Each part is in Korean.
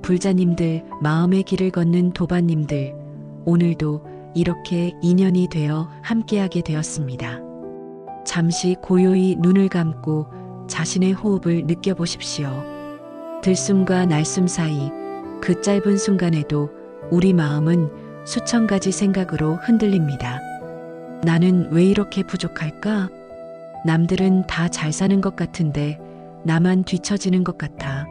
불자님들, 마음의 길을 걷는 도반님들, 오늘도 이렇게 인연이 되어 함께하게 되었습니다. 잠시 고요히 눈을 감고 자신의 호흡을 느껴보십시오. 들숨과 날숨 사이 그 짧은 순간에도 우리 마음은 수천 가지 생각으로 흔들립니다. 나는 왜 이렇게 부족할까? 남들은 다 잘 사는 것 같은데 나만 뒤처지는 것 같아.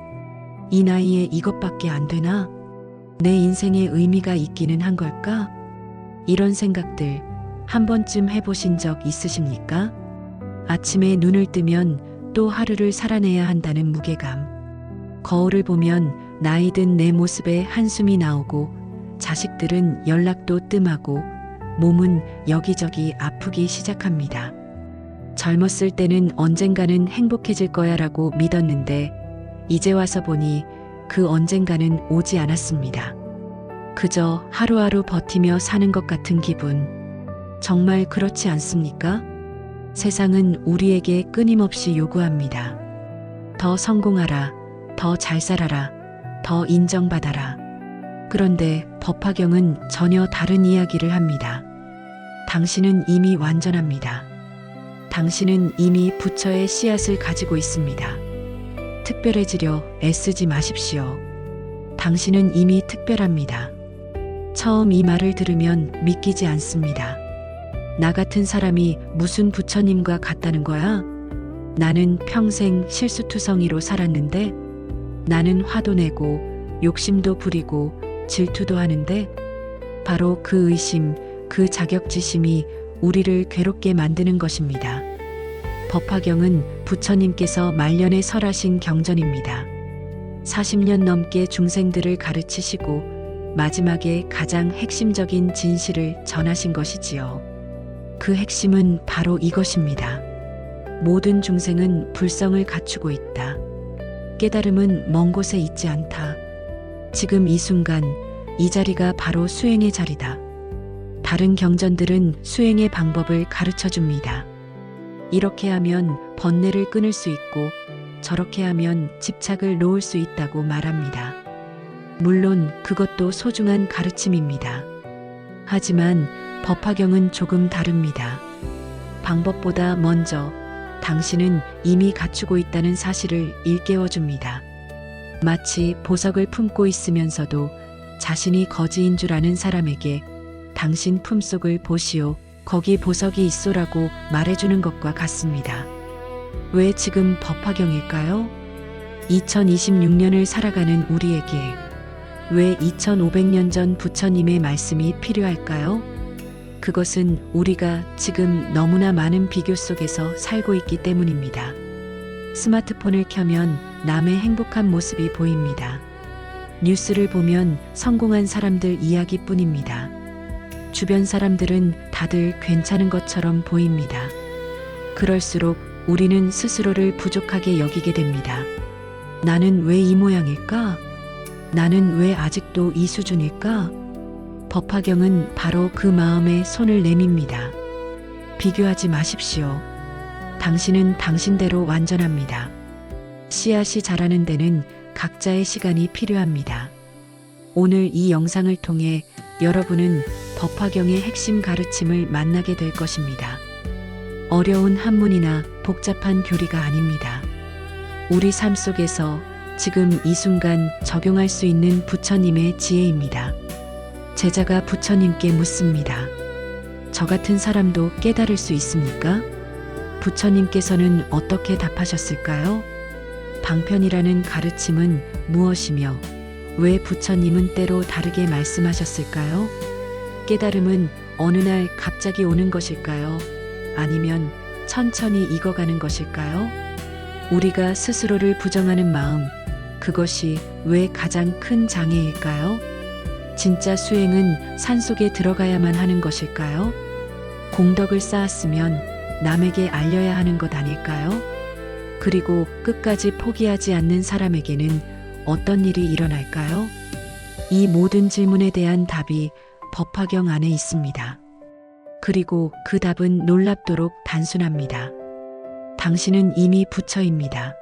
이 나이에 이것밖에 안 되나? 내 인생에 의미가 있기는 한 걸까? 이런 생각들 한 번쯤 해보신 적 있으십니까? 아침에 눈을 뜨면 또 하루를 살아내야 한다는 무게감. 거울을 보면 나이 든 내 모습에 한숨이 나오고 자식들은 연락도 뜸하고 몸은 여기저기 아프기 시작합니다. 젊었을 때는 언젠가는 행복해질 거야라고 믿었는데 이제 와서 보니 그 언젠가는 오지 않았습니다. 그저 하루하루 버티며 사는 것 같은 기분. 정말 그렇지 않습니까? 세상은 우리에게 끊임없이 요구합니다. 더 성공하라, 더 잘 살아라, 더 인정받아라. 그런데 법화경은 전혀 다른 이야기를 합니다. 당신은 이미 완전합니다. 당신은 이미 부처의 씨앗을 가지고 있습니다. 특별해지려 애쓰지 마십시오. 당신은 이미 특별합니다. 처음 이 말을 들으면 믿기지 않습니다. 나 같은 사람이 무슨 부처님과 같다는 거야? 나는 평생 실수투성이로 살았는데, 나는 화도 내고 욕심도 부리고 질투도 하는데, 바로 그 의심, 그 자격지심이 우리를 괴롭게 만드는 것입니다. 법화경은 부처님께서 말년에 설하신 경전입니다. 40년 넘게 중생들을 가르치시고 마지막에 가장 핵심적인 진실을 전하신 것이지요. 그 핵심은 바로 이것입니다. 모든 중생은 불성을 갖추고 있다. 깨달음은 먼 곳에 있지 않다. 지금 이 순간, 이 자리가 바로 수행의 자리다. 다른 경전들은 수행의 방법을 가르쳐 줍니다. 이렇게 하면 번뇌를 끊을 수 있고 저렇게 하면 집착을 놓을 수 있다고 말합니다. 물론 그것도 소중한 가르침입니다. 하지만 법화경은 조금 다릅니다. 방법보다 먼저 당신은 이미 갖추고 있다는 사실을 일깨워 줍니다. 마치 보석을 품고 있으면서도 자신이 거지인 줄 아는 사람에게 당신 품속을 보시오, 거기 보석이 있소라고 말해주는 것과 같습니다. 왜 지금 법화경일까요? 2026년을 살아가는 우리에게 왜 2500년 전 부처님의 말씀이 필요할까요? 그것은 우리가 지금 너무나 많은 비교 속에서 살고 있기 때문입니다. 스마트폰을 켜면 남의 행복한 모습이 보입니다. 뉴스를 보면 성공한 사람들 이야기뿐입니다. 주변 사람들은 다들 괜찮은 것처럼 보입니다. 그럴수록 우리는 스스로를 부족하게 여기게 됩니다. 나는 왜 이 모양일까? 나는 왜 아직도 이 수준일까? 법화경은 바로 그 마음에 손을 내밉니다. 비교하지 마십시오. 당신은 당신대로 완전합니다. 씨앗이 자라는 데는 각자의 시간이 필요합니다. 오늘 이 영상을 통해 여러분은 법화경의 핵심 가르침을 만나게 될 것입니다. 어려운 한문이나 복잡한 교리가 아닙니다. 우리 삶 속에서 지금 이 순간 적용할 수 있는 부처님의 지혜입니다. 제자가 부처님께 묻습니다. 저 같은 사람도 깨달을 수 있습니까? 부처님께서는 어떻게 답하셨을까요? 방편이라는 가르침은 무엇이며 왜 부처님은 때로 다르게 말씀하셨을까요? 깨달음은 어느 날 갑자기 오는 것일까요? 아니면 천천히 익어가는 것일까요? 우리가 스스로를 부정하는 마음, 그것이 왜 가장 큰 장애일까요? 진짜 수행은 산속에 들어가야만 하는 것일까요? 공덕을 쌓았으면 남에게 알려야 하는 것 아닐까요? 그리고 끝까지 포기하지 않는 사람에게는 어떤 일이 일어날까요? 이 모든 질문에 대한 답이 법화경 안에 있습니다. 그리고 그 답은 놀랍도록 단순합니다. 당신은 이미 부처입니다.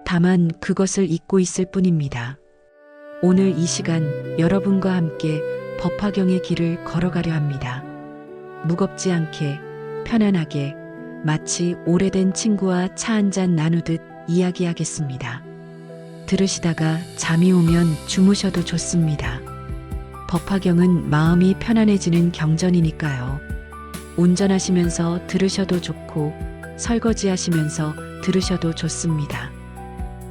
다만 그것을 잊고 있을 뿐입니다. 오늘 이 시간 여러분과 함께 법화경의 길을 걸어가려 합니다. 무겁지 않게, 편안하게, 마치 오래된 친구와 차 한잔 나누듯 이야기하겠습니다. 들으시다가 잠이 오면 주무셔도 좋습니다. 법화경은 마음이 편안해지는 경전이니까요. 운전하시면서 들으셔도 좋고, 설거지하시면서 들으셔도 좋습니다.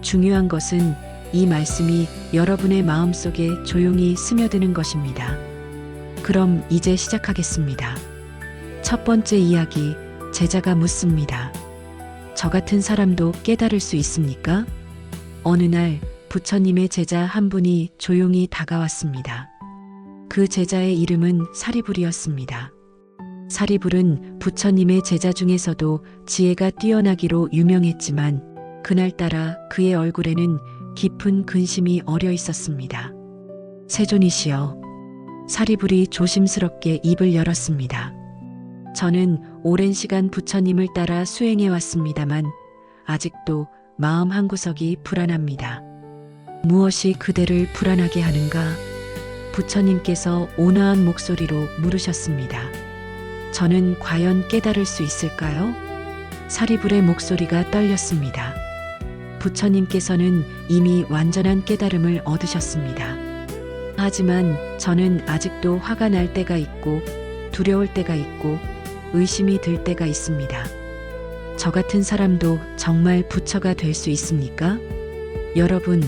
중요한 것은 이 말씀이 여러분의 마음속에 조용히 스며드는 것입니다. 그럼 이제 시작하겠습니다. 첫 번째 이야기, 제자가 묻습니다. 저 같은 사람도 깨달을 수 있습니까? 어느 날 부처님의 제자 한 분이 조용히 다가왔습니다. 그 제자의 이름은 사리불이었습니다. 사리불은 부처님의 제자 중에서도 지혜가 뛰어나기로 유명했지만 그날따라 그의 얼굴에는 깊은 근심이 어려 있었습니다. 세존이시여. 사리불이 조심스럽게 입을 열었습니다. 저는 오랜 시간 부처님을 따라 수행해 왔습니다만 아직도 마음 한구석이 불안합니다. 무엇이 그대를 불안하게 하는가? 부처님께서 온화한 목소리로 물으셨습니다. 저는 과연 깨달을 수 있을까요? 사리불의 목소리가 떨렸습니다. 부처님께서는 이미 완전한 깨달음을 얻으셨습니다. 하지만 저는 아직도 화가 날 때가 있고 두려울 때가 있고 의심이 들 때가 있습니다. 저 같은 사람도 정말 부처가 될 수 있습니까? 여러분,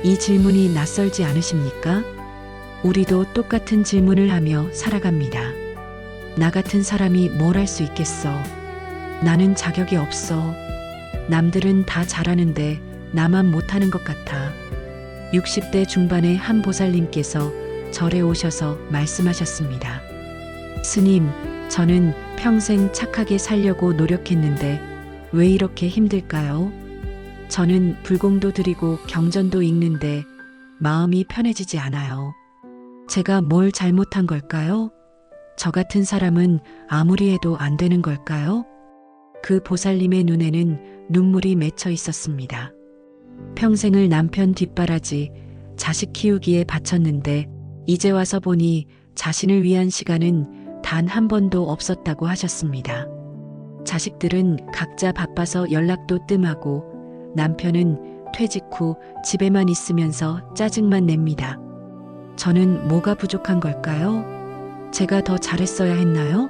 이 질문이 낯설지 않으십니까? 우리도 똑같은 질문을 하며 살아갑니다. 나 같은 사람이 뭘 할 수 있겠어? 나는 자격이 없어. 남들은 다 잘하는데 나만 못하는 것 같아. 60대 중반의 한 보살님께서 절에 오셔서 말씀하셨습니다. 스님, 저는 평생 착하게 살려고 노력했는데 왜 이렇게 힘들까요? 저는 불공도 드리고 경전도 읽는데 마음이 편해지지 않아요. 제가 뭘 잘못한 걸까요? 저 같은 사람은 아무리 해도 안 되는 걸까요? 그 보살님의 눈에는 눈물이 맺혀 있었습니다. 평생을 남편 뒷바라지, 자식 키우기에 바쳤는데 이제 와서 보니 자신을 위한 시간은 단 한 번도 없었다고 하셨습니다. 자식들은 각자 바빠서 연락도 뜸하고 남편은 퇴직 후 집에만 있으면서 짜증만 냅니다. 저는 뭐가 부족한 걸까요? 제가 더 잘했어야 했나요?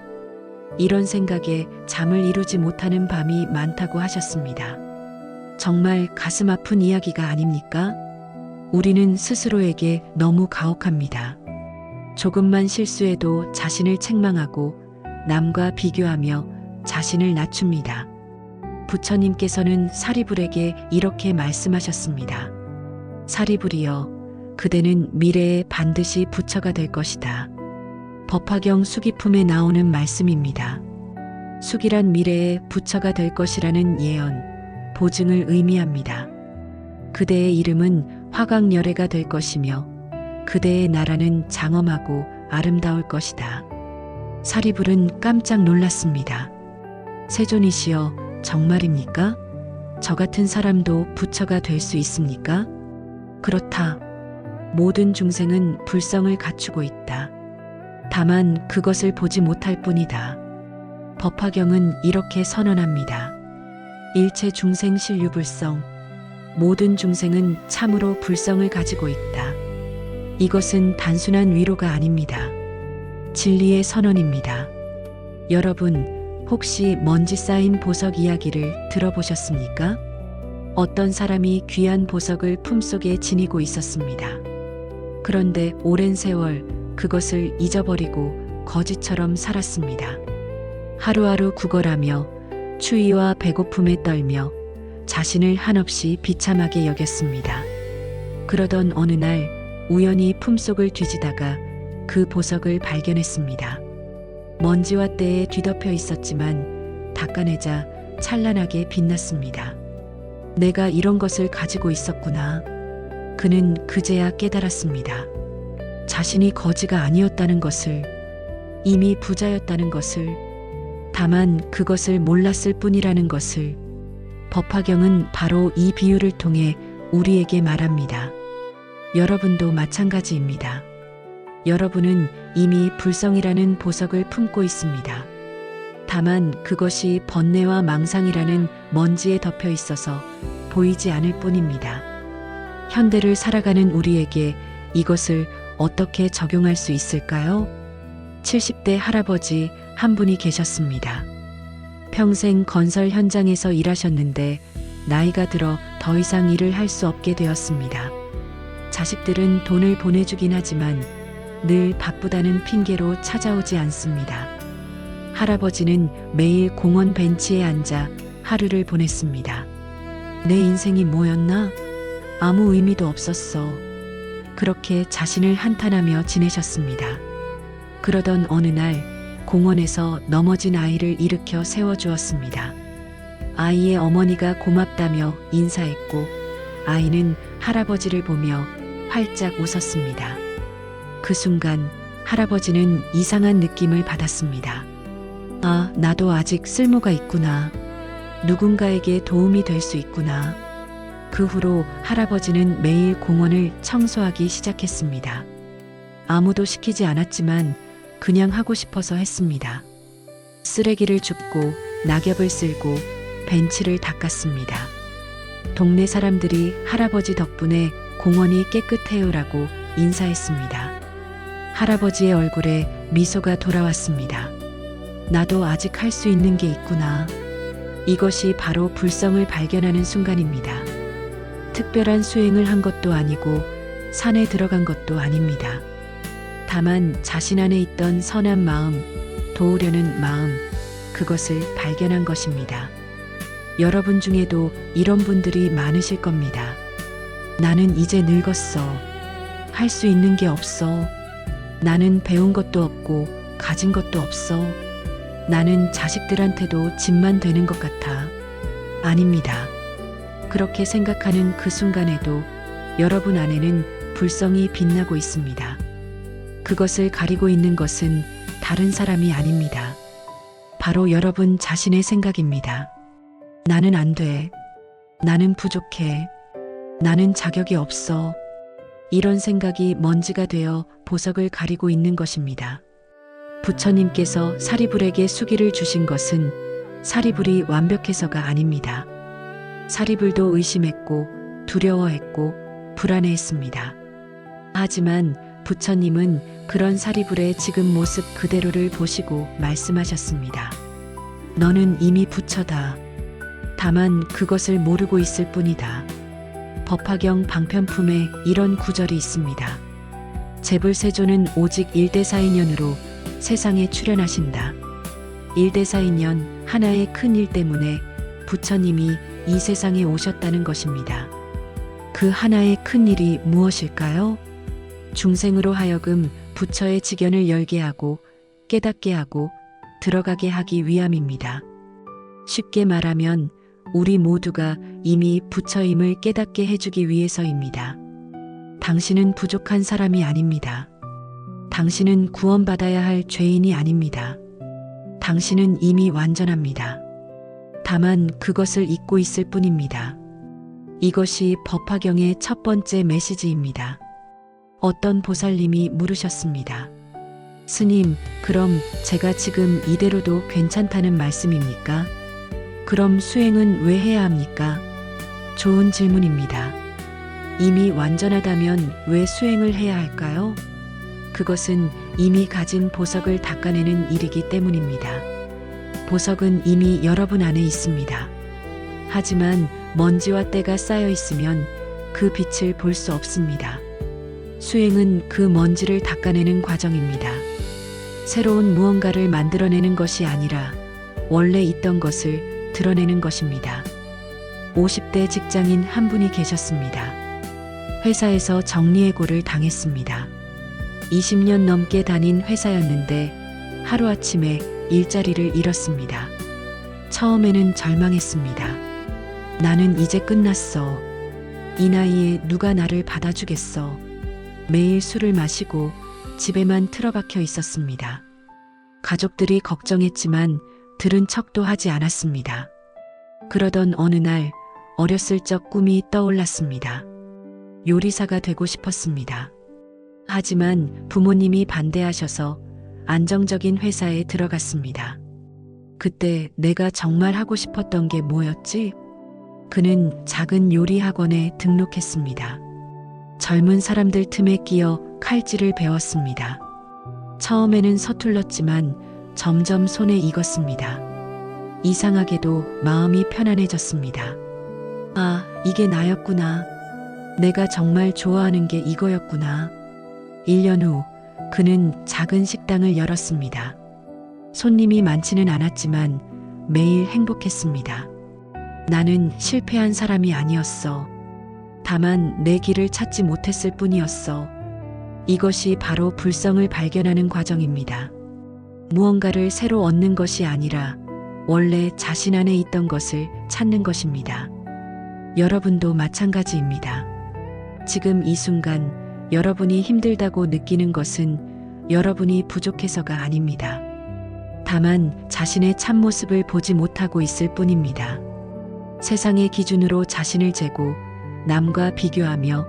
이런 생각에 잠을 이루지 못하는 밤이 많다고 하셨습니다. 정말 가슴 아픈 이야기가 아닙니까? 우리는 스스로에게 너무 가혹합니다. 조금만 실수해도 자신을 책망하고 남과 비교하며 자신을 낮춥니다. 부처님께서는 사리불에게 이렇게 말씀하셨습니다. 사리불이여, 그대는 미래에 반드시 부처가 될 것이다. 법화경 수기품에 나오는 말씀입니다. 수기란 미래에 부처가 될 것이라는 예언, 보증을 의미합니다. 그대의 이름은 화강열애가 될 것이며 그대의 나라는 장엄하고 아름다울 것이다. 사리불은 깜짝 놀랐습니다. 세존이시여, 정말입니까? 저 같은 사람도 부처가 될 수 있습니까? 그렇다. 모든 중생은 불성을 갖추고 있다. 다만 그것을 보지 못할 뿐이다. 법화경은 이렇게 선언합니다. 일체 중생 실유불성, 모든 중생은 참으로 불성을 가지고 있다. 이것은 단순한 위로가 아닙니다. 진리의 선언입니다. 여러분, 혹시 먼지 쌓인 보석 이야기를 들어보셨습니까? 어떤 사람이 귀한 보석을 품속에 지니고 있었습니다. 그런데 오랜 세월 그것을 잊어버리고 거지처럼 살았습니다. 하루하루 구걸하며 추위와 배고픔에 떨며 자신을 한없이 비참하게 여겼습니다. 그러던 어느 날 우연히 품속을 뒤지다가 그 보석을 발견했습니다. 먼지와 때에 뒤덮여 있었지만 닦아내자 찬란하게 빛났습니다. 내가 이런 것을 가지고 있었구나. 그는 그제야 깨달았습니다. 자신이 거지가 아니었다는 것을, 이미 부자였다는 것을, 다만 그것을 몰랐을 뿐이라는 것을. 법화경은 바로 이 비유를 통해 우리에게 말합니다. 여러분도 마찬가지입니다. 여러분은 이미 불성이라는 보석을 품고 있습니다. 다만 그것이 번뇌와 망상이라는 먼지에 덮여 있어서 보이지 않을 뿐입니다. 현대를 살아가는 우리에게 이것을 어떻게 적용할 수 있을까요? 70대 할아버지 한 분이 계셨습니다. 평생 건설 현장에서 일하셨는데 나이가 들어 더 이상 일을 할 수 없게 되었습니다. 자식들은 돈을 보내주긴 하지만 늘 바쁘다는 핑계로 찾아오지 않습니다. 할아버지는 매일 공원 벤치에 앉아 하루를 보냈습니다. 내 인생이 뭐였나? 아무 의미도 없었어. 그렇게 자신을 한탄하며 지내셨습니다. 그러던 어느 날 공원에서 넘어진 아이를 일으켜 세워주었습니다. 아이의 어머니가 고맙다며 인사했고 아이는 할아버지를 보며 활짝 웃었습니다. 그 순간 할아버지는 이상한 느낌을 받았습니다. 아, 나도 아직 쓸모가 있구나. 누군가에게 도움이 될 수 있구나. 그 후로 할아버지는 매일 공원을 청소하기 시작했습니다. 아무도 시키지 않았지만 그냥 하고 싶어서 했습니다. 쓰레기를 줍고 낙엽을 쓸고 벤치를 닦았습니다. 동네 사람들이 할아버지 덕분에 공원이 깨끗해요라고 인사했습니다. 할아버지의 얼굴에 미소가 돌아왔습니다. 나도 아직 할 수 있는 게 있구나. 이것이 바로 불성을 발견하는 순간입니다. 특별한 수행을 한 것도 아니고 산에 들어간 것도 아닙니다. 다만 자신 안에 있던 선한 마음, 도우려는 마음, 그것을 발견한 것입니다. 여러분 중에도 이런 분들이 많으실 겁니다. 나는 이제 늙었어. 할 수 있는 게 없어. 나는 배운 것도 없고 가진 것도 없어. 나는 자식들한테도 짐만 되는 것 같아. 아닙니다. 그렇게 생각하는 그 순간에도 여러분 안에는 불성이 빛나고 있습니다. 그것을 가리고 있는 것은 다른 사람이 아닙니다. 바로 여러분 자신의 생각입니다. 나는 안 돼. 나는 부족해. 나는 자격이 없어. 이런 생각이 먼지가 되어 보석을 가리고 있는 것입니다. 부처님께서 사리불에게 수기를 주신 것은 사리불이 완벽해서가 아닙니다. 사리불도 의심했고 두려워했고 불안해했습니다. 하지만 부처님은 그런 사리불의 지금 모습 그대로를 보시고 말씀하셨습니다. 너는 이미 부처다. 다만 그것을 모르고 있을 뿐이다. 법화경 방편품에 이런 구절이 있습니다. 재불세조는 오직 일대사인연으로 세상에 출현하신다. 일대사인연 하나의 큰 일 때문에 부처님이 이 세상에 오셨다는 것입니다. 그 하나의 큰 일이 무엇일까요? 중생으로 하여금 부처의 직연을 열게 하고 깨닫게 하고 들어가게 하기 위함입니다. 쉽게 말하면 우리 모두가 이미 부처임을 깨닫게 해주기 위해서입니다. 당신은 부족한 사람이 아닙니다. 당신은 구원받아야 할 죄인이 아닙니다. 당신은 이미 완전합니다. 다만 그것을 잊고 있을 뿐입니다. 이것이 법화경의 첫 번째 메시지입니다. 어떤 보살님이 물으셨습니다. 스님, 그럼 제가 지금 이대로도 괜찮다는 말씀입니까? 그럼 수행은 왜 해야 합니까? 좋은 질문입니다. 이미 완전하다면 왜 수행을 해야 할까요? 그것은 이미 가진 보석을 닦아내는 일이기 때문입니다. 보석은 이미 여러분 안에 있습니다. 하지만 먼지와 때가 쌓여 있으면 그 빛을 볼 수 없습니다. 수행은 그 먼지를 닦아내는 과정입니다. 새로운 무언가를 만들어내는 것이 아니라 원래 있던 것을 드러내는 것입니다. 50대 직장인 한 분이 계셨습니다. 회사에서 정리해고를 당했습니다. 20년 넘게 다닌 회사였는데 하루아침에 일자리를 잃었습니다. 처음에는 절망했습니다. 나는 이제 끝났어. 이 나이에 누가 나를 받아주겠어. 매일 술을 마시고 집에만 틀어박혀 있었습니다. 가족들이 걱정했지만 들은 척도 하지 않았습니다. 그러던 어느 날 어렸을 적 꿈이 떠올랐습니다. 요리사가 되고 싶었습니다. 하지만 부모님이 반대하셔서 안정적인 회사에 들어갔습니다. 그때 내가 정말 하고 싶었던 게 뭐였지? 그는 작은 요리 학원에 등록했습니다. 젊은 사람들 틈에 끼어 칼질을 배웠습니다. 처음에는 서툴렀지만 점점 손에 익었습니다. 이상하게도 마음이 편안해졌습니다. 아, 이게 나였구나. 내가 정말 좋아하는 게 이거였구나. 1년 후 그는 작은 식당을 열었습니다. 손님이 많지는 않았지만 매일 행복했습니다. 나는 실패한 사람이 아니었어. 다만 내 길을 찾지 못했을 뿐이었어. 이것이 바로 불성을 발견하는 과정입니다. 무언가를 새로 얻는 것이 아니라 원래 자신 안에 있던 것을 찾는 것입니다. 여러분도 마찬가지입니다. 지금 이 순간 여러분이 힘들다고 느끼는 것은 여러분이 부족해서가 아닙니다. 다만 자신의 참모습을 보지 못하고 있을 뿐입니다. 세상의 기준으로 자신을 재고 남과 비교하며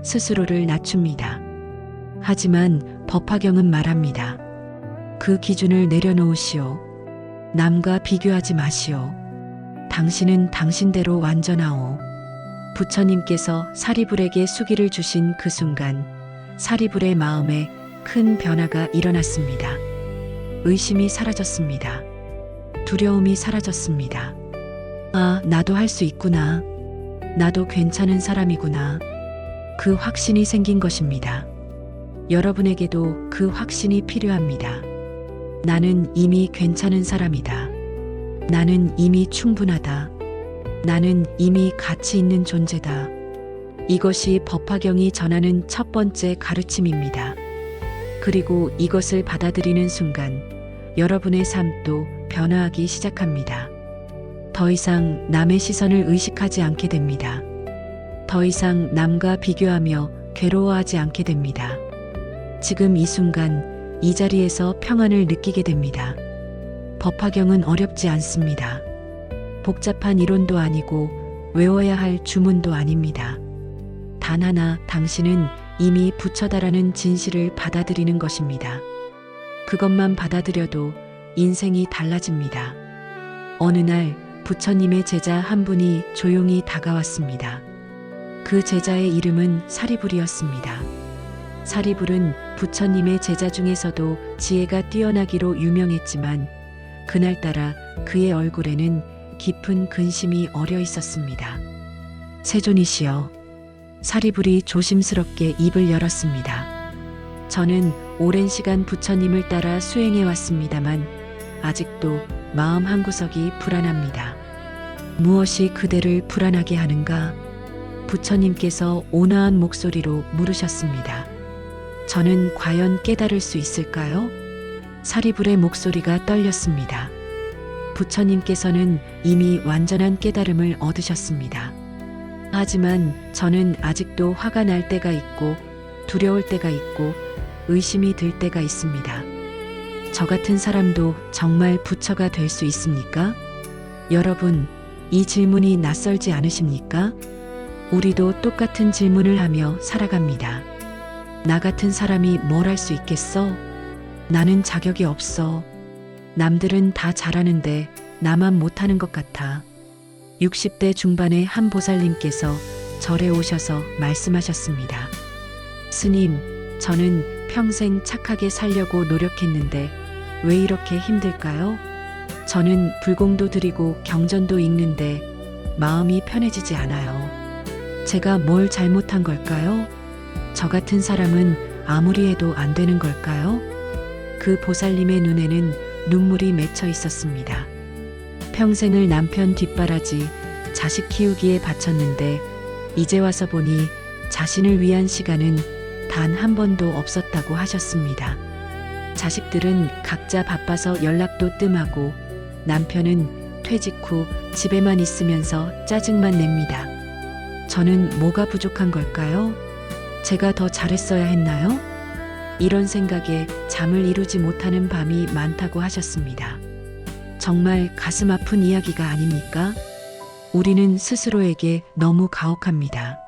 스스로를 낮춥니다. 하지만 법화경은 말합니다. 그 기준을 내려놓으시오. 남과 비교하지 마시오. 당신은 당신대로 완전하오. 부처님께서 사리불에게 수기를 주신 그 순간 사리불의 마음에 큰 변화가 일어났습니다. 의심이 사라졌습니다. 두려움이 사라졌습니다. 아, 나도 할 수 있구나. 나도 괜찮은 사람이구나. 그 확신이 생긴 것입니다. 여러분에게도 그 확신이 필요합니다. 나는 이미 괜찮은 사람이다. 나는 이미 충분하다. 나는 이미 가치 있는 존재다. 이것이 법화경이 전하는 첫 번째 가르침입니다. 그리고 이것을 받아들이는 순간 여러분의 삶도 변화하기 시작합니다. 더 이상 남의 시선을 의식하지 않게 됩니다. 더 이상 남과 비교하며 괴로워하지 않게 됩니다. 지금 이 순간 이 자리에서 평안을 느끼게 됩니다. 법화경은 어렵지 않습니다. 복잡한 이론도 아니고 외워야 할 주문도 아닙니다. 단 하나, 당신은 이미 부처다라는 진실을 받아들이는 것입니다. 그것만 받아들여도 인생이 달라집니다. 어느 날 부처님의 제자 한 분이 조용히 다가왔습니다. 그 제자의 이름은 사리불이었습니다. 사리불은 부처님의 제자 중에서도 지혜가 뛰어나기로 유명했지만 그날따라 그의 얼굴에는 깊은 근심이 어려 있었습니다. 세존이시여. 사리불이 조심스럽게 입을 열었습니다. 저는 오랜 시간 부처님을 따라 수행해 왔습니다만 아직도 마음 한구석이 불안합니다. 무엇이 그대를 불안하게 하는가? 부처님께서 온화한 목소리로 물으셨습니다. 저는 과연 깨달을 수 있을까요? 사리불의 목소리가 떨렸습니다. 부처님께서는 이미 완전한 깨달음을 얻으셨습니다. 하지만 저는 아직도 화가 날 때가 있고 두려울 때가 있고 의심이 들 때가 있습니다. 저 같은 사람도 정말 부처가 될 수 있습니까? 여러분, 이 질문이 낯설지 않으십니까? 우리도 똑같은 질문을 하며 살아갑니다. 나 같은 사람이 뭘 할 수 있겠어? 나는 자격이 없어. 남들은 다 잘하는데 나만 못하는 것 같아. 60대 중반의 한 보살님께서 절에 오셔서 말씀하셨습니다. 스님, 저는 평생 착하게 살려고 노력했는데 왜 이렇게 힘들까요? 저는 불공도 드리고 경전도 읽는데 마음이 편해지지 않아요. 제가 뭘 잘못한 걸까요? 저 같은 사람은 아무리 해도 안 되는 걸까요? 그 보살님의 눈에는 눈물이 맺혀 있었습니다. 평생을 남편 뒷바라지, 자식 키우기에 바쳤는데 이제 와서 보니 자신을 위한 시간은 단 한 번도 없었다고 하셨습니다. 자식들은 각자 바빠서 연락도 뜸하고 남편은 퇴직 후 집에만 있으면서 짜증만 냅니다. 저는 뭐가 부족한 걸까요? 제가 더 잘했어야 했나요? 이런 생각에 잠을 이루지 못하는 밤이 많다고 하셨습니다. 정말 가슴 아픈 이야기가 아닙니까? 우리는 스스로에게 너무 가혹합니다.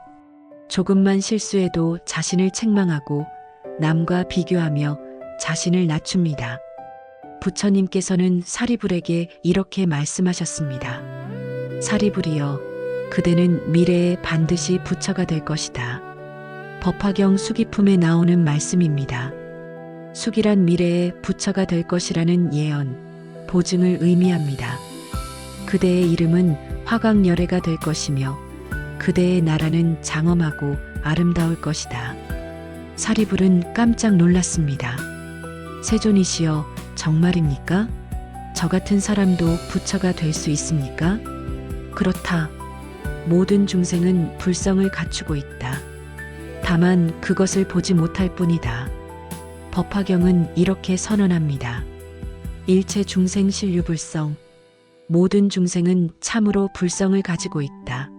조금만 실수해도 자신을 책망하고 남과 비교하며 자신을 낮춥니다. 부처님께서는 사리불에게 이렇게 말씀하셨습니다. 사리불이여, 그대는 미래에 반드시 부처가 될 것이다. 법화경 수기품에 나오는 말씀입니다. 수기란 미래에 부처가 될 것이라는 예언, 보증을 의미합니다. 그대의 이름은 화광열애가 될 것이며 그대의 나라는 장엄하고 아름다울 것이다. 사리불은 깜짝 놀랐습니다. 세존이시여, 정말입니까? 저 같은 사람도 부처가 될 수 있습니까? 그렇다. 모든 중생은 불성을 갖추고 있다. 다만 그것을 보지 못할 뿐이다. 법화경은 이렇게 선언합니다. 일체 중생 신류불성, 모든 중생은 참으로 불성을 가지고 있다.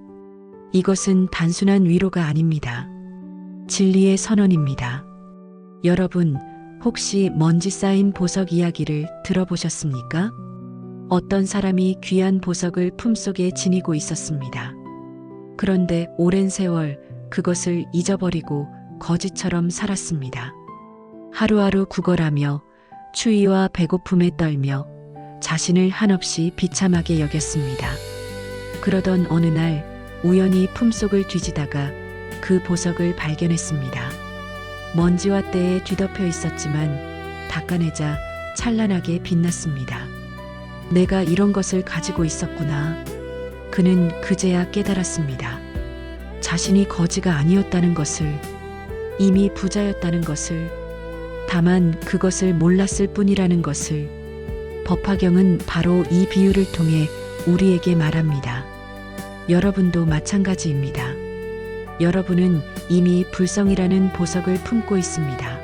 이것은 단순한 위로가 아닙니다. 진리의 선언입니다. 여러분, 혹시 먼지 쌓인 보석 이야기를 들어보셨습니까? 어떤 사람이 귀한 보석을 품속에 지니고 있었습니다. 그런데 오랜 세월 그것을 잊어버리고 거지처럼 살았습니다. 하루하루 구걸하며 추위와 배고픔에 떨며 자신을 한없이 비참하게 여겼습니다. 그러던 어느 날 우연히 품속을 뒤지다가 그 보석을 발견했습니다. 먼지와 때에 뒤덮여 있었지만 닦아내자 찬란하게 빛났습니다. 내가 이런 것을 가지고 있었구나. 그는 그제야 깨달았습니다. 자신이 거지가 아니었다는 것을, 이미 부자였다는 것을, 다만 그것을 몰랐을 뿐이라는 것을. 법화경은 바로 이 비유를 통해 우리에게 말합니다. 여러분도 마찬가지입니다. 여러분은 이미 불성이라는 보석을 품고 있습니다.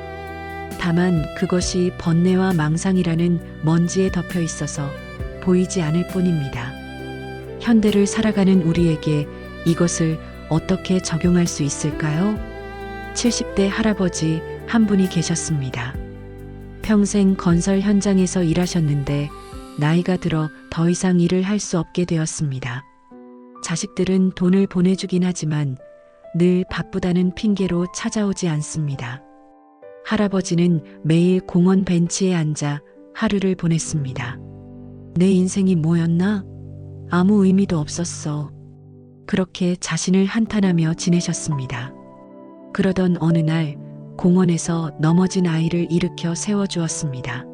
다만 그것이 번뇌와 망상이라는 먼지에 덮여 있어서 보이지 않을 뿐입니다. 현대를 살아가는 우리에게 이것을 어떻게 적용할 수 있을까요? 70대 할아버지 한 분이 계셨습니다. 평생 건설 현장에서 일하셨는데 나이가 들어 더 이상 일을 할 수 없게 되었습니다. 자식들은 돈을 보내주긴 하지만 늘 바쁘다는 핑계로 찾아오지 않습니다. 할아버지는 매일 공원 벤치에 앉아 하루를 보냈습니다. 내 인생이 뭐였나? 아무 의미도 없었어. 그렇게 자신을 한탄하며 지내셨습니다. 그러던 어느 날 공원에서 넘어진 아이를 일으켜 세워주었습니다.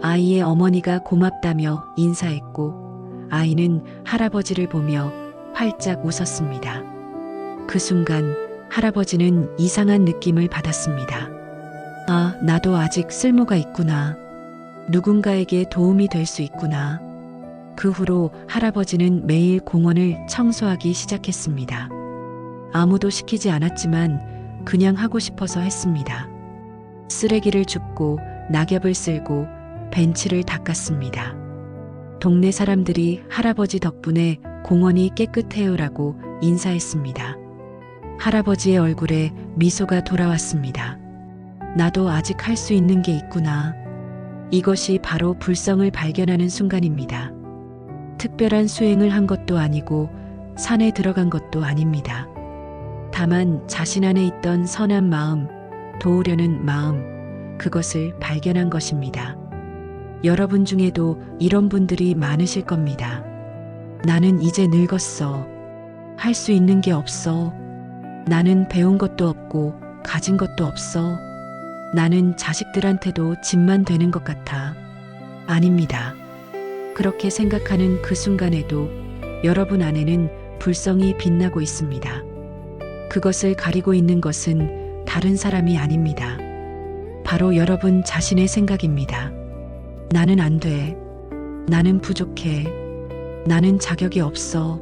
아이의 어머니가 고맙다며 인사했고 아이는 할아버지를 보며 활짝 웃었습니다. 그 순간 할아버지는 이상한 느낌을 받았습니다. 아, 나도 아직 쓸모가 있구나. 누군가에게 도움이 될 수 있구나. 그 후로 할아버지는 매일 공원을 청소하기 시작했습니다. 아무도 시키지 않았지만 그냥 하고 싶어서 했습니다. 쓰레기를 줍고 낙엽을 쓸고 벤치를 닦았습니다. 동네 사람들이 할아버지 덕분에 공원이 깨끗해요라고 인사했습니다. 할아버지의 얼굴에 미소가 돌아왔습니다. 나도 아직 할 수 있는 게 있구나. 이것이 바로 불성을 발견하는 순간입니다. 특별한 수행을 한 것도 아니고 산에 들어간 것도 아닙니다. 다만 자신 안에 있던 선한 마음, 도우려는 마음, 그것을 발견한 것입니다. 여러분 중에도 이런 분들이 많으실 겁니다. 나는 이제 늙었어. 할 수 있는 게 없어. 나는 배운 것도 없고 가진 것도 없어. 나는 자식들한테도 짐만 되는 것 같아. 아닙니다. 그렇게 생각하는 그 순간에도 여러분 안에는 불성이 빛나고 있습니다. 그것을 가리고 있는 것은 다른 사람이 아닙니다. 바로 여러분 자신의 생각입니다. 나는 안 돼. 나는 부족해. 나는 자격이 없어.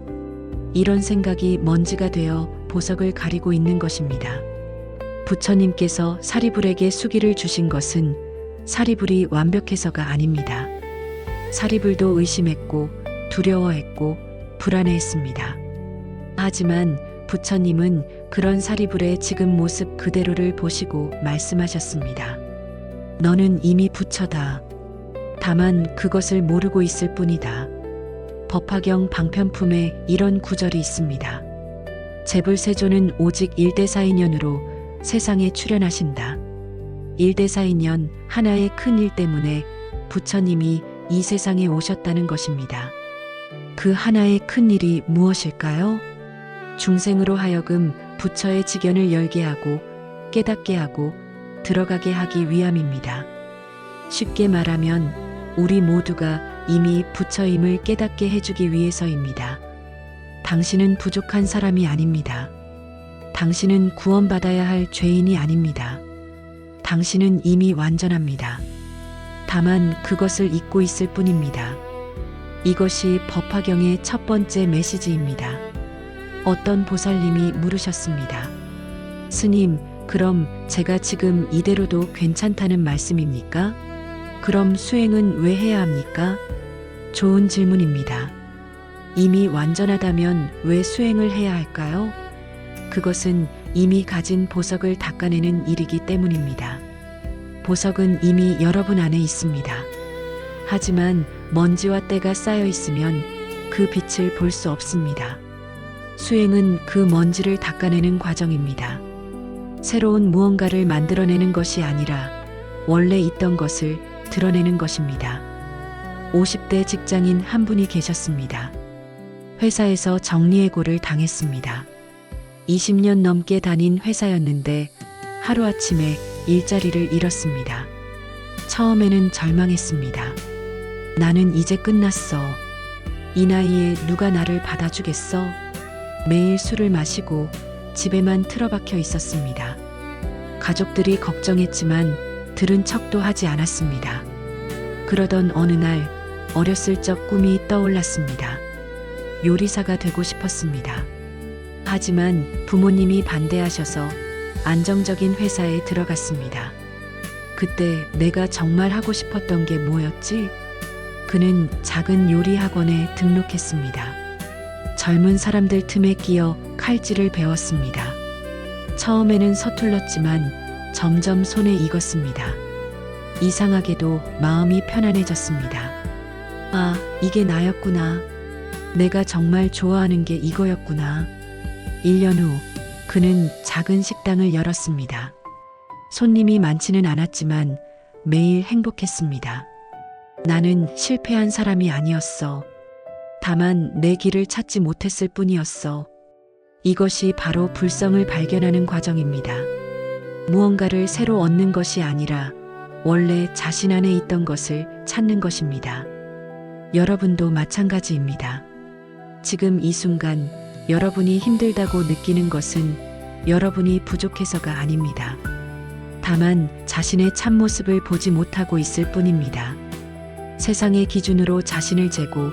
이런 생각이 먼지가 되어 보석을 가리고 있는 것입니다. 부처님께서 사리불에게 수기를 주신 것은 사리불이 완벽해서가 아닙니다. 사리불도 의심했고 두려워했고 불안해했습니다. 하지만 부처님은 그런 사리불의 지금 모습 그대로를 보시고 말씀하셨습니다. 너는 이미 부처다. 다만 그것을 모르고 있을 뿐이다. 법화경 방편품에 이런 구절이 있습니다. 재불세조는 오직 일대사인연으로 세상에 출현하신다. 일대사인연, 하나의 큰 일 때문에 부처님이 이 세상에 오셨다는 것입니다. 그 하나의 큰 일이 무엇일까요? 중생으로 하여금 부처의 지견을 열게 하고 깨닫게 하고 들어가게 하기 위함입니다. 쉽게 말하면 우리 모두가 이미 부처임을 깨닫게 해주기 위해서입니다. 당신은 부족한 사람이 아닙니다. 당신은 구원받아야 할 죄인이 아닙니다. 당신은 이미 완전합니다. 다만 그것을 잊고 있을 뿐입니다. 이것이 법화경의 첫 번째 메시지입니다. 어떤 보살님이 물으셨습니다. 스님, 그럼 제가 지금 이대로도 괜찮다는 말씀입니까? 그럼 수행은 왜 해야 합니까? 좋은 질문입니다. 이미 완전하다면 왜 수행을 해야 할까요? 그것은 이미 가진 보석을 닦아내는 일이기 때문입니다. 보석은 이미 여러분 안에 있습니다. 하지만 먼지와 때가 쌓여 있으면 그 빛을 볼 수 없습니다. 수행은 그 먼지를 닦아내는 과정입니다. 새로운 무언가를 만들어내는 것이 아니라 원래 있던 것을 드러내는 것입니다. 50대 직장인 한 분이 계셨습니다. 회사에서 정리해고를 당했습니다. 20년 넘게 다닌 회사였는데 하루아침에 일자리를 잃었습니다. 처음에는 절망했습니다. 나는 이제 끝났어. 이 나이에 누가 나를 받아주겠어? 매일 술을 마시고 집에만 틀어박혀 있었습니다. 가족들이 걱정했지만 들은 척도 하지 않았습니다. 그러던 어느 날 어렸을 적 꿈이 떠올랐습니다. 요리사가 되고 싶었습니다. 하지만 부모님이 반대하셔서 안정적인 회사에 들어갔습니다. 그때 내가 정말 하고 싶었던 게 뭐였지? 그는 작은 요리 학원에 등록했습니다. 젊은 사람들 틈에 끼어 칼질을 배웠습니다. 처음에는 서툴렀지만 점점 손에 익었습니다. 이상하게도 마음이 편안해졌습니다. 아, 이게 나였구나. 내가 정말 좋아하는 게 이거였구나. 1년 후 그는 작은 식당을 열었습니다. 손님이 많지는 않았지만 매일 행복했습니다. 나는 실패한 사람이 아니었어. 다만 내 길을 찾지 못했을 뿐이었어. 이것이 바로 불성을 발견하는 과정입니다. 무언가를 새로 얻는 것이 아니라 원래 자신 안에 있던 것을 찾는 것입니다. 여러분도 마찬가지입니다. 지금 이 순간 여러분이 힘들다고 느끼는 것은 여러분이 부족해서가 아닙니다. 다만 자신의 참모습을 보지 못하고 있을 뿐입니다. 세상의 기준으로 자신을 재고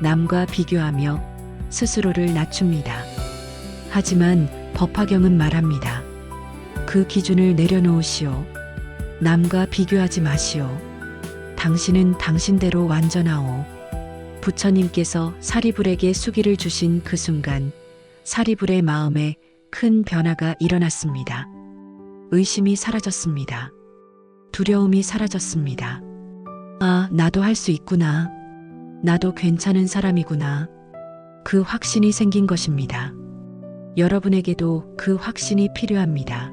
남과 비교하며 스스로를 낮춥니다. 하지만 법화경은 말합니다. 그 기준을 내려놓으시오. 남과 비교하지 마시오. 당신은 당신대로 완전하오. 부처님께서 사리불에게 수기를 주신 그 순간 사리불의 마음에 큰 변화가 일어났습니다. 의심이 사라졌습니다. 두려움이 사라졌습니다. 아, 나도 할 수 있구나. 나도 괜찮은 사람이구나. 그 확신이 생긴 것입니다. 여러분에게도 그 확신이 필요합니다.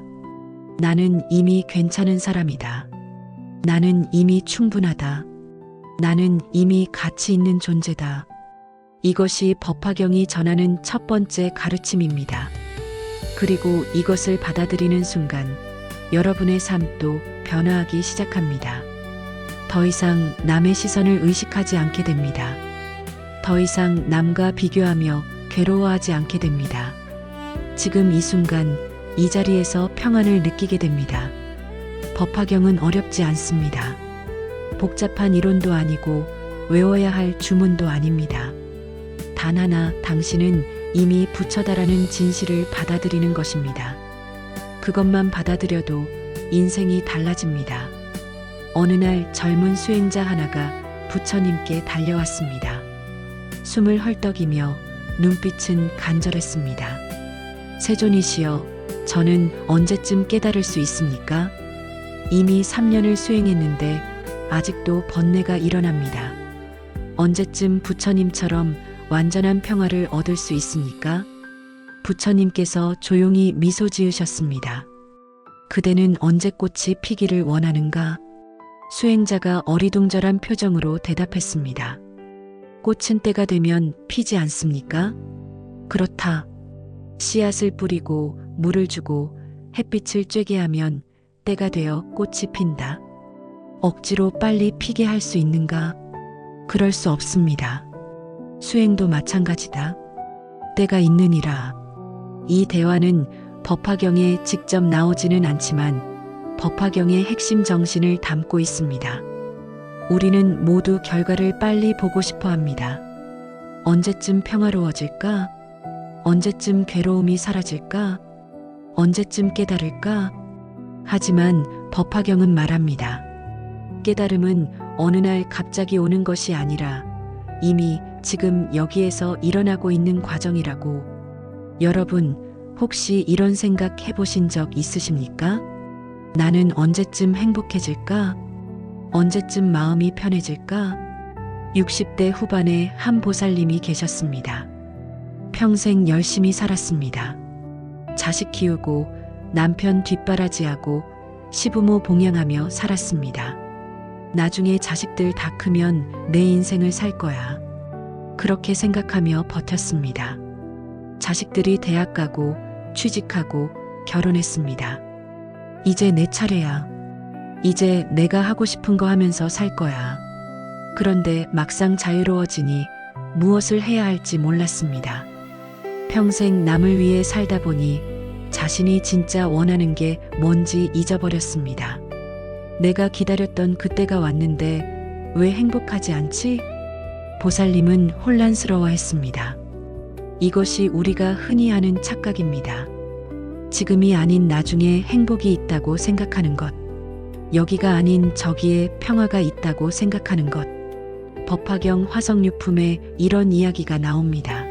나는 이미 괜찮은 사람이다. 나는 이미 충분하다. 나는 이미 가치 있는 존재다. 이것이 법화경이 전하는 첫 번째 가르침입니다. 그리고 이것을 받아들이는 순간 여러분의 삶도 변화하기 시작합니다. 더 이상 남의 시선을 의식하지 않게 됩니다. 더 이상 남과 비교하며 괴로워하지 않게 됩니다. 지금 이 순간 이 자리에서 평안을 느끼게 됩니다. 법화경은 어렵지 않습니다. 복잡한 이론도 아니고 외워야 할 주문도 아닙니다. 단 하나, 당신은 이미 부처다라는 진실을 받아들이는 것입니다. 그것만 받아들여도 인생이 달라집니다. 어느 날 젊은 수행자 하나가 부처님께 달려왔습니다. 숨을 헐떡이며 눈빛은 간절했습니다. 세존이시여, 저는 언제쯤 깨달을 수 있습니까? 이미 3년을 수행했는데 아직도 번뇌가 일어납니다. 언제쯤 부처님처럼 완전한 평화를 얻을 수 있습니까? 부처님께서 조용히 미소 지으셨습니다. 그대는 언제 꽃이 피기를 원하는가? 수행자가 어리둥절한 표정으로 대답했습니다. 꽃은 때가 되면 피지 않습니까? 그렇다. 씨앗을 뿌리고 물을 주고 햇빛을 쬐게 하면 때가 되어 꽃이 핀다. 억지로 빨리 피게 할 수 있는가? 그럴 수 없습니다. 수행도 마찬가지다. 때가 있느니라. 이 대화는 법화경에 직접 나오지는 않지만 법화경의 핵심 정신을 담고 있습니다. 우리는 모두 결과를 빨리 보고 싶어 합니다. 언제쯤 평화로워질까? 언제쯤 괴로움이 사라질까? 언제쯤 깨달을까? 하지만 법화경은 말합니다. 깨달음은 어느 날 갑자기 오는 것이 아니라 이미 지금 여기에서 일어나고 있는 과정이라고. 여러분, 혹시 이런 생각 해보신 적 있으십니까? 나는 언제쯤 행복해질까? 언제쯤 마음이 편해질까? 60대 후반에 한 보살님이 계셨습니다. 평생 열심히 살았습니다. 자식 키우고 남편 뒷바라지하고 시부모 봉양하며 살았습니다. 나중에 자식들 다 크면 내 인생을 살 거야. 그렇게 생각하며 버텼습니다. 자식들이 대학 가고 취직하고 결혼했습니다. 이제 내 차례야. 이제 내가 하고 싶은 거 하면서 살 거야. 그런데 막상 자유로워지니 무엇을 해야 할지 몰랐습니다. 평생 남을 위해 살다 보니 자신이 진짜 원하는 게 뭔지 잊어버렸습니다. 내가 기다렸던 그때가 왔는데 왜 행복하지 않지? 보살님은 혼란스러워했습니다. 이것이 우리가 흔히 하는 착각입니다. 지금이 아닌 나중에 행복이 있다고 생각하는 것. 여기가 아닌 저기에 평화가 있다고 생각하는 것. 법화경 화성유품에 이런 이야기가 나옵니다.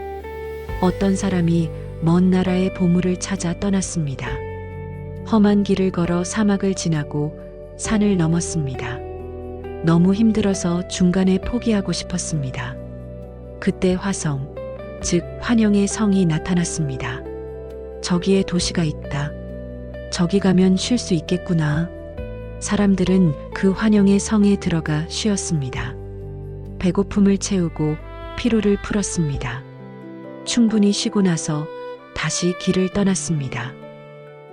어떤 사람이 먼 나라의 보물을 찾아 떠났습니다. 험한 길을 걸어 사막을 지나고 산을 넘었습니다. 너무 힘들어서 중간에 포기하고 싶었습니다. 그때 화성, 즉 환영의 성이 나타났습니다. 저기에 도시가 있다. 저기 가면 쉴 수 있겠구나. 사람들은 그 환영의 성에 들어가 쉬었습니다. 배고픔을 채우고 피로를 풀었습니다. 충분히 쉬고 나서 다시 길을 떠났습니다.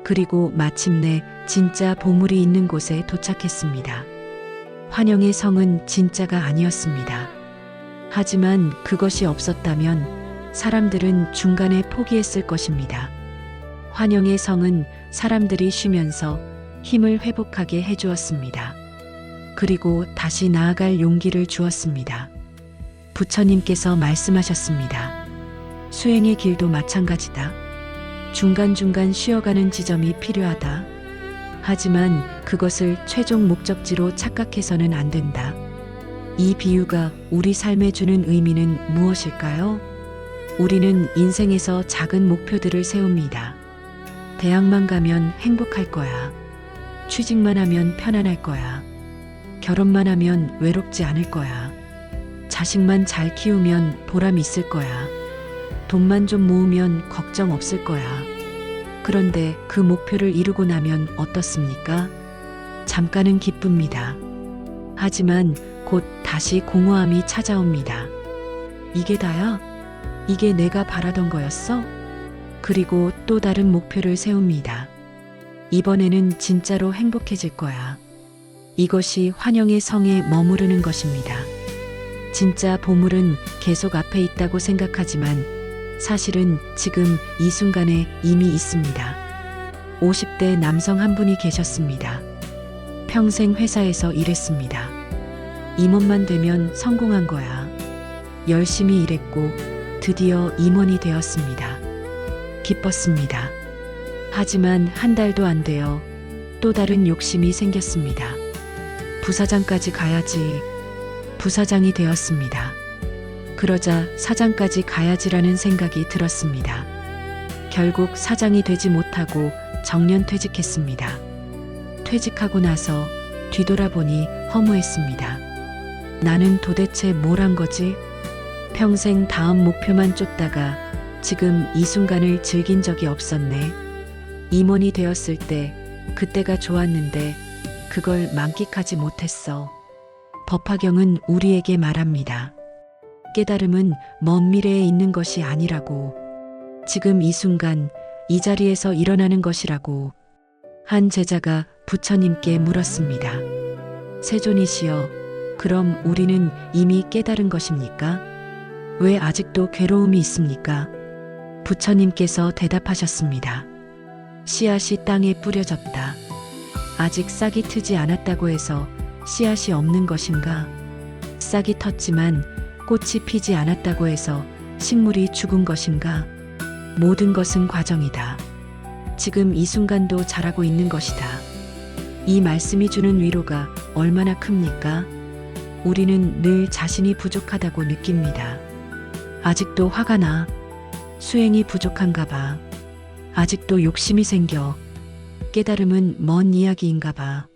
그리고 마침내 진짜 보물이 있는 곳에 도착했습니다. 환영의 성은 진짜가 아니었습니다. 하지만 그것이 없었다면 사람들은 중간에 포기했을 것입니다. 환영의 성은 사람들이 쉬면서 힘을 회복하게 해주었습니다. 그리고 다시 나아갈 용기를 주었습니다. 부처님께서 말씀하셨습니다. 수행의 길도 마찬가지다. 중간중간 쉬어가는 지점이 필요하다. 하지만 그것을 최종 목적지로 착각해서는 안 된다. 이 비유가 우리 삶에 주는 의미는 무엇일까요? 우리는 인생에서 작은 목표들을 세웁니다. 대학만 가면 행복할 거야. 취직만 하면 편안할 거야. 결혼만 하면 외롭지 않을 거야. 자식만 잘 키우면 보람 있을 거야. 돈만 좀 모으면 걱정 없을 거야. 그런데 그 목표를 이루고 나면 어떻습니까? 잠깐은 기쁩니다. 하지만 곧 다시 공허함이 찾아옵니다. 이게 다야? 이게 내가 바라던 거였어? 그리고 또 다른 목표를 세웁니다. 이번에는 진짜로 행복해질 거야. 이것이 환영의 성에 머무르는 것입니다. 진짜 보물은 계속 앞에 있다고 생각하지만 사실은 지금 이 순간에 이미 있습니다. 50대 남성 한 분이 계셨습니다. 평생 회사에서 일했습니다. 임원만 되면 성공한 거야. 열심히 일했고 드디어 임원이 되었습니다. 기뻤습니다. 하지만 한 달도 안 되어 또 다른 욕심이 생겼습니다. 부사장까지 가야지. 부사장이 되었습니다. 그러자 사장까지 가야지라는 생각이 들었습니다. 결국 사장이 되지 못하고 정년퇴직했습니다. 퇴직하고 나서 뒤돌아보니 허무했습니다. 나는 도대체 뭘 한 거지? 평생 다음 목표만 쫓다가 지금 이 순간을 즐긴 적이 없었네. 임원이 되었을 때 그때가 좋았는데 그걸 만끽하지 못했어. 법화경은 우리에게 말합니다. 깨달음은 먼 미래에 있는 것이 아니라고. 지금 이 순간 이 자리에서 일어나는 것이라고. 한 제자가 부처님께 물었습니다. 세존이시여, 그럼 우리는 이미 깨달은 것입니까? 왜 아직도 괴로움이 있습니까? 부처님께서 대답하셨습니다. 씨앗이 땅에 뿌려졌다. 아직 싹이 트지 않았다고 해서 씨앗이 없는 것인가? 싹이 텄지만 꽃이 피지 않았다고 해서 식물이 죽은 것인가? 모든 것은 과정이다. 지금 이 순간도 자라고 있는 것이다. 이 말씀이 주는 위로가 얼마나 큽니까? 우리는 늘 자신이 부족하다고 느낍니다. 아직도 화가 나. 수행이 부족한가 봐. 아직도 욕심이 생겨. 깨달음은 먼 이야기인가 봐.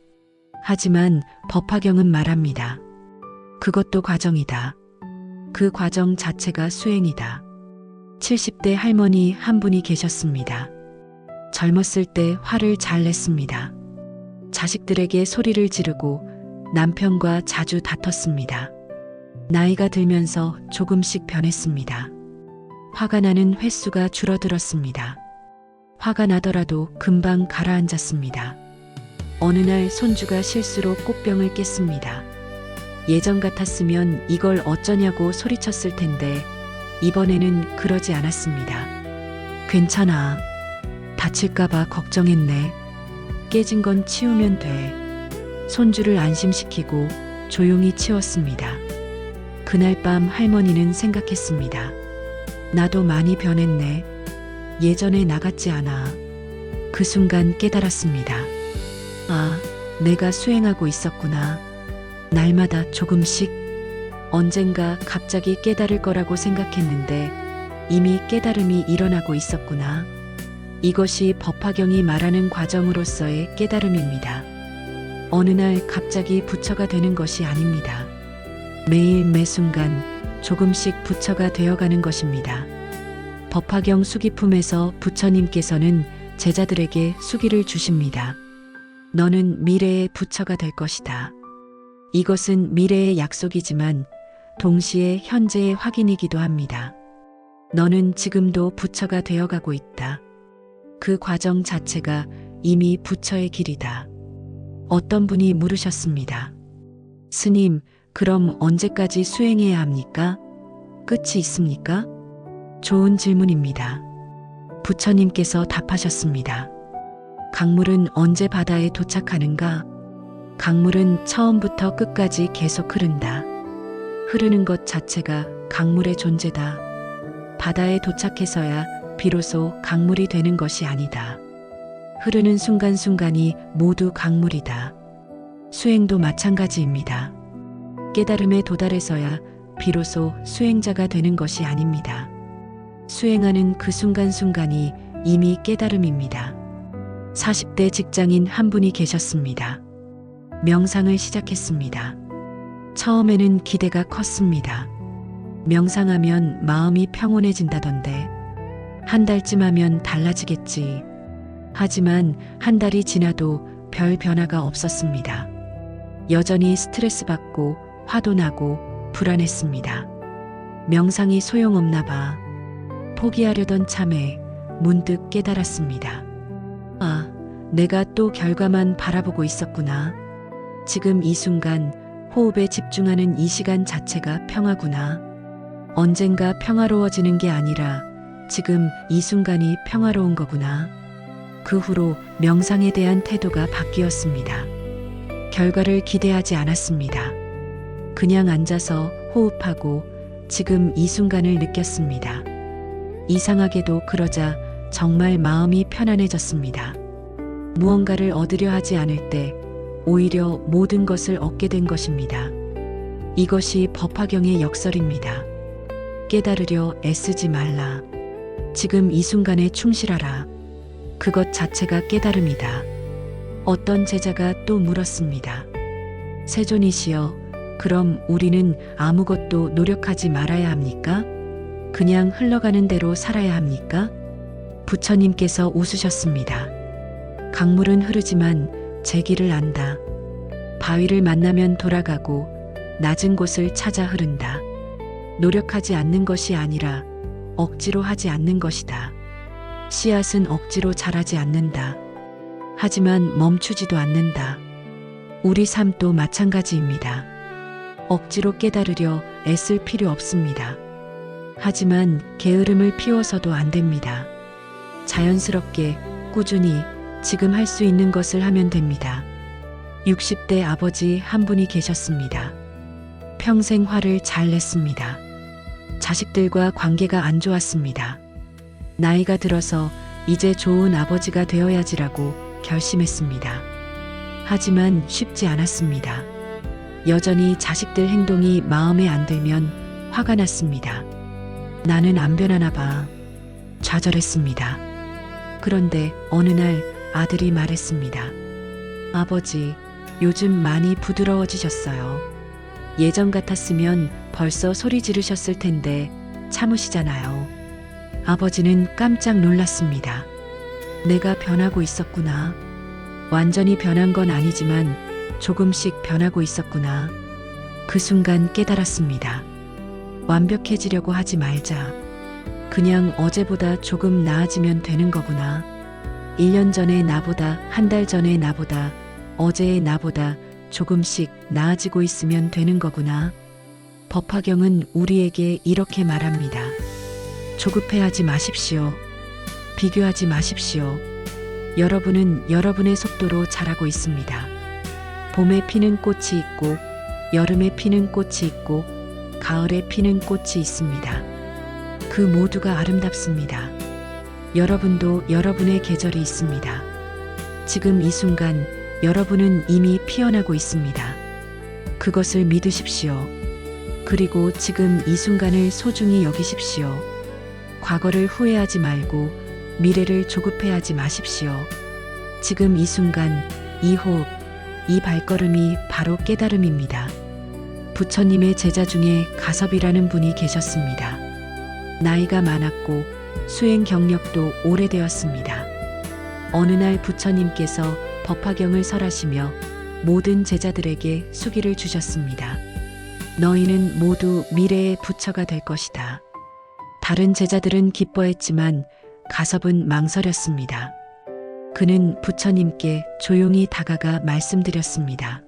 하지만 법화경은 말합니다. 그것도 과정이다. 그 과정 자체가 수행이다. 70대 할머니 한 분이 계셨습니다. 젊었을 때 화를 잘 냈습니다. 자식들에게 소리를 지르고 남편과 자주 다퉜습니다. 나이가 들면서 조금씩 변했습니다. 화가 나는 횟수가 줄어들었습니다. 화가 나더라도 금방 가라앉았습니다. 어느 날 손주가 실수로 꽃병을 깼습니다. 예전 같았으면 이걸 어쩌냐고 소리쳤을 텐데 이번에는 그러지 않았습니다. 괜찮아. 다칠까봐 걱정했네. 깨진 건 치우면 돼. 손주를 안심시키고 조용히 치웠습니다. 그날 밤 할머니는 생각했습니다. 나도 많이 변했네. 예전에 나 같지 않아. 그 순간 깨달았습니다. 아, 내가 수행하고 있었구나. 날마다 조금씩. 언젠가 갑자기 깨달을 거라고 생각했는데 이미 깨달음이 일어나고 있었구나. 이것이 법화경이 말하는 과정으로서의 깨달음입니다. 어느 날 갑자기 부처가 되는 것이 아닙니다. 매일 매 순간 조금씩 부처가 되어가는 것입니다. 법화경 수기품에서 부처님께서는 제자들에게 수기를 주십니다. 너는 미래의 부처가 될 것이다. 이것은 미래의 약속이지만 동시에 현재의 확인이기도 합니다. 너는 지금도 부처가 되어가고 있다. 그 과정 자체가 이미 부처의 길이다. 어떤 분이 물으셨습니다. 스님, 그럼 언제까지 수행해야 합니까? 끝이 있습니까? 좋은 질문입니다. 부처님께서 답하셨습니다. 강물은 언제 바다에 도착하는가? 강물은 처음부터 끝까지 계속 흐른다. 흐르는 것 자체가 강물의 존재다. 바다에 도착해서야 비로소 강물이 되는 것이 아니다. 흐르는 순간순간이 모두 강물이다. 수행도 마찬가지입니다. 깨달음에 도달해서야 비로소 수행자가 되는 것이 아닙니다. 수행하는 그 순간순간이 이미 깨달음입니다. 40대 직장인 한 분이 계셨습니다. 명상을 시작했습니다. 처음에는 기대가 컸습니다. 명상하면 마음이 평온해진다던데 한 달쯤 하면 달라지겠지. 하지만 한 달이 지나도 별 변화가 없었습니다. 여전히 스트레스 받고 화도 나고 불안했습니다. 명상이 소용없나 봐. 포기하려던 참에 문득 깨달았습니다. 아, 내가 또 결과만 바라보고 있었구나. 지금 이 순간 호흡에 집중하는 이 시간 자체가 평화구나. 언젠가 평화로워지는 게 아니라 지금 이 순간이 평화로운 거구나. 그 후로 명상에 대한 태도가 바뀌었습니다. 결과를 기대하지 않았습니다. 그냥 앉아서 호흡하고 지금 이 순간을 느꼈습니다. 이상하게도 그러자 정말 마음이 편안해졌습니다. 무언가를 얻으려 하지 않을 때 오히려 모든 것을 얻게 된 것입니다. 이것이 법화경의 역설입니다. 깨달으려 애쓰지 말라. 지금 이 순간에 충실하라. 그것 자체가 깨달음이다. 어떤 제자가 또 물었습니다. 세존이시여, 그럼 우리는 아무것도 노력하지 말아야 합니까? 그냥 흘러가는 대로 살아야 합니까? 부처님께서 웃으셨습니다. 강물은 흐르지만 제 길을 안다. 바위를 만나면 돌아가고 낮은 곳을 찾아 흐른다. 노력하지 않는 것이 아니라 억지로 하지 않는 것이다. 씨앗은 억지로 자라지 않는다. 하지만 멈추지도 않는다. 우리 삶도 마찬가지입니다. 억지로 깨달으려 애쓸 필요 없습니다. 하지만 게으름을 피워서도 안 됩니다. 자연스럽게 꾸준히 지금 할 수 있는 것을 하면 됩니다. 60대 아버지 한 분이 계셨습니다. 평생 화를 잘 냈습니다. 자식들과 관계가 안 좋았습니다. 나이가 들어서 이제 좋은 아버지가 되어야지라고 결심했습니다. 하지만 쉽지 않았습니다. 여전히 자식들 행동이 마음에 안 들면 화가 났습니다. 나는 안 변하나 봐. 좌절했습니다. 그런데 어느 날 아들이 말했습니다. 아버지, 요즘 많이 부드러워지셨어요. 예전 같았으면 벌써 소리 지르셨을 텐데 참으시잖아요. 아버지는 깜짝 놀랐습니다. 내가 변하고 있었구나. 완전히 변한 건 아니지만 조금씩 변하고 있었구나. 그 순간 깨달았습니다. 완벽해지려고 하지 말자. 그냥 어제보다 조금 나아지면 되는 거구나. 1년 전의 나보다, 한 달 전의 나보다, 어제의 나보다 조금씩 나아지고 있으면 되는 거구나. 법화경은 우리에게 이렇게 말합니다. 조급해하지 마십시오. 비교하지 마십시오. 여러분은 여러분의 속도로 자라고 있습니다. 봄에 피는 꽃이 있고, 여름에 피는 꽃이 있고, 가을에 피는 꽃이 있습니다. 그 모두가 아름답습니다. 여러분도 여러분의 계절이 있습니다. 지금 이 순간 여러분은 이미 피어나고 있습니다. 그것을 믿으십시오. 그리고 지금 이 순간을 소중히 여기십시오. 과거를 후회하지 말고 미래를 조급해하지 마십시오. 지금 이 순간, 이 호흡, 이 발걸음이 바로 깨달음입니다. 부처님의 제자 중에 가섭이라는 분이 계셨습니다. 나이가 많았고 수행 경력도 오래되었습니다. 어느 날 부처님께서 법화경을 설하시며 모든 제자들에게 수기를 주셨습니다. 너희는 모두 미래의 부처가 될 것이다. 다른 제자들은 기뻐했지만 가섭은 망설였습니다. 그는 부처님께 조용히 다가가 말씀드렸습니다.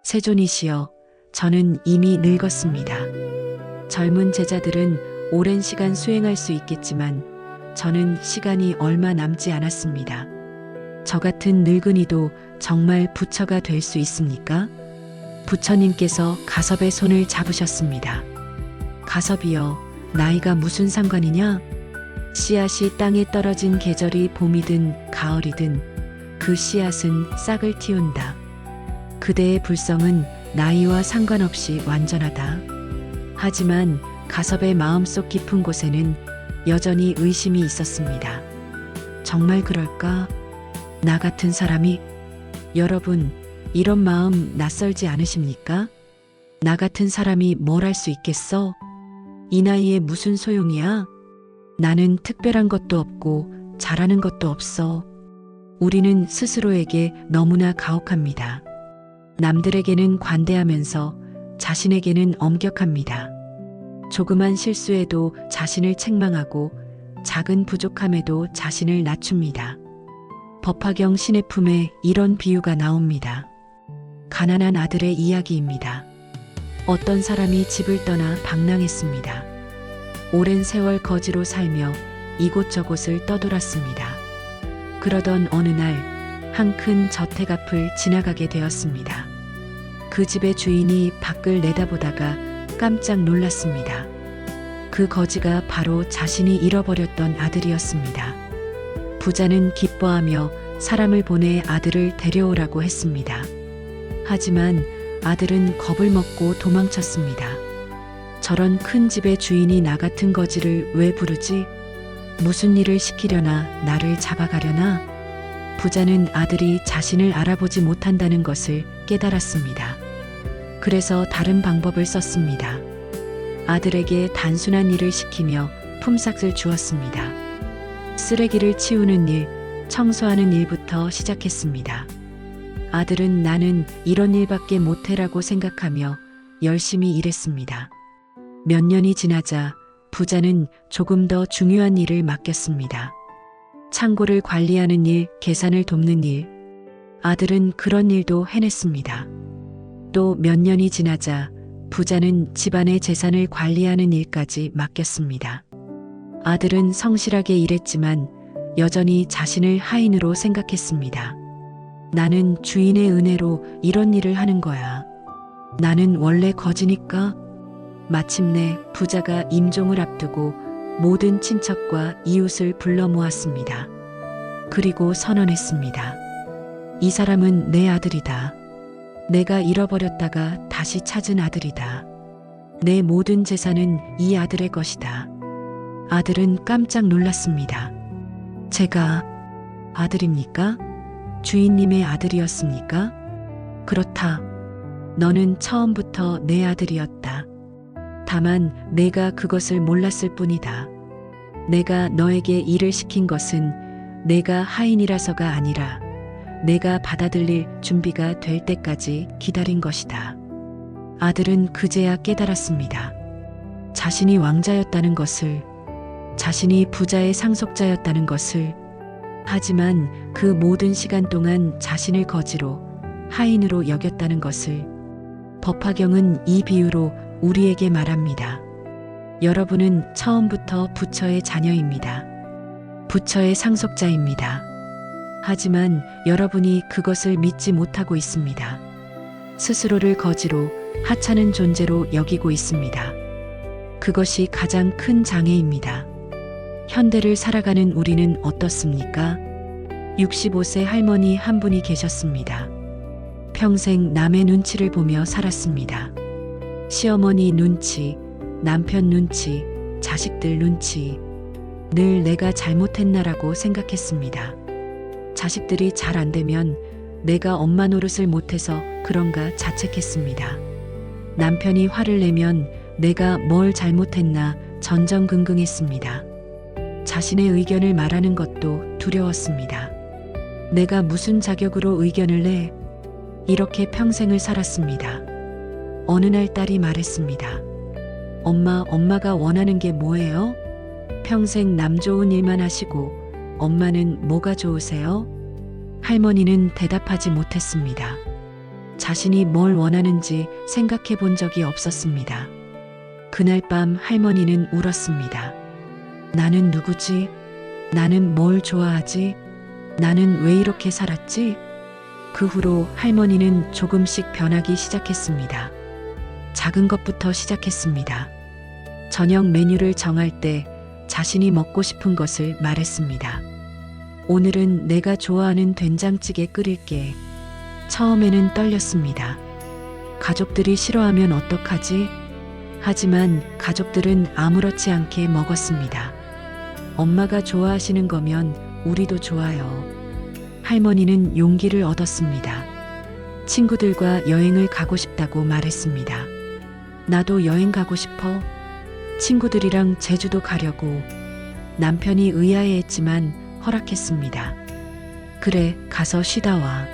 세존이시여, 저는 이미 늙었습니다. 젊은 제자들은 오랜 시간 수행할 수 있겠지만 저는 시간이 얼마 남지 않았습니다. 저 같은 늙은이도 정말 부처가 될 수 있습니까? 부처님께서 가섭의 손을 잡으셨습니다. 가섭이여, 나이가 무슨 상관이냐? 씨앗이 땅에 떨어진 계절이 봄이든 가을이든 그 씨앗은 싹을 틔운다. 그대의 불성은 나이와 상관없이 완전하다. 하지만 가섭의 마음속 깊은 곳에는 여전히 의심이 있었습니다. 정말 그럴까? 나 같은 사람이? 여러분, 이런 마음 낯설지 않으십니까? 나 같은 사람이 뭘 할 수 있겠어? 이 나이에 무슨 소용이야? 나는 특별한 것도 없고 잘하는 것도 없어. 우리는 스스로에게 너무나 가혹합니다. 남들에게는 관대하면서 자신에게는 엄격합니다. 조그만 실수에도 자신을 책망하고 작은 부족함에도 자신을 낮춥니다. 법화경 신의 품에 이런 비유가 나옵니다. 가난한 아들의 이야기입니다. 어떤 사람이 집을 떠나 방랑했습니다. 오랜 세월 거지로 살며 이곳저곳을 떠돌았습니다. 그러던 어느 날 한 큰 저택 앞을 지나가게 되었습니다. 그 집의 주인이 밖을 내다보다가 깜짝 놀랐습니다. 그 거지가 바로 자신이 잃어버렸던 아들이었습니다. 부자는 기뻐하며 사람을 보내 아들을 데려오라고 했습니다. 하지만 아들은 겁을 먹고 도망쳤습니다. 저런 큰 집의 주인이 나 같은 거지를 왜 부르지? 무슨 일을 시키려나, 나를 잡아가려나? 부자는 아들이 자신을 알아보지 못한다는 것을 깨달았습니다. 그래서 다른 방법을 썼습니다. 아들에게 단순한 일을 시키며 품삯을 주었습니다. 쓰레기를 치우는 일, 청소하는 일부터 시작했습니다. 아들은 나는 이런 일밖에 못해라고 생각하며 열심히 일했습니다. 몇 년이 지나자 부자는 조금 더 중요한 일을 맡겼습니다. 창고를 관리하는 일, 계산을 돕는 일. 아들은 그런 일도 해냈습니다. 또 몇 년이 지나자 부자는 집안의 재산을 관리하는 일까지 맡겼습니다. 아들은 성실하게 일했지만 여전히 자신을 하인으로 생각했습니다. 나는 주인의 은혜로 이런 일을 하는 거야. 나는 원래 거지니까? 마침내 부자가 임종을 앞두고 모든 친척과 이웃을 불러 모았습니다. 그리고 선언했습니다. 이 사람은 내 아들이다. 내가 잃어버렸다가 다시 찾은 아들이다. 내 모든 재산은 이 아들의 것이다. 아들은 깜짝 놀랐습니다. 제가 아들입니까? 주인님의 아들이었습니까? 그렇다. 너는 처음부터 내 아들이었다. 다만 내가 그것을 몰랐을 뿐이다. 내가 너에게 일을 시킨 것은 내가 하인이라서가 아니라 내가 받아들일 준비가 될 때까지 기다린 것이다. 아들은 그제야 깨달았습니다. 자신이 왕자였다는 것을, 자신이 부자의 상속자였다는 것을. 하지만 그 모든 시간 동안 자신을 거지로, 하인으로 여겼다는 것을. 법화경은 이 비유로 우리에게 말합니다. 여러분은 처음부터 부처의 자녀입니다. 부처의 상속자입니다. 하지만 여러분이 그것을 믿지 못하고 있습니다. 스스로를 거지로, 하찮은 존재로 여기고 있습니다. 그것이 가장 큰 장애입니다. 현대를 살아가는 우리는 어떻습니까? 65세 할머니 한 분이 계셨습니다. 평생 남의 눈치를 보며 살았습니다. 시어머니 눈치, 남편 눈치, 자식들 눈치. 늘 내가 잘못했나라고 생각했습니다. 자식들이 잘 안 되면 내가 엄마 노릇을 못해서 그런가 자책했습니다. 남편이 화를 내면 내가 뭘 잘못했나 전전긍긍했습니다. 자신의 의견을 말하는 것도 두려웠습니다. 내가 무슨 자격으로 의견을 내? 이렇게 평생을 살았습니다. 어느 날 딸이 말했습니다. 엄마가 원하는 게 뭐예요? 평생 남 좋은 일만 하시고 엄마는 뭐가 좋으세요? 할머니는 대답하지 못했습니다. 자신이 뭘 원하는지 생각해 본 적이 없었습니다. 그날 밤 할머니는 울었습니다. 나는 누구지? 나는 뭘 좋아하지? 나는 왜 이렇게 살았지? 그 후로 할머니는 조금씩 변하기 시작했습니다. 작은 것부터 시작했습니다. 저녁 메뉴를 정할 때 자신이 먹고 싶은 것을 말했습니다. 오늘은 내가 좋아하는 된장찌개 끓일게. 처음에는 떨렸습니다. 가족들이 싫어하면 어떡하지? 하지만 가족들은 아무렇지 않게 먹었습니다. 엄마가 좋아하시는 거면 우리도 좋아요. 할머니는 용기를 얻었습니다. 친구들과 여행을 가고 싶다고 말했습니다. 나도 여행 가고 싶어. 친구들이랑 제주도 가려고. 남편이 의아해했지만 허락했습니다. 그래, 가서 쉬다 와.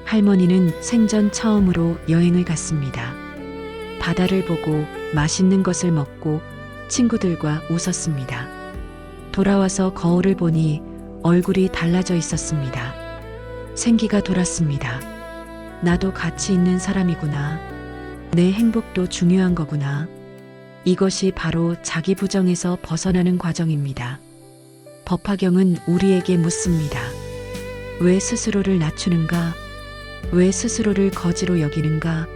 할머니는 생전 처음으로 여행을 갔습니다. 바다를 보고 맛있는 것을 먹고 친구들과 웃었습니다. 돌아와서 거울을 보니 얼굴이 달라져 있었습니다. 생기가 돌았습니다. 나도 가치 있는 사람이구나. 내 행복도 중요한 거구나. 이것이 바로 자기 부정에서 벗어나는 과정입니다. 법화경은 우리에게 묻습니다. 왜 스스로를 낮추는가? 왜 스스로를 거지로 여기는가?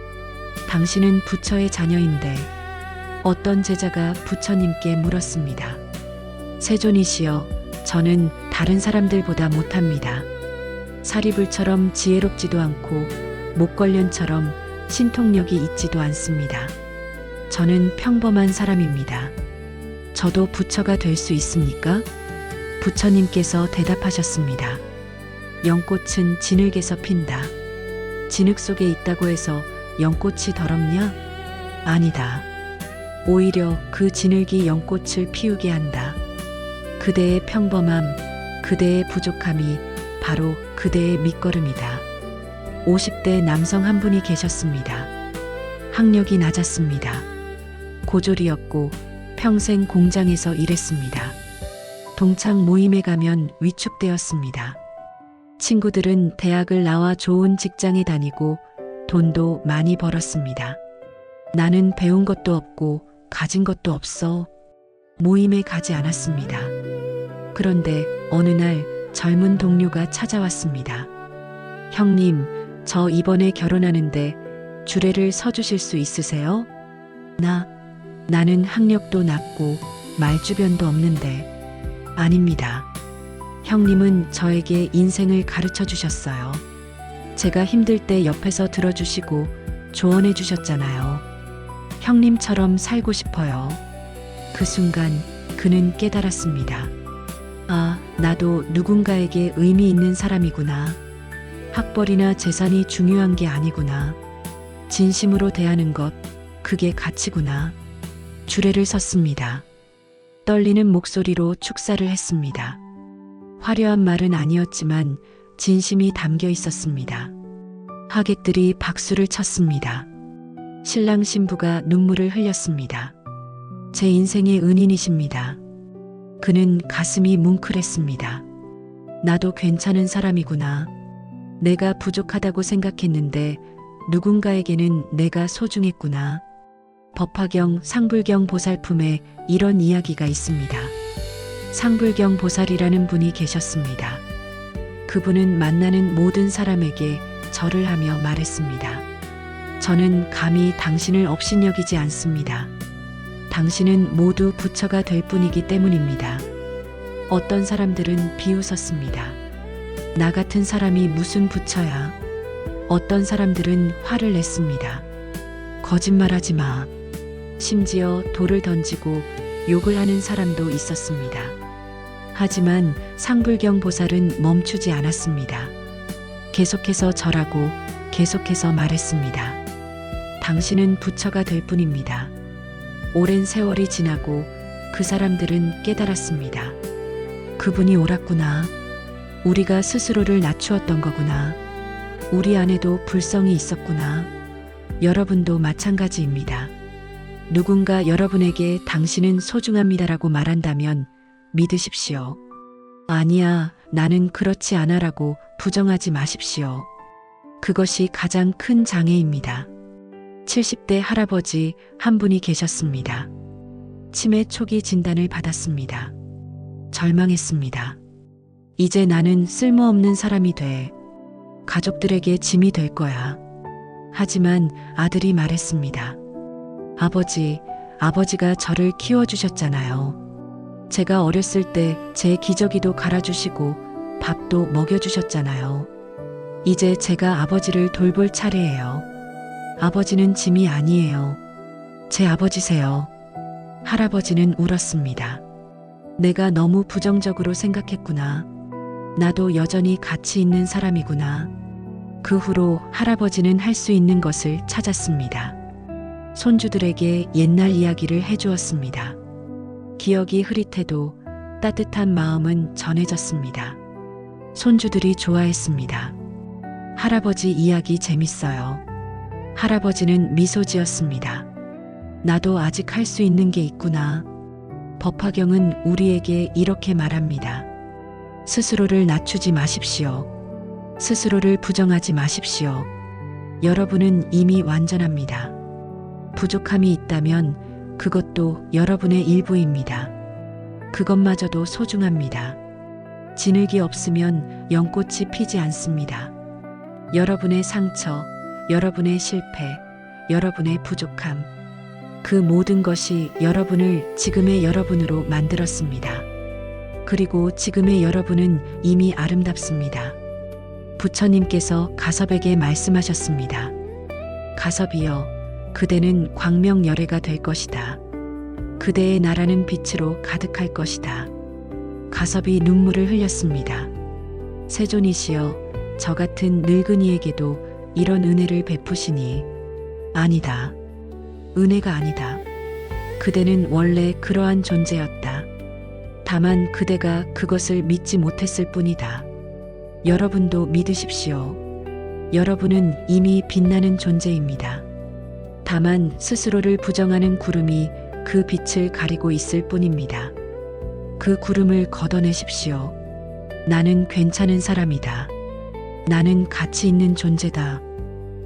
당신은 부처의 자녀인데. 어떤 제자가 부처님께 물었습니다. 세존이시여, 저는 다른 사람들보다 못합니다. 사리불처럼 지혜롭지도 않고 목걸련처럼 신통력이 있지도 않습니다. 저는 평범한 사람입니다. 저도 부처가 될 수 있습니까? 부처님께서 대답하셨습니다. 연꽃은 진흙에서 핀다. 진흙 속에 있다고 해서 연꽃이 더럽냐? 아니다. 오히려 그 진흙이 연꽃을 피우게 한다. 그대의 평범함, 그대의 부족함이 바로 그대의 밑거름이다. 50대 남성 한 분이 계셨습니다. 학력이 낮았습니다. 고졸이었고 평생 공장에서 일했습니다. 동창 모임에 가면 위축되었습니다. 친구들은 대학을 나와 좋은 직장에 다니고 돈도 많이 벌었습니다. 나는 배운 것도 없고 가진 것도 없어. 모임에 가지 않았습니다. 그런데 어느 날 젊은 동료가 찾아왔습니다. 형님, 저 이번에 결혼하는데 주례를 서주실 수 있으세요? 나는 학력도 낮고 말주변도 없는데. 아닙니다. 형님은 저에게 인생을 가르쳐 주셨어요. 제가 힘들 때 옆에서 들어주시고 조언해 주셨잖아요. 형님처럼 살고 싶어요. 그 순간 그는 깨달았습니다. 아, 나도 누군가에게 의미 있는 사람이구나. 학벌이나 재산이 중요한 게 아니구나. 진심으로 대하는 것, 그게 가치구나. 주례를 섰습니다. 떨리는 목소리로 축사를 했습니다. 화려한 말은 아니었지만 진심이 담겨 있었습니다. 하객들이 박수를 쳤습니다. 신랑 신부가 눈물을 흘렸습니다. 제 인생의 은인이십니다. 그는 가슴이 뭉클했습니다. 나도 괜찮은 사람이구나. 내가 부족하다고 생각했는데 누군가에게는 내가 소중했구나. 법화경 상불경 보살품에 이런 이야기가 있습니다. 상불경 보살이라는 분이 계셨습니다. 그분은 만나는 모든 사람에게 절을 하며 말했습니다. 저는 감히 당신을 업신여기지 않습니다. 당신은 모두 부처가 될 뿐이기 때문입니다. 어떤 사람들은 비웃었습니다. 나 같은 사람이 무슨 부처야. 어떤 사람들은 화를 냈습니다. 거짓말하지 마. 심지어 돌을 던지고 욕을 하는 사람도 있었습니다. 하지만 상불경 보살은 멈추지 않았습니다. 계속해서 절하고 계속해서 말했습니다. 당신은 부처가 될 뿐입니다. 오랜 세월이 지나고 그 사람들은 깨달았습니다. 그분이 옳았구나. 우리가 스스로를 낮추었던 거구나. 우리 안에도 불성이 있었구나. 여러분도 마찬가지입니다. 누군가 여러분에게 당신은 소중합니다라고 말한다면 믿으십시오. 아니야, 나는 그렇지 않아라고 부정하지 마십시오. 그것이 가장 큰 장애입니다. 70대 할아버지 한 분이 계셨습니다. 치매 초기 진단을 받았습니다. 절망했습니다. 이제 나는 쓸모없는 사람이 돼. 가족들에게 짐이 될 거야. 하지만 아들이 말했습니다. 아버지가 저를 키워주셨잖아요. 제가 어렸을 때 제 기저귀도 갈아주시고 밥도 먹여주셨잖아요. 이제 제가 아버지를 돌볼 차례예요. 아버지는 짐이 아니에요. 제 아버지세요. 할아버지는 울었습니다. 내가 너무 부정적으로 생각했구나. 나도 여전히 가치 있는 사람이구나. 그 후로 할아버지는 할 수 있는 것을 찾았습니다. 손주들에게 옛날 이야기를 해주었습니다. 기억이 흐릿해도 따뜻한 마음은 전해졌습니다. 손주들이 좋아했습니다. 할아버지 이야기 재밌어요. 할아버지는 미소 지었습니다. 나도 아직 할 수 있는 게 있구나. 법화경은 우리에게 이렇게 말합니다. 스스로를 낮추지 마십시오. 스스로를 부정하지 마십시오. 여러분은 이미 완전합니다. 부족함이 있다면 그것도 여러분의 일부입니다. 그것마저도 소중합니다. 진흙이 없으면 연꽃이 피지 않습니다. 여러분의 상처, 여러분의 실패, 여러분의 부족함, 그 모든 것이 여러분을 지금의 여러분으로 만들었습니다. 그리고 지금의 여러분은 이미 아름답습니다. 부처님께서 가섭에게 말씀하셨습니다. 가섭이여, 그대는 광명열애가 될 것이다. 그대의 나라는 빛으로 가득할 것이다. 가섭이 눈물을 흘렸습니다. 세존이시여, 저 같은 늙은이에게도 이런 은혜를 베푸시니. 아니다. 은혜가 아니다. 그대는 원래 그러한 존재였다. 다만 그대가 그것을 믿지 못했을 뿐이다. 여러분도 믿으십시오. 여러분은 이미 빛나는 존재입니다. 다만 스스로를 부정하는 구름이 그 빛을 가리고 있을 뿐입니다. 그 구름을 걷어내십시오. 나는 괜찮은 사람이다. 나는 가치 있는 존재다.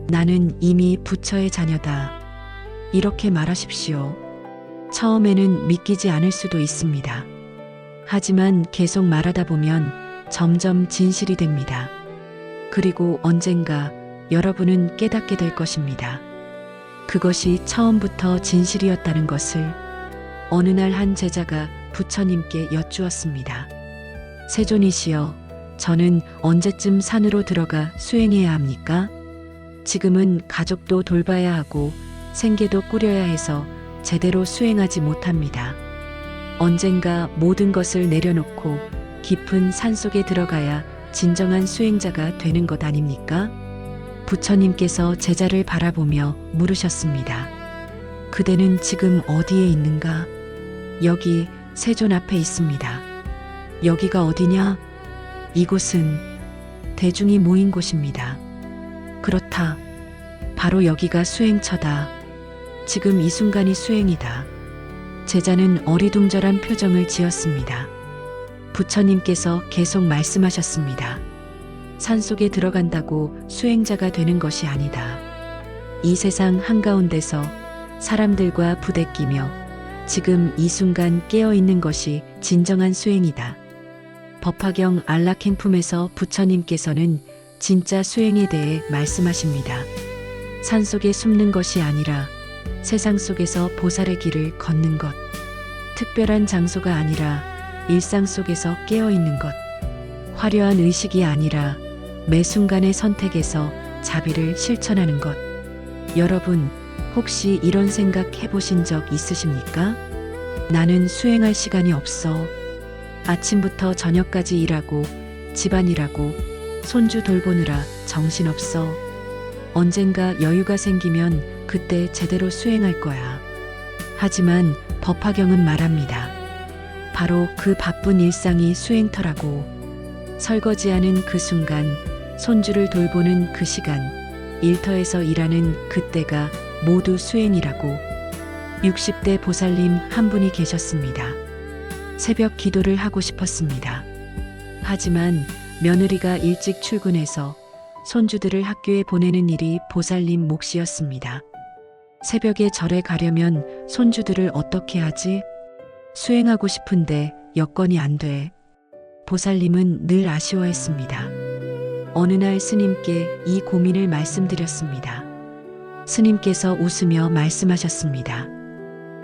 나는 이미 부처의 자녀다. 이렇게 말하십시오. 처음에는 믿기지 않을 수도 있습니다. 하지만 계속 말하다 보면 점점 진실이 됩니다. 그리고 언젠가 여러분은 깨닫게 될 것입니다. 그것이 처음부터 진실이었다는 것을. 어느 날 한 제자가 부처님께 여쭈었습니다. 세존이시여, 저는 언제쯤 산으로 들어가 수행해야 합니까? 지금은 가족도 돌봐야 하고 생계도 꾸려야 해서 제대로 수행하지 못합니다. 언젠가 모든 것을 내려놓고 깊은 산속에 들어가야 진정한 수행자가 되는 것 아닙니까? 부처님께서 제자를 바라보며 물으셨습니다. 그대는 지금 어디에 있는가? 여기 세존 앞에 있습니다. 여기가 어디냐? 이곳은 대중이 모인 곳입니다. 그렇다. 바로 여기가 수행처다. 지금 이 순간이 수행이다. 제자는 어리둥절한 표정을 지었습니다. 부처님께서 계속 말씀하셨습니다. 산속에 들어간다고 수행자가 되는 것이 아니다. 이 세상 한가운데서 사람들과 부대끼며 지금 이 순간 깨어있는 것이 진정한 수행이다. 법화경 안락행품에서 부처님께서는 진짜 수행에 대해 말씀하십니다. 산속에 숨는 것이 아니라 세상 속에서 보살의 길을 걷는 것. 특별한 장소가 아니라 일상 속에서 깨어있는 것. 화려한 의식이 아니라 매 순간의 선택에서 자비를 실천하는 것. 여러분, 혹시 이런 생각 해보신 적 있으십니까? 나는 수행할 시간이 없어. 아침부터 저녁까지 일하고 집안일하고 손주 돌보느라 정신없어. 언젠가 여유가 생기면 그때 제대로 수행할 거야. 하지만 법화경은 말합니다. 바로 그 바쁜 일상이 수행터라고. 설거지하는 그 순간, 손주를 돌보는 그 시간, 일터에서 일하는 그때가 모두 수행이라고. 60대 보살님 한 분이 계셨습니다. 새벽 기도를 하고 싶었습니다. 하지만 며느리가 일찍 출근해서 손주들을 학교에 보내는 일이 보살님 몫이었습니다. 새벽에 절에 가려면 손주들을 어떻게 하지? 수행하고 싶은데 여건이 안 돼. 보살님은 늘 아쉬워했습니다. 어느 날 스님께 이 고민을 말씀드렸습니다. 스님께서 웃으며 말씀하셨습니다.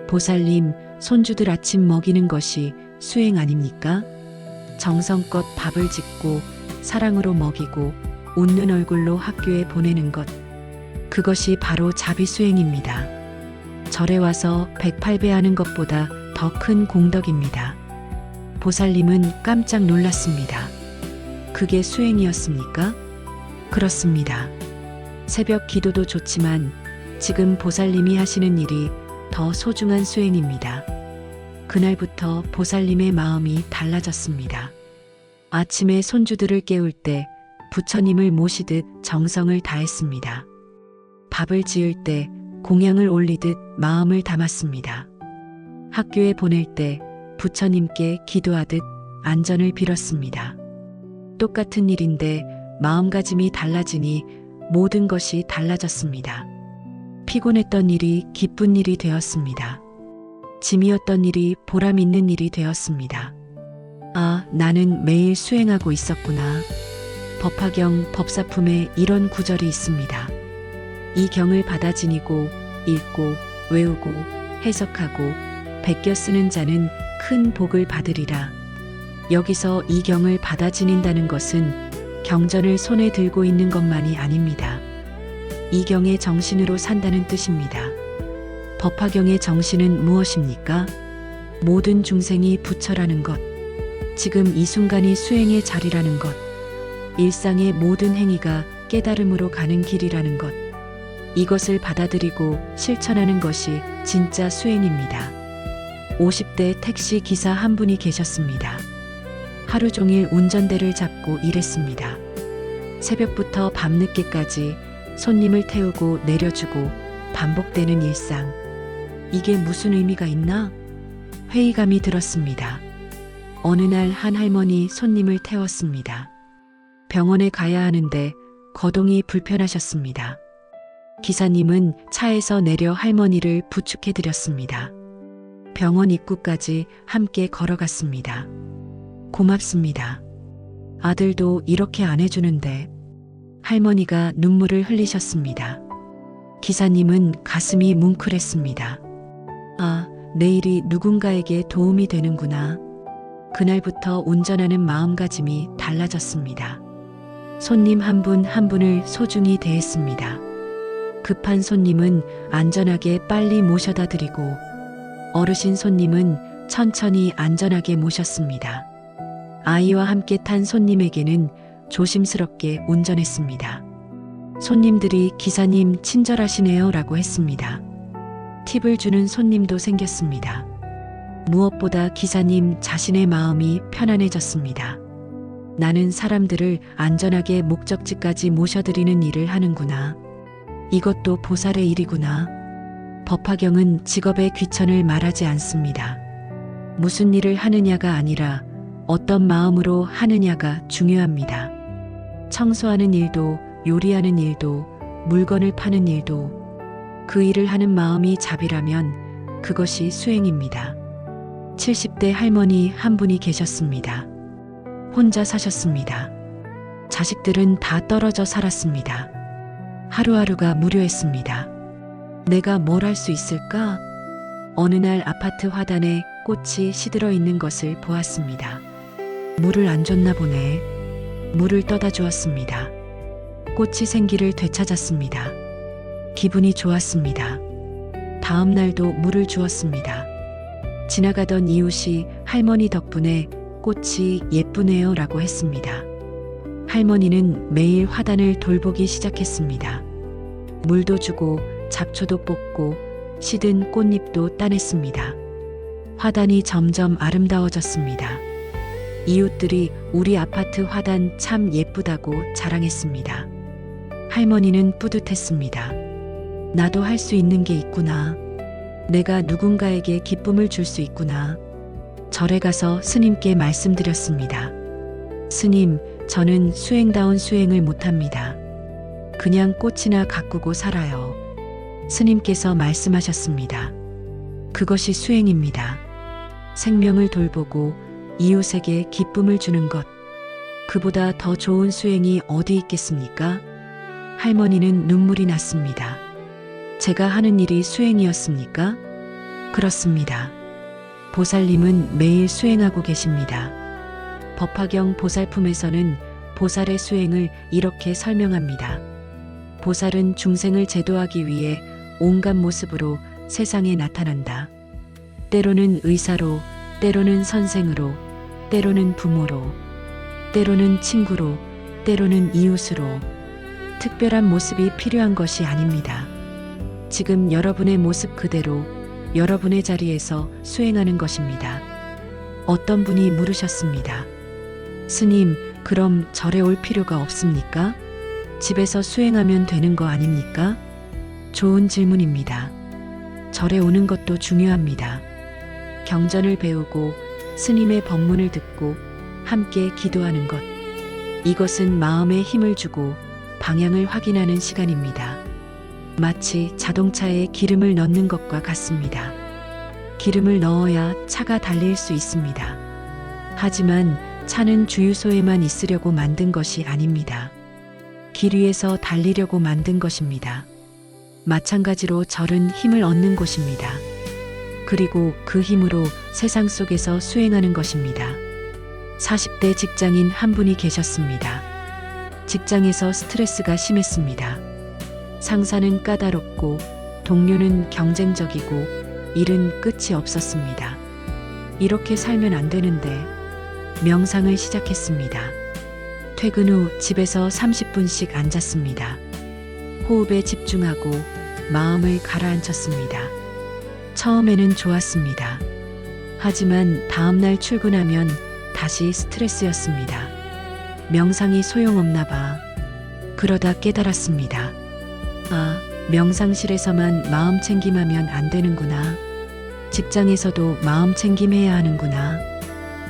보살님, 손주들 아침 먹이는 것이 수행 아닙니까? 정성껏 밥을 짓고 사랑으로 먹이고 웃는 얼굴로 학교에 보내는 것. 그것이 바로 자비수행입니다. 절에 와서 108배 하는 것보다 더 큰 공덕입니다. 보살님은 깜짝 놀랐습니다. 그게 수행이었습니까? 그렇습니다. 새벽 기도도 좋지만 지금 보살님이 하시는 일이 더 소중한 수행입니다. 그날부터 보살님의 마음이 달라졌습니다. 아침에 손주들을 깨울 때 부처님을 모시듯 정성을 다했습니다. 밥을 지을 때 공양을 올리듯 마음을 담았습니다. 학교에 보낼 때 부처님께 기도하듯 안전을 빌었습니다. 똑같은 일인데 마음가짐이 달라지니 모든 것이 달라졌습니다. 피곤했던 일이 기쁜 일이 되었습니다. 짐이었던 일이 보람 있는 일이 되었습니다. 아, 나는 매일 수행하고 있었구나. 법화경 법사품에 이런 구절이 있습니다. 이 경을 받아 지니고 읽고 외우고 해석하고 베껴 쓰는 자는 큰 복을 받으리라. 여기서 이 경을 받아 지닌다는 것은 경전을 손에 들고 있는 것만이 아닙니다. 이 경의 정신으로 산다는 뜻입니다. 법화경의 정신은 무엇입니까? 모든 중생이 부처라는 것. 지금 이 순간이 수행의 자리라는 것. 일상의 모든 행위가 깨달음으로 가는 길이라는 것. 이것을 받아들이고 실천하는 것이 진짜 수행입니다. 50대 택시 기사 한 분이 계셨습니다. 하루 종일 운전대를 잡고 일했습니다. 새벽부터 밤늦게까지 손님을 태우고 내려주고 반복되는 일상. 이게 무슨 의미가 있나? 회의감이 들었습니다. 어느 날 한 할머니 손님을 태웠습니다. 병원에 가야 하는데 거동이 불편하셨습니다. 기사님은 차에서 내려 할머니를 부축해 드렸습니다. 병원 입구까지 함께 걸어갔습니다. 고맙습니다. 아들도 이렇게 안 해주는데. 할머니가 눈물을 흘리셨습니다. 기사님은 가슴이 뭉클했습니다. 아, 내일이 누군가에게 도움이 되는구나. 그날부터 운전하는 마음가짐이 달라졌습니다. 손님 한 분 한 분을 소중히 대했습니다. 급한 손님은 안전하게 빨리 모셔다 드리고 어르신 손님은 천천히 안전하게 모셨습니다. 아이와 함께 탄 손님에게는 조심스럽게 운전했습니다. 손님들이 기사님 친절하시네요 라고 했습니다. 팁을 주는 손님도 생겼습니다. 무엇보다 기사님 자신의 마음이 편안해졌습니다. 나는 사람들을 안전하게 목적지까지 모셔드리는 일을 하는구나. 이것도 보살의 일이구나. 법화경은 직업의 귀천을 말하지 않습니다. 무슨 일을 하느냐가 아니라 어떤 마음으로 하느냐가 중요합니다. 청소하는 일도, 요리하는 일도, 물건을 파는 일도 그 일을 하는 마음이 자비라면 그것이 수행입니다. 70대 할머니 한 분이 계셨습니다. 혼자 사셨습니다. 자식들은 다 떨어져 살았습니다. 하루하루가 무료했습니다. 내가 뭘 할 수 있을까? 어느 날 아파트 화단에 꽃이 시들어 있는 것을 보았습니다. 물을 안 줬나 보네. 물을 떠다 주었습니다. 꽃이 생기를 되찾았습니다. 기분이 좋았습니다. 다음 날도 물을 주었습니다. 지나가던 이웃이 할머니 덕분에 꽃이 예쁘네요 라고 했습니다. 할머니는 매일 화단을 돌보기 시작했습니다. 물도 주고 잡초도 뽑고 시든 꽃잎도 따냈습니다. 화단이 점점 아름다워졌습니다. 이웃들이 우리 아파트 화단 참 예쁘다고 자랑했습니다. 할머니는 뿌듯했습니다. 나도 할 수 있는 게 있구나. 내가 누군가에게 기쁨을 줄 수 있구나. 절에 가서 스님께 말씀드렸습니다. 스님, 저는 수행다운 수행을 못합니다. 그냥 꽃이나 가꾸고 살아요. 스님께서 말씀하셨습니다. 그것이 수행입니다. 생명을 돌보고 이웃에게 기쁨을 주는 것. 그보다 더 좋은 수행이 어디 있겠습니까? 할머니는 눈물이 났습니다. 제가 하는 일이 수행이었습니까? 그렇습니다. 보살님은 매일 수행하고 계십니다. 법화경 보살품에서는 보살의 수행을 이렇게 설명합니다. 보살은 중생을 제도하기 위해 온갖 모습으로 세상에 나타난다. 때로는 의사로, 때로는 선생으로, 때로는 부모로, 때로는 친구로, 때로는 이웃으로. 특별한 모습이 필요한 것이 아닙니다. 지금 여러분의 모습 그대로 여러분의 자리에서 수행하는 것입니다. 어떤 분이 물으셨습니다. 스님, 그럼 절에 올 필요가 없습니까? 집에서 수행하면 되는 거 아닙니까? 좋은 질문입니다. 절에 오는 것도 중요합니다. 경전을 배우고 스님의 법문을 듣고 함께 기도하는 것. 이것은 마음에 힘을 주고 방향을 확인하는 시간입니다. 마치 자동차에 기름을 넣는 것과 같습니다. 기름을 넣어야 차가 달릴 수 있습니다. 하지만 차는 주유소에만 있으려고 만든 것이 아닙니다. 길 위에서 달리려고 만든 것입니다. 마찬가지로 절은 힘을 얻는 곳입니다. 그리고 그 힘으로 세상 속에서 수행하는 것입니다. 40대 직장인 한 분이 계셨습니다. 직장에서 스트레스가 심했습니다. 상사는 까다롭고 동료는 경쟁적이고 일은 끝이 없었습니다. 이렇게 살면 안 되는데 명상을 시작했습니다. 퇴근 후 집에서 30분씩 앉았습니다. 호흡에 집중하고 마음을 가라앉혔습니다. 처음에는 좋았습니다. 하지만 다음날 출근하면 다시 스트레스였습니다. 명상이 소용없나 봐. 그러다 깨달았습니다. 아, 명상실에서만 마음 챙김하면 안 되는구나. 직장에서도 마음 챙김해야 하는구나.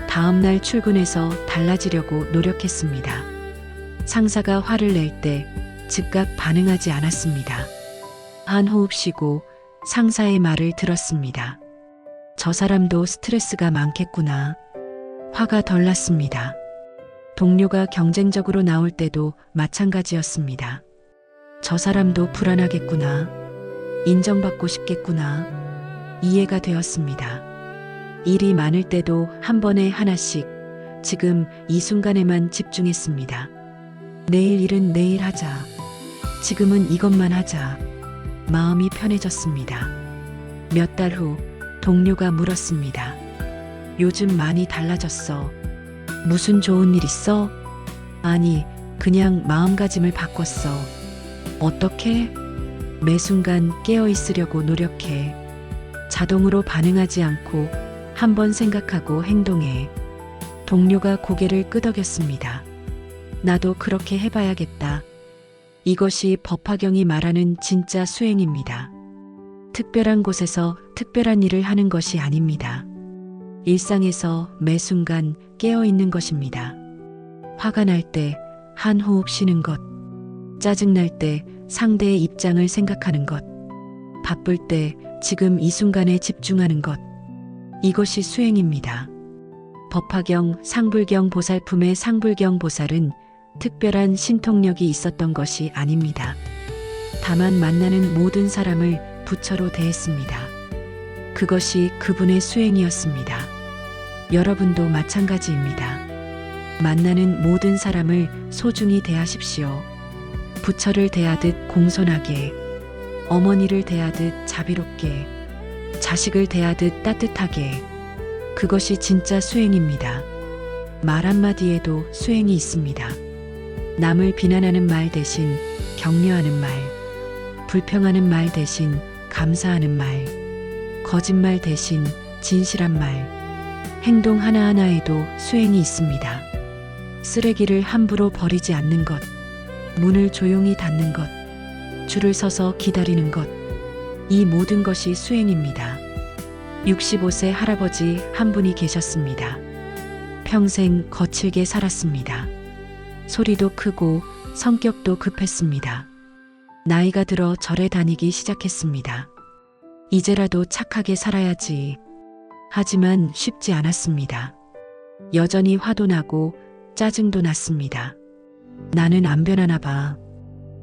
다음날 출근해서 달라지려고 노력했습니다. 상사가 화를 낼 때 즉각 반응하지 않았습니다. 한 호흡 쉬고 상사의 말을 들었습니다. 저 사람도 스트레스가 많겠구나. 화가 덜 났습니다. 동료가 경쟁적으로 나올 때도 마찬가지였습니다. 저 사람도 불안하겠구나. 인정받고 싶겠구나. 이해가 되었습니다. 일이 많을 때도 한 번에 하나씩, 지금 이 순간에만 집중했습니다. 내일 일은 내일 하자. 지금은 이것만 하자. 마음이 편해졌습니다. 몇 달 후 동료가 물었습니다. 요즘 많이 달라졌어. 무슨 좋은 일 있어? 아니, 그냥 마음가짐을 바꿨어. 어떻게? 매 순간 깨어 있으려고 노력해. 자동으로 반응하지 않고 한 번 생각하고 행동해. 동료가 고개를 끄덕였습니다. 나도 그렇게 해봐야겠다. 이것이 법화경이 말하는 진짜 수행입니다. 특별한 곳에서 특별한 일을 하는 것이 아닙니다. 일상에서 매 순간 깨어 있는 것입니다. 화가 날 때 한 호흡 쉬는 것, 짜증날 때 상대의 입장을 생각하는 것, 바쁠 때 지금 이 순간에 집중하는 것, 이것이 수행입니다. 법화경 상불경 보살품의 상불경 보살은 특별한 신통력이 있었던 것이 아닙니다. 다만 만나는 모든 사람을 부처로 대했습니다. 그것이 그분의 수행이었습니다. 여러분도 마찬가지입니다. 만나는 모든 사람을 소중히 대하십시오. 부처를 대하듯 공손하게, 어머니를 대하듯 자비롭게, 자식을 대하듯 따뜻하게. 그것이 진짜 수행입니다. 말 한마디에도 수행이 있습니다. 남을 비난하는 말 대신 격려하는 말, 불평하는 말 대신 감사하는 말, 거짓말 대신 진실한 말, 행동 하나하나에도 수행이 있습니다. 쓰레기를 함부로 버리지 않는 것, 문을 조용히 닫는 것, 줄을 서서 기다리는 것, 이 모든 것이 수행입니다. 65세 할아버지 한 분이 계셨습니다. 평생 거칠게 살았습니다. 소리도 크고 성격도 급했습니다. 나이가 들어 절에 다니기 시작했습니다. 이제라도 착하게 살아야지. 하지만 쉽지 않았습니다. 여전히 화도 나고 짜증도 났습니다. 나는 안 변하나 봐.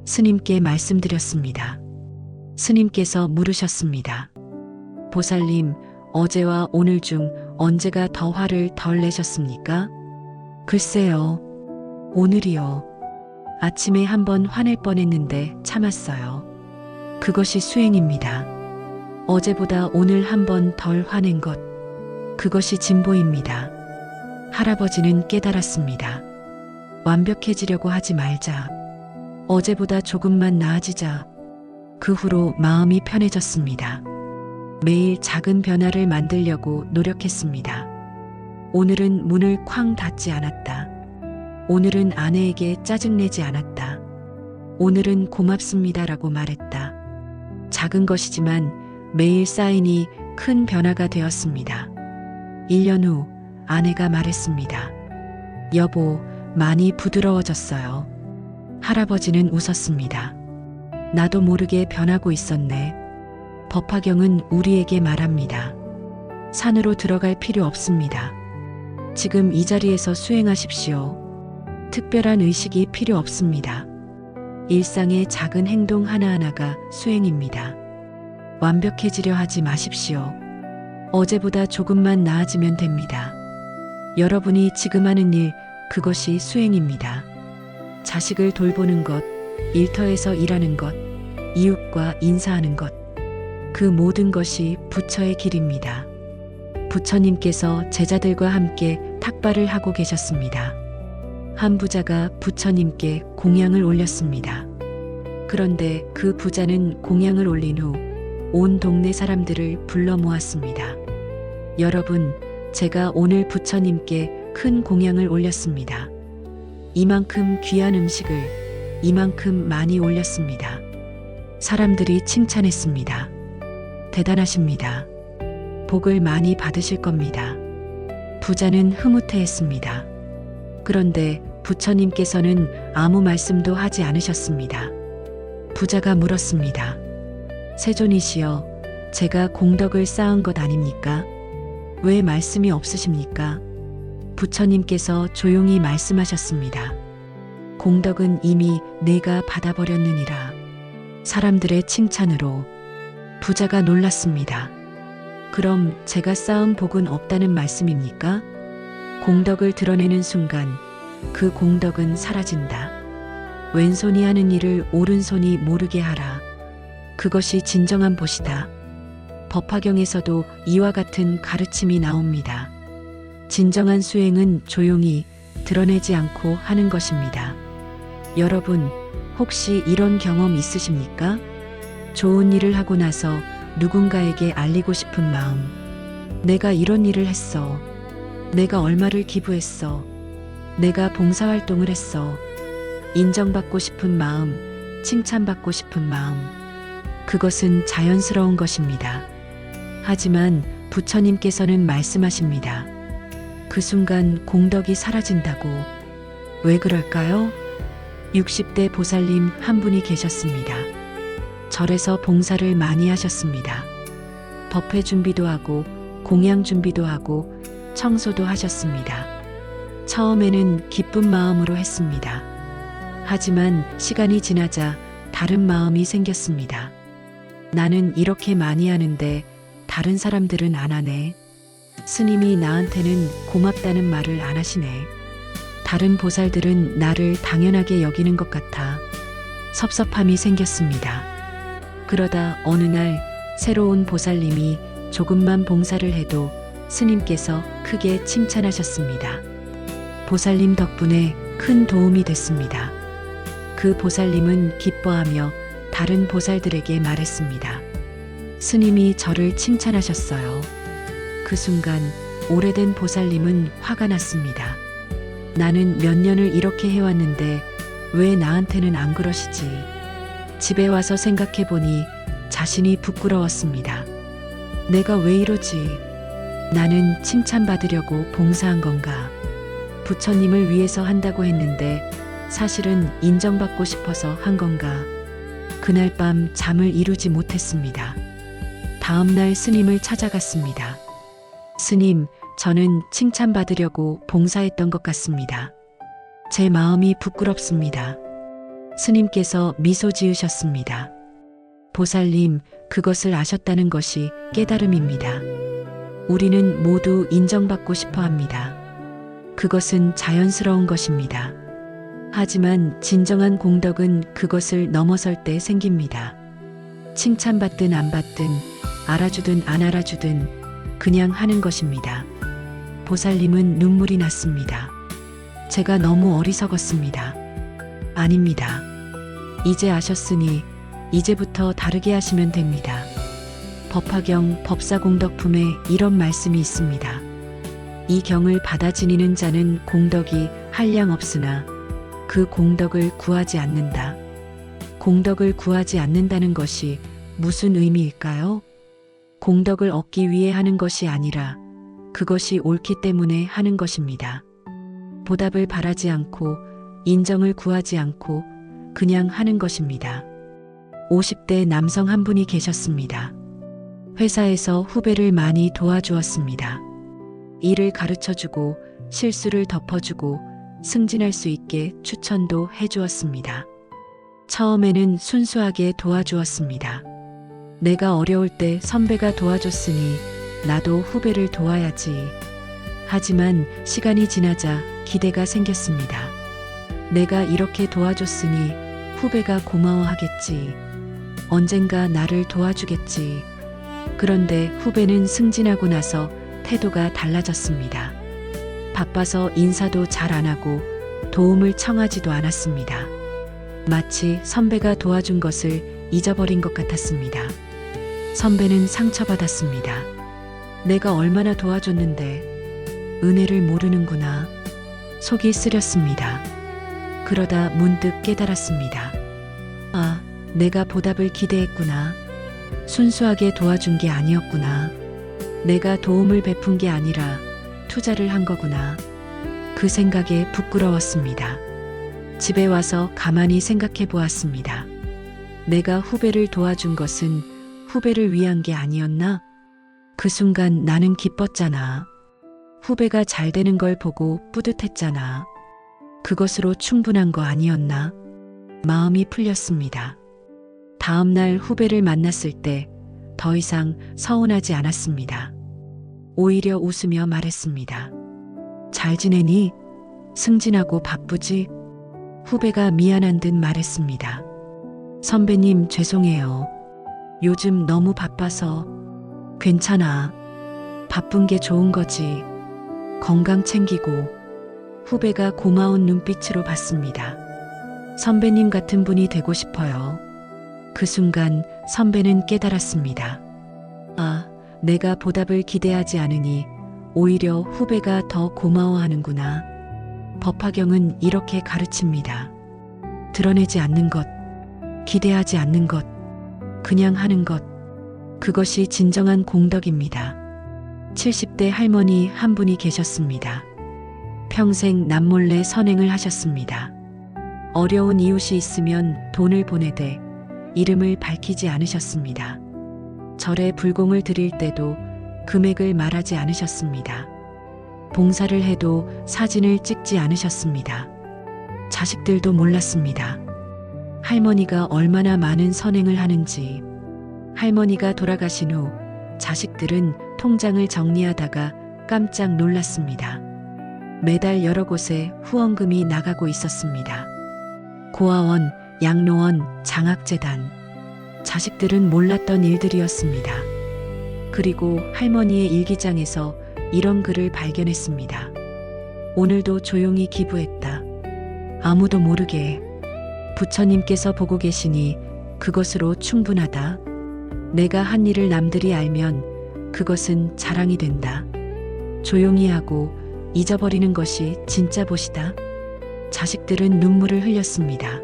스님께 말씀드렸습니다. 스님께서 물으셨습니다. 보살님, 어제와 오늘 중 언제가 더 화를 덜 내셨습니까? 글쎄요. 오늘이요. 아침에 한번 화낼 뻔했는데 참았어요. 그것이 수행입니다. 어제보다 오늘 한번 덜 화낸 것. 그것이 진보입니다. 할아버지는 깨달았습니다. 완벽해지려고 하지 말자. 어제보다 조금만 나아지자. 그 후로 마음이 편해졌습니다. 매일 작은 변화를 만들려고 노력했습니다. 오늘은 문을 쾅 닫지 않았다. 오늘은 아내에게 짜증내지 않았다. 오늘은 고맙습니다라고 말했다. 작은 것이지만 매일 쌓이니 큰 변화가 되었습니다. 1년 후 아내가 말했습니다. 여보, 많이 부드러워졌어요. 할아버지는 웃었습니다. 나도 모르게 변하고 있었네. 법화경은 우리에게 말합니다. 산으로 들어갈 필요 없습니다. 지금 이 자리에서 수행하십시오. 특별한 의식이 필요 없습니다. 일상의 작은 행동 하나하나가 수행입니다. 완벽해지려 하지 마십시오. 어제보다 조금만 나아지면 됩니다. 여러분이 지금 하는 일, 그것이 수행입니다. 자식을 돌보는 것, 일터에서 일하는 것, 이웃과 인사하는 것, 그 모든 것이 부처의 길입니다. 부처님께서 제자들과 함께 탁발을 하고 계셨습니다. 한 부자가 부처님께 공양을 올렸습니다. 그런데 그 부자는 공양을 올린 후 온 동네 사람들을 불러 모았습니다. 여러분, 제가 오늘 부처님께 큰 공양을 올렸습니다. 이만큼 귀한 음식을 이만큼 많이 올렸습니다. 사람들이 칭찬했습니다. 대단하십니다. 복을 많이 받으실 겁니다. 부자는 흐뭇해했습니다. 그런데 부처님께서는 아무 말씀도 하지 않으셨습니다. 부자가 물었습니다. 세존이시여, 제가 공덕을 쌓은 것 아닙니까? 왜 말씀이 없으십니까? 부처님께서 조용히 말씀하셨습니다. 공덕은 이미 내가 받아버렸느니라. 사람들의 칭찬으로 부자가 놀랐습니다. 그럼 제가 쌓은 복은 없다는 말씀입니까? 공덕을 드러내는 순간 그 공덕은 사라진다. 왼손이 하는 일을 오른손이 모르게 하라. 그것이 진정한 보시다. 법화경에서도 이와 같은 가르침이 나옵니다. 진정한 수행은 조용히 드러내지 않고 하는 것입니다. 여러분, 혹시 이런 경험 있으십니까? 좋은 일을 하고 나서 누군가에게 알리고 싶은 마음. 내가 이런 일을 했어. 내가 얼마를 기부했어. 내가 봉사활동을 했어. 인정받고 싶은 마음, 칭찬받고 싶은 마음. 그것은 자연스러운 것입니다. 하지만 부처님께서는 말씀하십니다. 그 순간 공덕이 사라진다고. 왜 그럴까요? 60대 보살님 한 분이 계셨습니다. 절에서 봉사를 많이 하셨습니다. 법회 준비도 하고 공양 준비도 하고 청소도 하셨습니다. 처음에는 기쁜 마음으로 했습니다. 하지만 시간이 지나자 다른 마음이 생겼습니다. 나는 이렇게 많이 하는데 다른 사람들은 안 하네. 스님이 나한테는 고맙다는 말을 안 하시네. 다른 보살들은 나를 당연하게 여기는 것 같아 섭섭함이 생겼습니다. 그러다 어느 날 새로운 보살님이 조금만 봉사를 해도 스님께서 크게 칭찬하셨습니다. 보살님 덕분에 큰 도움이 됐습니다. 그 보살님은 기뻐하며 다른 보살들에게 말했습니다. 스님이 저를 칭찬하셨어요. 그 순간 오래된 보살님은 화가 났습니다. 나는 몇 년을 이렇게 해왔는데 왜 나한테는 안 그러시지? 집에 와서 생각해 보니 자신이 부끄러웠습니다. 내가 왜 이러지? 나는 칭찬받으려고 봉사한 건가? 부처님을 위해서 한다고 했는데 사실은 인정받고 싶어서 한 건가? 그날 밤 잠을 이루지 못했습니다. 다음 날 스님을 찾아갔습니다. 스님, 저는 칭찬받으려고 봉사했던 것 같습니다. 제 마음이 부끄럽습니다. 스님께서 미소 지으셨습니다. 보살님, 그것을 아셨다는 것이 깨달음입니다. 우리는 모두 인정받고 싶어 합니다. 그것은 자연스러운 것입니다. 하지만 진정한 공덕은 그것을 넘어설 때 생깁니다. 칭찬받든 안 받든, 알아주든 안 알아주든 그냥 하는 것입니다. 보살님은 눈물이 났습니다. 제가 너무 어리석었습니다. 아닙니다. 이제 아셨으니 이제부터 다르게 하시면 됩니다. 법화경 법사공덕품에 이런 말씀이 있습니다. 이 경을 받아 지니는 자는 공덕이 한량 없으나 그 공덕을 구하지 않는다. 공덕을 구하지 않는다는 것이 무슨 의미일까요? 공덕을 얻기 위해 하는 것이 아니라 그것이 옳기 때문에 하는 것입니다. 보답을 바라지 않고 인정을 구하지 않고 그냥 하는 것입니다. 50대 남성 한 분이 계셨습니다. 회사에서 후배를 많이 도와주었습니다. 일을 가르쳐주고 실수를 덮어주고 승진할 수 있게 추천도 해주었습니다. 처음에는 순수하게 도와주었습니다. 내가 어려울 때 선배가 도와줬으니 나도 후배를 도와야지. 하지만 시간이 지나자 기대가 생겼습니다. 내가 이렇게 도와줬으니 후배가 고마워하겠지. 언젠가 나를 도와주겠지. 그런데 후배는 승진하고 나서 태도가 달라졌습니다. 바빠서 인사도 잘 안 하고 도움을 청하지도 않았습니다. 마치 선배가 도와준 것을 잊어버린 것 같았습니다. 선배는 상처받았습니다. 내가 얼마나 도와줬는데 은혜를 모르는구나. 속이 쓰렸습니다. 그러다 문득 깨달았습니다. 아, 내가 보답을 기대했구나. 순수하게 도와준 게 아니었구나. 내가 도움을 베푼 게 아니라 투자를 한 거구나. 그 생각에 부끄러웠습니다. 집에 와서 가만히 생각해 보았습니다. 내가 후배를 도와준 것은 후배를 위한 게 아니었나? 그 순간 나는 기뻤잖아. 후배가 잘 되는 걸 보고 뿌듯했잖아. 그것으로 충분한 거 아니었나? 마음이 풀렸습니다. 다음 날 후배를 만났을 때 더 이상 서운하지 않았습니다. 오히려 웃으며 말했습니다. 잘 지내니? 승진하고 바쁘지? 후배가 미안한 듯 말했습니다. 선배님 죄송해요. 요즘 너무 바빠서. 괜찮아. 바쁜 게 좋은 거지. 건강 챙기고. 후배가 고마운 눈빛으로 봤습니다. 선배님 같은 분이 되고 싶어요. 그 순간 선배는 깨달았습니다. 아, 내가 보답을 기대하지 않으니 오히려 후배가 더 고마워하는구나. 법화경은 이렇게 가르칩니다. 드러내지 않는 것, 기대하지 않는 것, 그냥 하는 것, 그것이 진정한 공덕입니다. 70대 할머니 한 분이 계셨습니다. 평생 남몰래 선행을 하셨습니다. 어려운 이웃이 있으면 돈을 보내되 이름을 밝히지 않으셨습니다. 절에 불공을 드릴 때도 금액을 말하지 않으셨습니다. 봉사를 해도 사진을 찍지 않으셨습니다. 자식들도 몰랐습니다. 할머니가 얼마나 많은 선행을 하는지. 할머니가 돌아가신 후 자식들은 통장을 정리하다가 깜짝 놀랐습니다. 매달 여러 곳에 후원금이 나가고 있었습니다. 고아원, 양로원, 장학재단. 자식들은 몰랐던 일들이었습니다. 그리고 할머니의 일기장에서 이런 글을 발견했습니다. 오늘도 조용히 기부했다. 아무도 모르게. 부처님께서 보고 계시니 그것으로 충분하다. 내가 한 일을 남들이 알면 그것은 자랑이 된다. 조용히 하고 잊어버리는 것이 진짜 보시다. 자식들은 눈물을 흘렸습니다.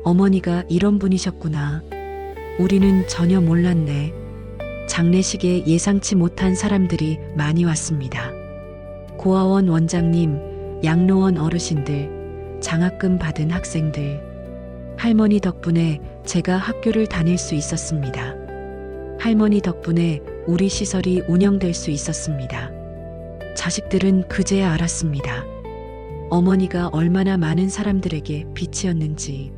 어머니가 이런 분이셨구나. 우리는 전혀 몰랐네. 장례식에 예상치 못한 사람들이 많이 왔습니다. 고아원 원장님, 양로원 어르신들, 장학금 받은 학생들. 할머니 덕분에 제가 학교를 다닐 수 있었습니다. 할머니 덕분에 우리 시설이 운영될 수 있었습니다. 자식들은 그제야 알았습니다. 어머니가 얼마나 많은 사람들에게 빛이었는지,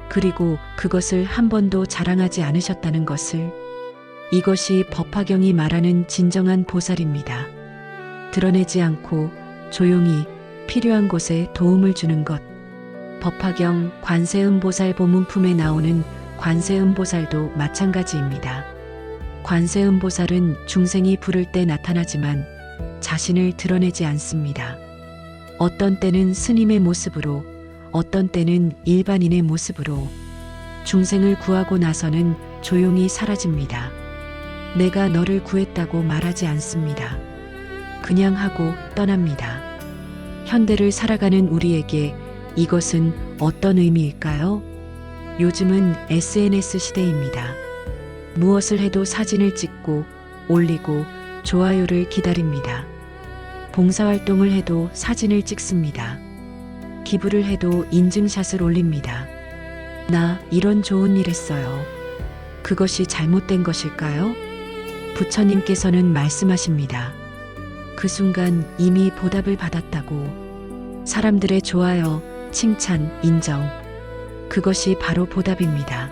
그리고 그것을 한 번도 자랑하지 않으셨다는 것을. 이것이 법화경이 말하는 진정한 보살입니다. 드러내지 않고 조용히 필요한 곳에 도움을 주는 것. 법화경 관세음보살 보문품에 나오는 관세음보살도 마찬가지입니다. 관세음보살은 중생이 부를 때 나타나지만 자신을 드러내지 않습니다. 어떤 때는 스님의 모습으로, 어떤 때는 일반인의 모습으로. 중생을 구하고 나서는 조용히 사라집니다. 내가 너를 구했다고 말하지 않습니다. 그냥 하고 떠납니다. 현대를 살아가는 우리에게 이것은 어떤 의미일까요? 요즘은 SNS 시대입니다. 무엇을 해도 사진을 찍고 올리고 좋아요를 기다립니다. 봉사활동을 해도 사진을 찍습니다. 기부를 해도 인증샷을 올립니다. 나 이런 좋은 일 했어요. 그것이 잘못된 것일까요? 부처님께서는 말씀하십니다. 그 순간 이미 보답을 받았다고. 사람들의 좋아요, 칭찬, 인정. 그것이 바로 보답입니다.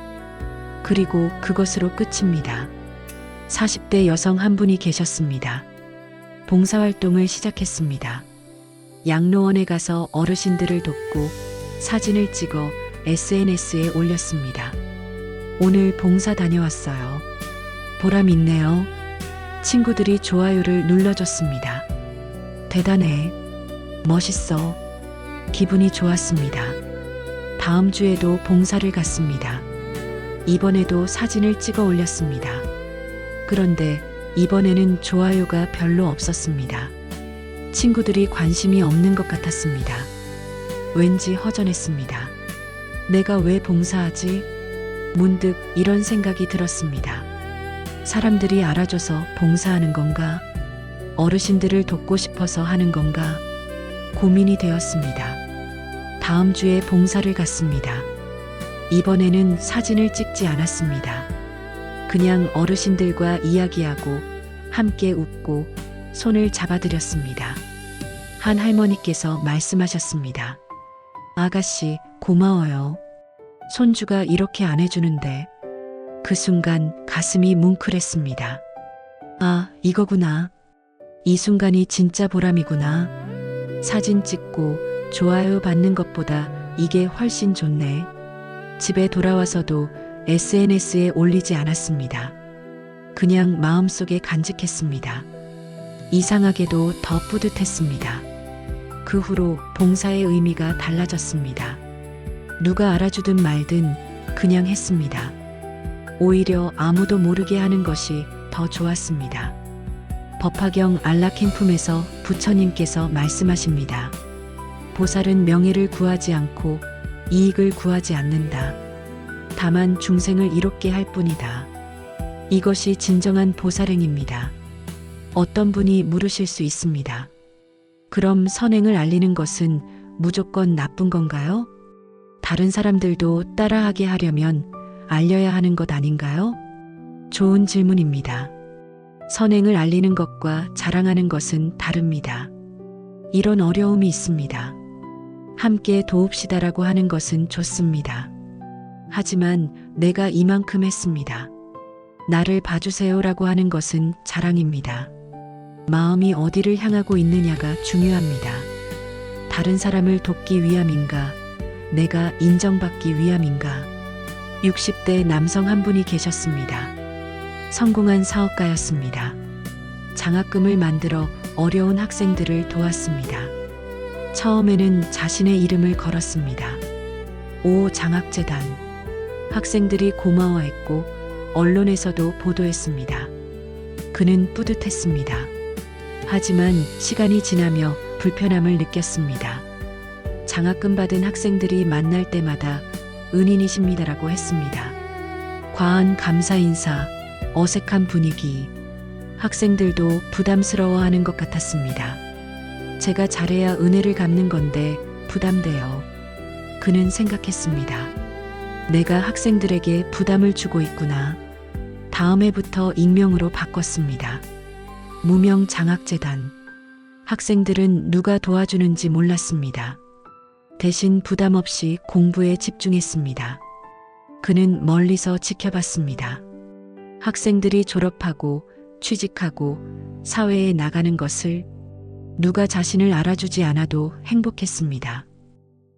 그리고 그것으로 끝입니다. 40대 여성 한 분이 계셨습니다. 봉사활동을 시작했습니다. 양로원에 가서 어르신들을 돕고 사진을 찍어 SNS에 올렸습니다. 오늘 봉사 다녀왔어요. 보람 있네요. 친구들이 좋아요를 눌러줬습니다. 대단해. 멋있어. 기분이 좋았습니다. 다음 주에도 봉사를 갔습니다. 이번에도 사진을 찍어 올렸습니다. 그런데 이번에는 좋아요가 별로 없었습니다. 친구들이 관심이 없는 것 같았습니다. 왠지 허전했습니다. 내가 왜 봉사하지? 문득 이런 생각이 들었습니다. 사람들이 알아줘서 봉사하는 건가? 어르신들을 돕고 싶어서 하는 건가? 고민이 되었습니다. 다음 주에 봉사를 갔습니다. 이번에는 사진을 찍지 않았습니다. 그냥 어르신들과 이야기하고 함께 웃고 손을 잡아드렸습니다. 한 할머니께서 말씀하셨습니다. 아가씨, 고마워요. 손주가 이렇게 안 해주는데. 그 순간 가슴이 뭉클했습니다. 아, 이거구나. 이 순간이 진짜 보람이구나. 사진 찍고 좋아요 받는 것보다 이게 훨씬 좋네. 집에 돌아와서도 SNS에 올리지 않았습니다. 그냥 마음속에 간직했습니다. 이상하게도 더 뿌듯했습니다. 그 후로 봉사의 의미가 달라졌습니다. 누가 알아주든 말든 그냥 했습니다. 오히려 아무도 모르게 하는 것이 더 좋았습니다. 법화경 안락행품에서 부처님께서 말씀하십니다. 보살은 명예를 구하지 않고 이익을 구하지 않는다. 다만 중생을 이롭게 할 뿐이다. 이것이 진정한 보살행입니다. 어떤 분이 물으실 수 있습니다. 그럼 선행을 알리는 것은 무조건 나쁜 건가요? 다른 사람들도 따라하게 하려면 알려야 하는 것 아닌가요? 좋은 질문입니다. 선행을 알리는 것과 자랑하는 것은 다릅니다. 이런 어려움이 있습니다. 함께 도웁시다라고 하는 것은 좋습니다. 하지만 내가 이만큼 했습니다. 나를 봐주세요라고 하는 것은 자랑입니다. 마음이 어디를 향하고 있느냐가 중요합니다. 다른 사람을 돕기 위함인가? 내가 인정받기 위함인가? 60대 남성 한 분이 계셨습니다. 성공한 사업가였습니다. 장학금을 만들어 어려운 학생들을 도왔습니다. 처음에는 자신의 이름을 걸었습니다. 오 장학재단. 학생들이 고마워했고 언론에서도 보도했습니다. 그는 뿌듯했습니다. 하지만 시간이 지나며 불편함을 느꼈습니다. 장학금 받은 학생들이 만날 때마다 은인이십니다라고 했습니다. 과한 감사 인사, 어색한 분위기, 학생들도 부담스러워하는 것 같았습니다. 제가 잘해야 은혜를 갚는 건데 부담돼요. 그는 생각했습니다. 내가 학생들에게 부담을 주고 있구나. 다음 해부터 익명으로 바꿨습니다. 무명 장학재단. 학생들은 누가 도와주는지 몰랐습니다. 대신 부담 없이 공부에 집중했습니다. 그는 멀리서 지켜봤습니다. 학생들이 졸업하고 취직하고 사회에 나가는 것을 누가 자신을 알아주지 않아도 행복했습니다.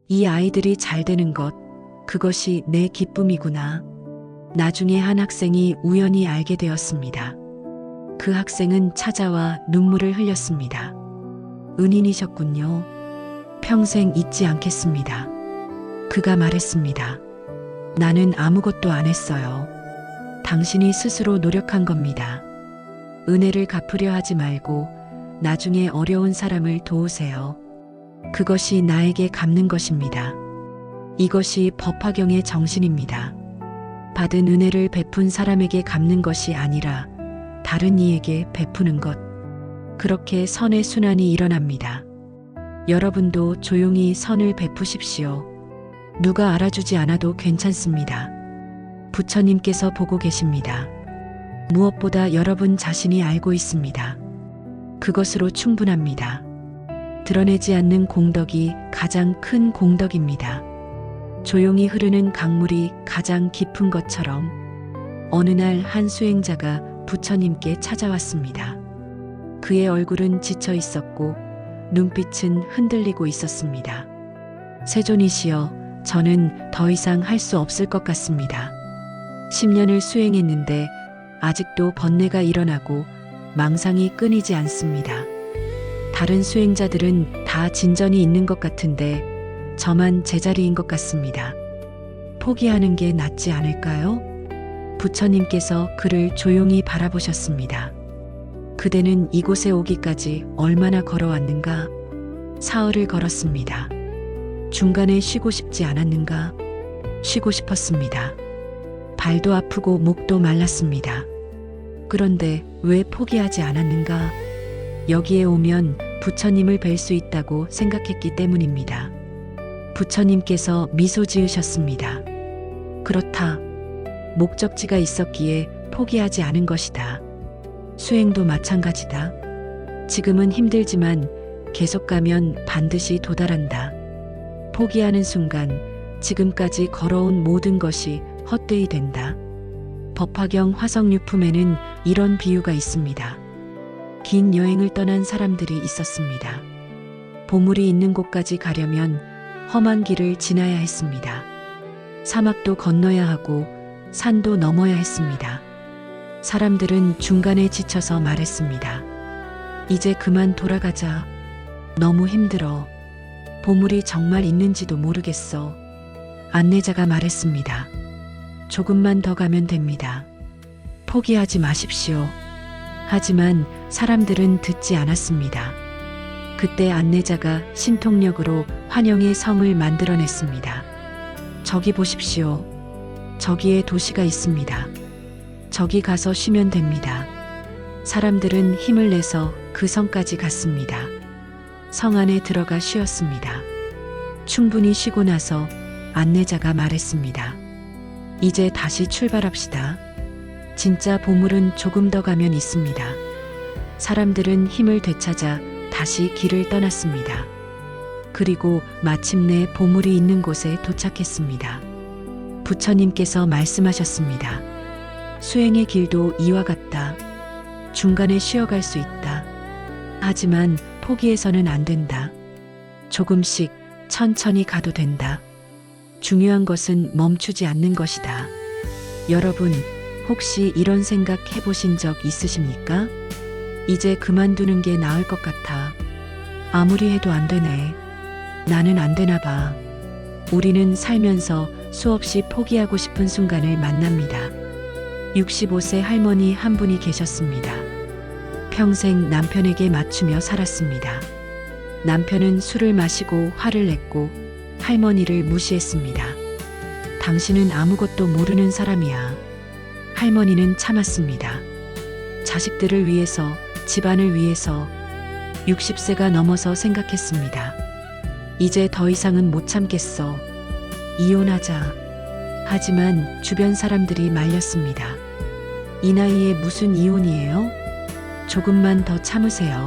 이 아이들이 잘 되는 것, 그것이 내 기쁨이구나. 나중에 한 학생이 우연히 알게 되었습니다. 그 학생은 찾아와 눈물을 흘렸습니다. 은인이셨군요. 평생 잊지 않겠습니다. 그가 말했습니다. 나는 아무것도 안 했어요. 당신이 스스로 노력한 겁니다. 은혜를 갚으려 하지 말고 나중에 어려운 사람을 도우세요. 그것이 나에게 갚는 것입니다. 이것이 법화경의 정신입니다. 받은 은혜를 베푼 사람에게 갚는 것이 아니라 다른 이에게 베푸는 것. 그렇게 선의 순환이 일어납니다. 여러분도 조용히 선을 베푸십시오. 누가 알아주지 않아도 괜찮습니다. 부처님께서 보고 계십니다. 무엇보다 여러분 자신이 알고 있습니다. 그것으로 충분합니다. 드러내지 않는 공덕이 가장 큰 공덕입니다. 조용히 흐르는 강물이 가장 깊은 것처럼 어느 날 한 수행자가 부처님께 찾아왔습니다. 그의 얼굴은 지쳐 있었고 눈빛은 흔들리고 있었습니다. 세존이시여, 저는 더 이상 할 수 없을 것 같습니다. 10년을 수행했는데 아직도 번뇌가 일어나고 망상이 끊이지 않습니다. 다른 수행자들은 다 진전이 있는 것 같은데 저만 제자리인 것 같습니다. 포기하는 게 낫지 않을까요? 부처님께서 그를 조용히 바라보셨습니다. 그대는 이곳에 오기까지 얼마나 걸어왔는가? 사흘을 걸었습니다. 중간에 쉬고 싶지 않았는가? 쉬고 싶었습니다. 발도 아프고 목도 말랐습니다. 그런데 왜 포기하지 않았는가? 여기에 오면 부처님을 뵐 수 있다고 생각했기 때문입니다. 부처님께서 미소 지으셨습니다. 그렇다. 목적지가 있었기에 포기하지 않은 것이다. 수행도 마찬가지다. 지금은 힘들지만 계속 가면 반드시 도달한다. 포기하는 순간 지금까지 걸어온 모든 것이 헛되이 된다. 법화경 화석유품에는 이런 비유가 있습니다. 긴 여행을 떠난 사람들이 있었습니다. 보물이 있는 곳까지 가려면 험한 길을 지나야 했습니다. 사막도 건너야 하고 산도 넘어야 했습니다. 사람들은 중간에 지쳐서 말했습니다. 이제 그만 돌아가자. 너무 힘들어. 보물이 정말 있는지도 모르겠어. 안내자가 말했습니다. 조금만 더 가면 됩니다. 포기하지 마십시오. 하지만 사람들은 듣지 않았습니다. 그때 안내자가 신통력으로 환영의 성을 만들어냈습니다. 저기 보십시오. 저기에 도시가 있습니다. 저기 가서 쉬면 됩니다. 사람들은 힘을 내서 그 성까지 갔습니다. 성 안에 들어가 쉬었습니다. 충분히 쉬고 나서 안내자가 말했습니다. 이제 다시 출발합시다. 진짜 보물은 조금 더 가면 있습니다. 사람들은 힘을 되찾아 다시 길을 떠났습니다. 그리고 마침내 보물이 있는 곳에 도착했습니다. 부처님께서 말씀하셨습니다. 수행의 길도 이와 같다. 중간에 쉬어갈 수 있다. 하지만 포기해서는 안 된다. 조금씩 천천히 가도 된다. 중요한 것은 멈추지 않는 것이다. 여러분, 혹시 이런 생각 해보신 적 있으십니까? 이제 그만두는 게 나을 것 같아. 아무리 해도 안 되네. 나는 안 되나 봐. 우리는 살면서 수없이 포기하고 싶은 순간을 만납니다. 65세 할머니 한 분이 계셨습니다. 평생 남편에게 맞추며 살았습니다. 남편은 술을 마시고 화를 냈고 할머니를 무시했습니다. 당신은 아무것도 모르는 사람이야. 할머니는 참았습니다. 자식들을 위해서, 집안을 위해서 60세가 넘어서 생각했습니다. 이제 더 이상은 못 참겠어. 이혼하자. 하지만 주변 사람들이 말렸습니다. 이 나이에 무슨 이혼이에요? 조금만 더 참으세요.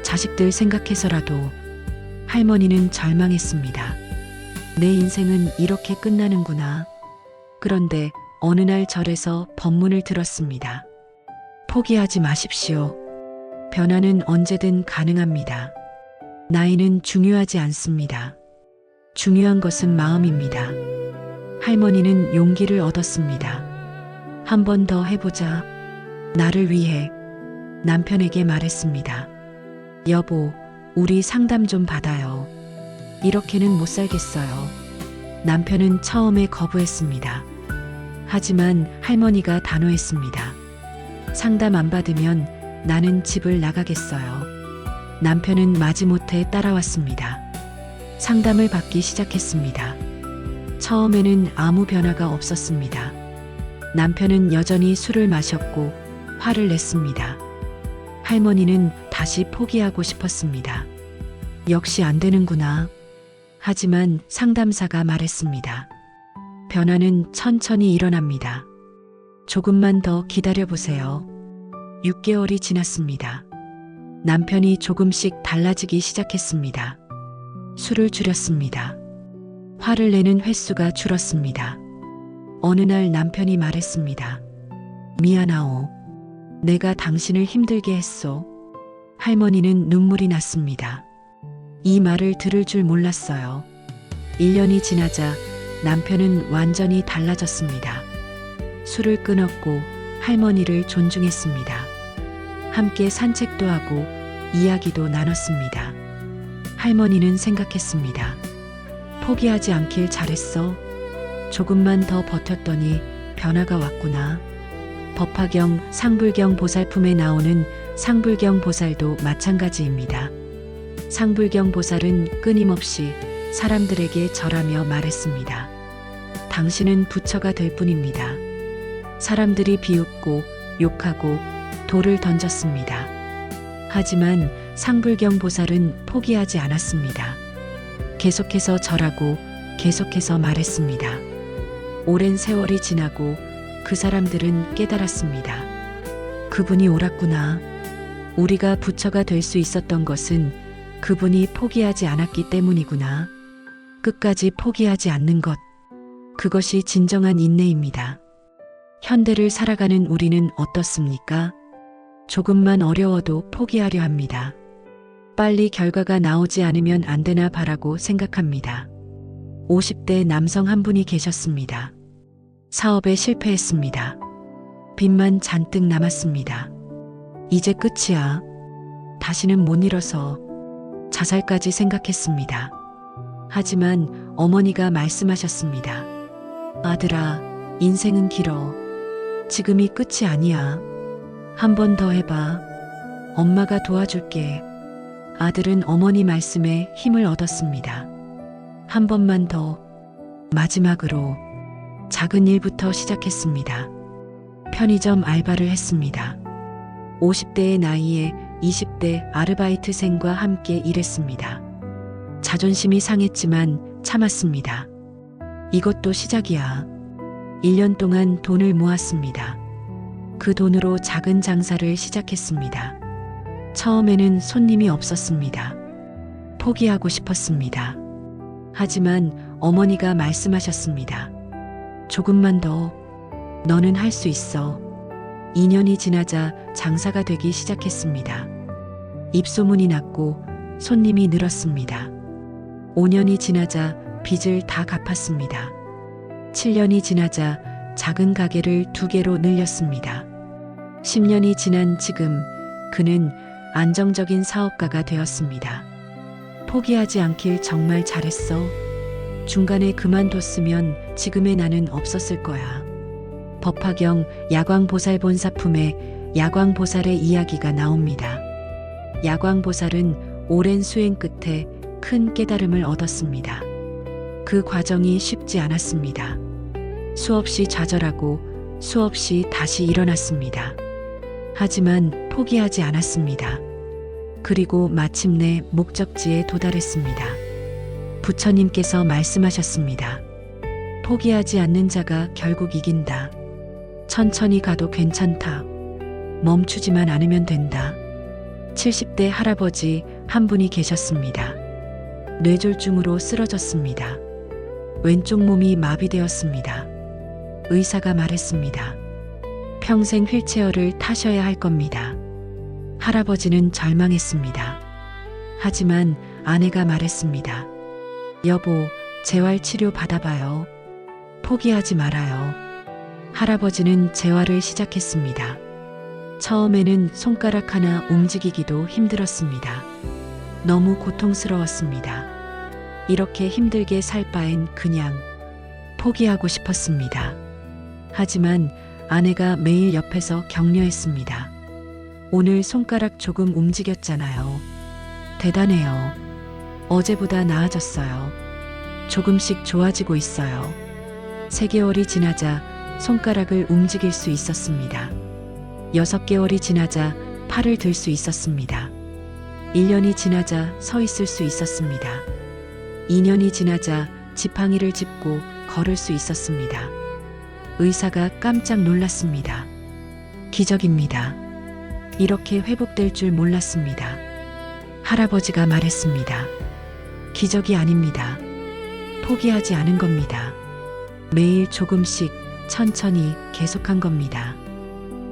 자식들 생각해서라도. 할머니는 절망했습니다. 내 인생은 이렇게 끝나는구나. 그런데 어느 날 절에서 법문을 들었습니다. 포기하지 마십시오. 변화는 언제든 가능합니다. 나이는 중요하지 않습니다. 중요한 것은 마음입니다. 할머니는 용기를 얻었습니다. 한 번 더 해보자. 나를 위해. 남편에게 말했습니다. 여보, 우리 상담 좀 받아요. 이렇게는 못 살겠어요. 남편은 처음에 거부했습니다. 하지만 할머니가 단호했습니다. 상담 안 받으면 나는 집을 나가겠어요. 남편은 마지못해 따라왔습니다. 상담을 받기 시작했습니다. 처음에는 아무 변화가 없었습니다. 남편은 여전히 술을 마셨고 화를 냈습니다. 할머니는 다시 포기하고 싶었습니다. 역시 안 되는구나. 하지만 상담사가 말했습니다. 변화는 천천히 일어납니다. 조금만 더 기다려보세요. 6개월이 지났습니다. 남편이 조금씩 달라지기 시작했습니다. 술을 줄였습니다. 화를 내는 횟수가 줄었습니다. 어느 날 남편이 말했습니다. 미안하오. 내가 당신을 힘들게 했소. 할머니는 눈물이 났습니다. 이 말을 들을 줄 몰랐어요. 1년이 지나자 남편은 완전히 달라졌습니다. 술을 끊었고 할머니를 존중했습니다. 함께 산책도 하고 이야기도 나눴습니다. 할머니는 생각했습니다. 포기하지 않길 잘했어. 조금만 더 버텼더니 변화가 왔구나. 법화경, 상불경 보살품에 나오는 상불경 보살도 마찬가지입니다. 상불경 보살은 끊임없이 사람들에게 절하며 말했습니다. 당신은 부처가 될 뿐입니다. 사람들이 비웃고 욕하고 돌을 던졌습니다. 하지만 상불경 보살은 포기하지 않았습니다. 계속해서 절하고 계속해서 말했습니다. 오랜 세월이 지나고 그 사람들은 깨달았습니다. 그분이 옳았구나. 우리가 부처가 될 수 있었던 것은 그분이 포기하지 않았기 때문이구나. 끝까지 포기하지 않는 것. 그것이 진정한 인내입니다. 현대를 살아가는 우리는 어떻습니까? 조금만 어려워도 포기하려 합니다. 빨리 결과가 나오지 않으면 안 되나 바라고 생각합니다. 50대 남성 한 분이 계셨습니다. 사업에 실패했습니다. 빚만 잔뜩 남았습니다. 이제 끝이야. 다시는 못 일어서 자살까지 생각했습니다. 하지만 어머니가 말씀하셨습니다. 아들아, 인생은 길어. 지금이 끝이 아니야. 한 번 더 해봐. 엄마가 도와줄게. 아들은 어머니 말씀에 힘을 얻었습니다. 한 번만 더. 마지막으로 작은 일부터 시작했습니다. 편의점 알바를 했습니다. 50대의 나이에 20대 아르바이트생과 함께 일했습니다. 자존심이 상했지만 참았습니다. 이것도 시작이야. 1년 동안 돈을 모았습니다. 그 돈으로 작은 장사를 시작했습니다. 처음에는 손님이 없었습니다. 포기하고 싶었습니다. 하지만 어머니가 말씀하셨습니다. 조금만 더. 너는 할 수 있어. 2년이 지나자 장사가 되기 시작했습니다. 입소문이 났고 손님이 늘었습니다. 5년이 지나자 빚을 다 갚았습니다. 7년이 지나자 작은 가게를 2개로 늘렸습니다. 10년이 지난 지금 그는 안정적인 사업가가 되었습니다. 포기하지 않길 정말 잘했어. 중간에 그만뒀으면 지금의 나는 없었을 거야. 법화경 야광보살본사품에 야광보살의 이야기가 나옵니다. 야광보살은 오랜 수행 끝에 큰 깨달음을 얻었습니다. 그 과정이 쉽지 않았습니다. 수없이 좌절하고 수없이 다시 일어났습니다. 하지만 포기하지 않았습니다. 그리고 마침내 목적지에 도달했습니다. 부처님께서 말씀하셨습니다. 포기하지 않는 자가 결국 이긴다. 천천히 가도 괜찮다. 멈추지만 않으면 된다. 70대 할아버지 한 분이 계셨습니다. 뇌졸중으로 쓰러졌습니다. 왼쪽 몸이 마비되었습니다. 의사가 말했습니다. 평생 휠체어를 타셔야 할 겁니다. 할아버지는 절망했습니다. 하지만 아내가 말했습니다. 여보, 재활치료 받아봐요. 포기하지 말아요. 할아버지는 재활을 시작했습니다. 처음에는 손가락 하나 움직이기도 힘들었습니다. 너무 고통스러웠습니다. 이렇게 힘들게 살 바엔 그냥 포기하고 싶었습니다. 하지만 아내가 매일 옆에서 격려했습니다. 오늘 손가락 조금 움직였잖아요. 대단해요. 어제보다 나아졌어요. 조금씩 좋아지고 있어요. 3개월이 지나자 손가락을 움직일 수 있었습니다. 6개월이 지나자 팔을 들 수 있었습니다. 1년이 지나자 서 있을 수 있었습니다. 2년이 지나자 지팡이를 짚고 걸을 수 있었습니다. 의사가 깜짝 놀랐습니다. 기적입니다. 이렇게 회복될 줄 몰랐습니다. 할아버지가 말했습니다. 기적이 아닙니다. 포기하지 않은 겁니다. 매일 조금씩 천천히 계속한 겁니다.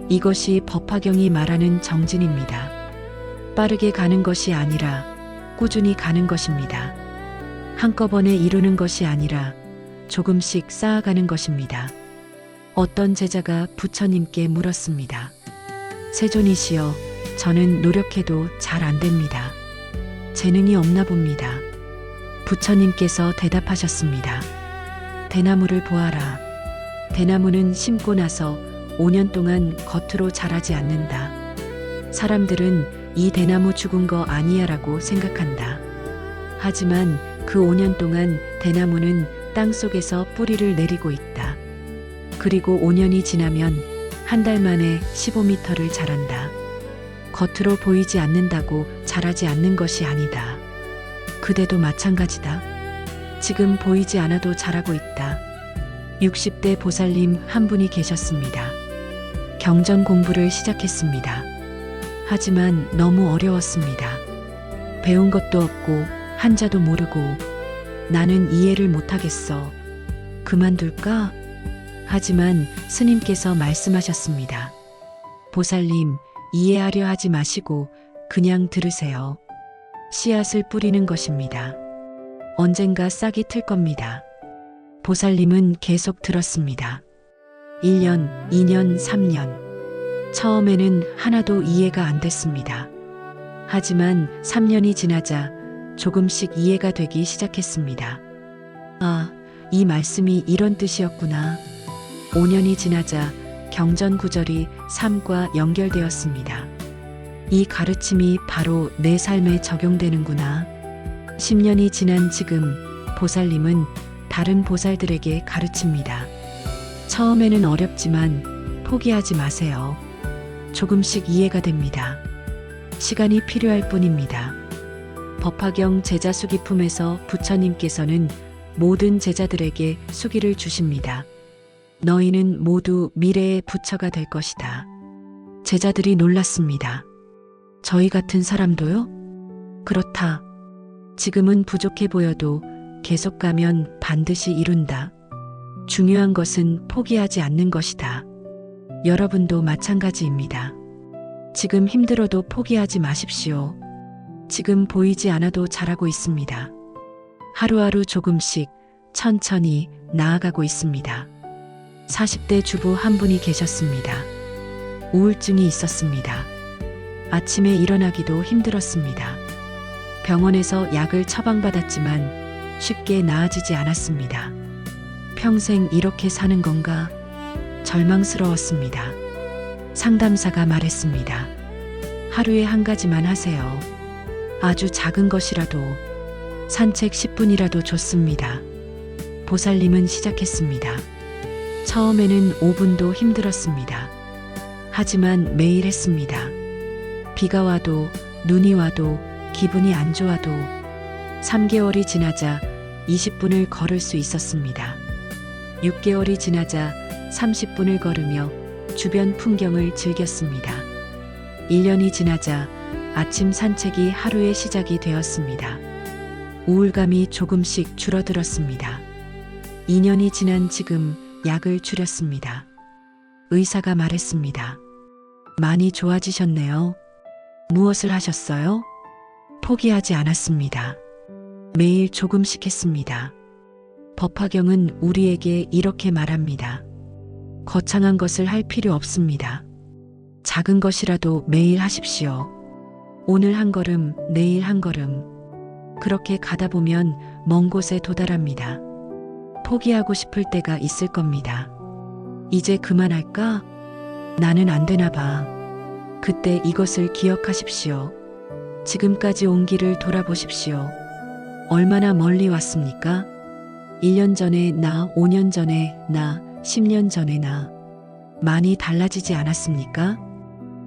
이것이 법화경이 말하는 정진입니다. 빠르게 가는 것이 아니라 꾸준히 가는 것입니다. 한꺼번에 이루는 것이 아니라 조금씩 쌓아가는 것입니다. 어떤 제자가 부처님께 물었습니다. 세존이시여, 저는 노력해도 잘 안 됩니다. 재능이 없나 봅니다. 부처님께서 대답하셨습니다. 대나무를 보아라. 대나무는 심고 나서 5년 동안 겉으로 자라지 않는다. 사람들은 이 대나무 죽은 거 아니야라고 생각한다. 하지만 그 5년 동안 대나무는 땅 속에서 뿌리를 내리고 있다. 그리고 5년이 지나면 한 달 만에 15m를 자란다. 겉으로 보이지 않는다고 자라지 않는 것이 아니다. 그대도 마찬가지다. 지금 보이지 않아도 자라고 있다. 60대 보살님 한 분이 계셨습니다. 경전 공부를 시작했습니다. 하지만 너무 어려웠습니다. 배운 것도 없고 한자도 모르고 나는 이해를 못하겠어. 그만둘까? 하지만 스님께서 말씀하셨습니다. 보살님, 이해하려 하지 마시고 그냥 들으세요. 씨앗을 뿌리는 것입니다. 언젠가 싹이 틀 겁니다. 보살님은 계속 들었습니다. 1년, 2년, 3년. 처음에는 하나도 이해가 안 됐습니다. 하지만 3년이 지나자 조금씩 이해가 되기 시작했습니다. 아, 이 말씀이 이런 뜻이었구나. 5년이 지나자 경전 구절이 삶과 연결되었습니다. 이 가르침이 바로 내 삶에 적용되는구나. 10년이 지난 지금 보살님은 다른 보살들에게 가르칩니다. 처음에는 어렵지만 포기하지 마세요. 조금씩 이해가 됩니다. 시간이 필요할 뿐입니다. 법화경 제자 수기품에서 부처님께서는 모든 제자들에게 수기를 주십니다. 너희는 모두 미래의 부처가 될 것이다. 제자들이 놀랐습니다. 저희 같은 사람도요? 그렇다. 지금은 부족해 보여도 계속 가면 반드시 이룬다. 중요한 것은 포기하지 않는 것이다. 여러분도 마찬가지입니다. 지금 힘들어도 포기하지 마십시오. 지금 보이지 않아도 잘하고 있습니다. 하루하루 조금씩 천천히 나아가고 있습니다. 40대 주부 한 분이 계셨습니다. 우울증이 있었습니다. 아침에 일어나기도 힘들었습니다. 병원에서 약을 처방받았지만 쉽게 나아지지 않았습니다. 평생 이렇게 사는 건가? 절망스러웠습니다. 상담사가 말했습니다. 하루에 한 가지만 하세요. 아주 작은 것이라도 산책 10분이라도 좋습니다. 보살님은 시작했습니다. 처음에는 5분도 힘들었습니다. 하지만 매일 했습니다. 비가 와도 눈이 와도 기분이 안 좋아도 3개월이 지나자 20분을 걸을 수 있었습니다. 6개월이 지나자 30분을 걸으며 주변 풍경을 즐겼습니다. 1년이 지나자 아침 산책이 하루의 시작이 되었습니다. 우울감이 조금씩 줄어들었습니다. 2년이 지난 지금 약을 줄였습니다. 의사가 말했습니다. 많이 좋아지셨네요. 무엇을 하셨어요? 포기하지 않았습니다. 매일 조금씩 했습니다. 법화경은 우리에게 이렇게 말합니다. 거창한 것을 할 필요 없습니다. 작은 것이라도 매일 하십시오. 오늘 한 걸음, 내일 한 걸음. 그렇게 가다 보면 먼 곳에 도달합니다. 포기하고 싶을 때가 있을 겁니다. 이제 그만할까? 나는 안 되나 봐. 그때 이것을 기억하십시오. 지금까지 온 길을 돌아보십시오. 얼마나 멀리 왔습니까? 1년 전에 나, 5년 전에 나, 10년 전에 나. 많이 달라지지 않았습니까?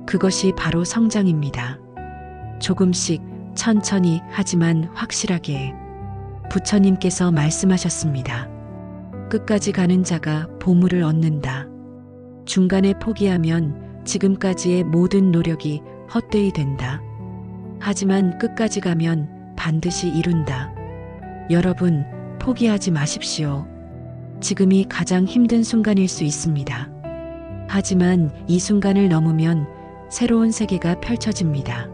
그것이 바로 성장입니다. 조금씩 천천히 하지만 확실하게. 부처님께서 말씀하셨습니다. 끝까지 가는 자가 보물을 얻는다. 중간에 포기하면 지금까지의 모든 노력이 헛되이 된다. 하지만 끝까지 가면 반드시 이룬다. 여러분, 포기하지 마십시오. 지금이 가장 힘든 순간일 수 있습니다. 하지만 이 순간을 넘으면 새로운 세계가 펼쳐집니다.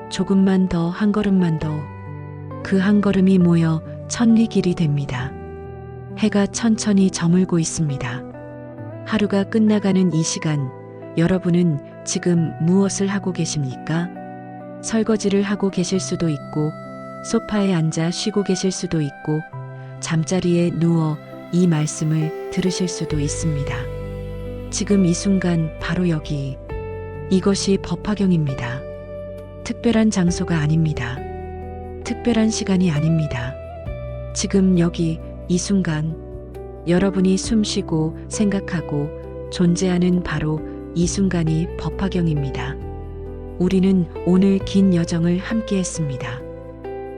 조금만 더, 한 걸음만 더. 그 한 걸음이 모여 천리 길이 됩니다. 해가 천천히 저물고 있습니다. 하루가 끝나가는 이 시간, 여러분은 지금 무엇을 하고 계십니까? 설거지를 하고 계실 수도 있고, 소파에 앉아 쉬고 계실 수도 있고, 잠자리에 누워 이 말씀을 들으실 수도 있습니다. 지금 이 순간 바로 여기. 이것이 법화경입니다. 특별한 장소가 아닙니다. 특별한 시간이 아닙니다. 지금 여기 이 순간 여러분이 숨 쉬고 생각하고 존재하는 바로 이 순간이 법화경입니다. 우리는 오늘 긴 여정을 함께 했습니다.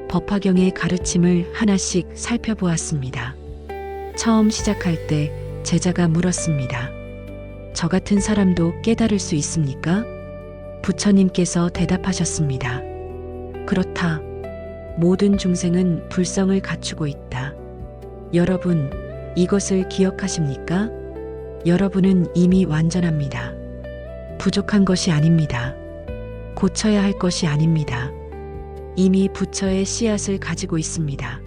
법화경의 가르침을 하나씩 살펴보았습니다. 처음 시작할 때 제자가 물었습니다. 저 같은 사람도 깨달을 수 있습니까? 부처님께서 대답하셨습니다. 그렇다. 모든 중생은 불성을 갖추고 있다. 여러분, 이것을 기억하십니까? 여러분은 이미 완전합니다. 부족한 것이 아닙니다. 고쳐야 할 것이 아닙니다. 이미 부처의 씨앗을 가지고 있습니다.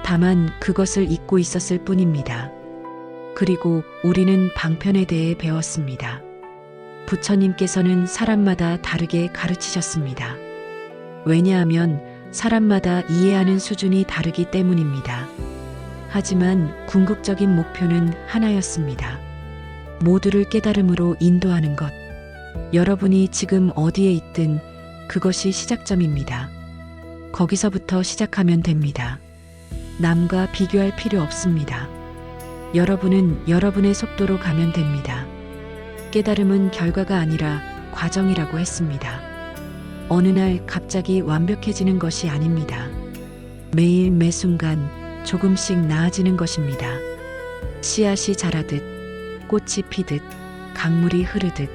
다만 그것을 잊고 있었을 뿐입니다. 그리고 우리는 방편에 대해 배웠습니다. 부처님께서는 사람마다 다르게 가르치셨습니다. 왜냐하면 사람마다 이해하는 수준이 다르기 때문입니다. 하지만 궁극적인 목표는 하나였습니다. 모두를 깨달음으로 인도하는 것. 여러분이 지금 어디에 있든 그것이 시작점입니다. 거기서부터 시작하면 됩니다. 남과 비교할 필요 없습니다. 여러분은 여러분의 속도로 가면 됩니다. 깨달음은 결과가 아니라 과정이라고 했습니다. 어느 날 갑자기 완벽해지는 것이 아닙니다. 매일 매 순간 조금씩 나아지는 것입니다. 씨앗이 자라듯, 꽃이 피듯, 강물이 흐르듯,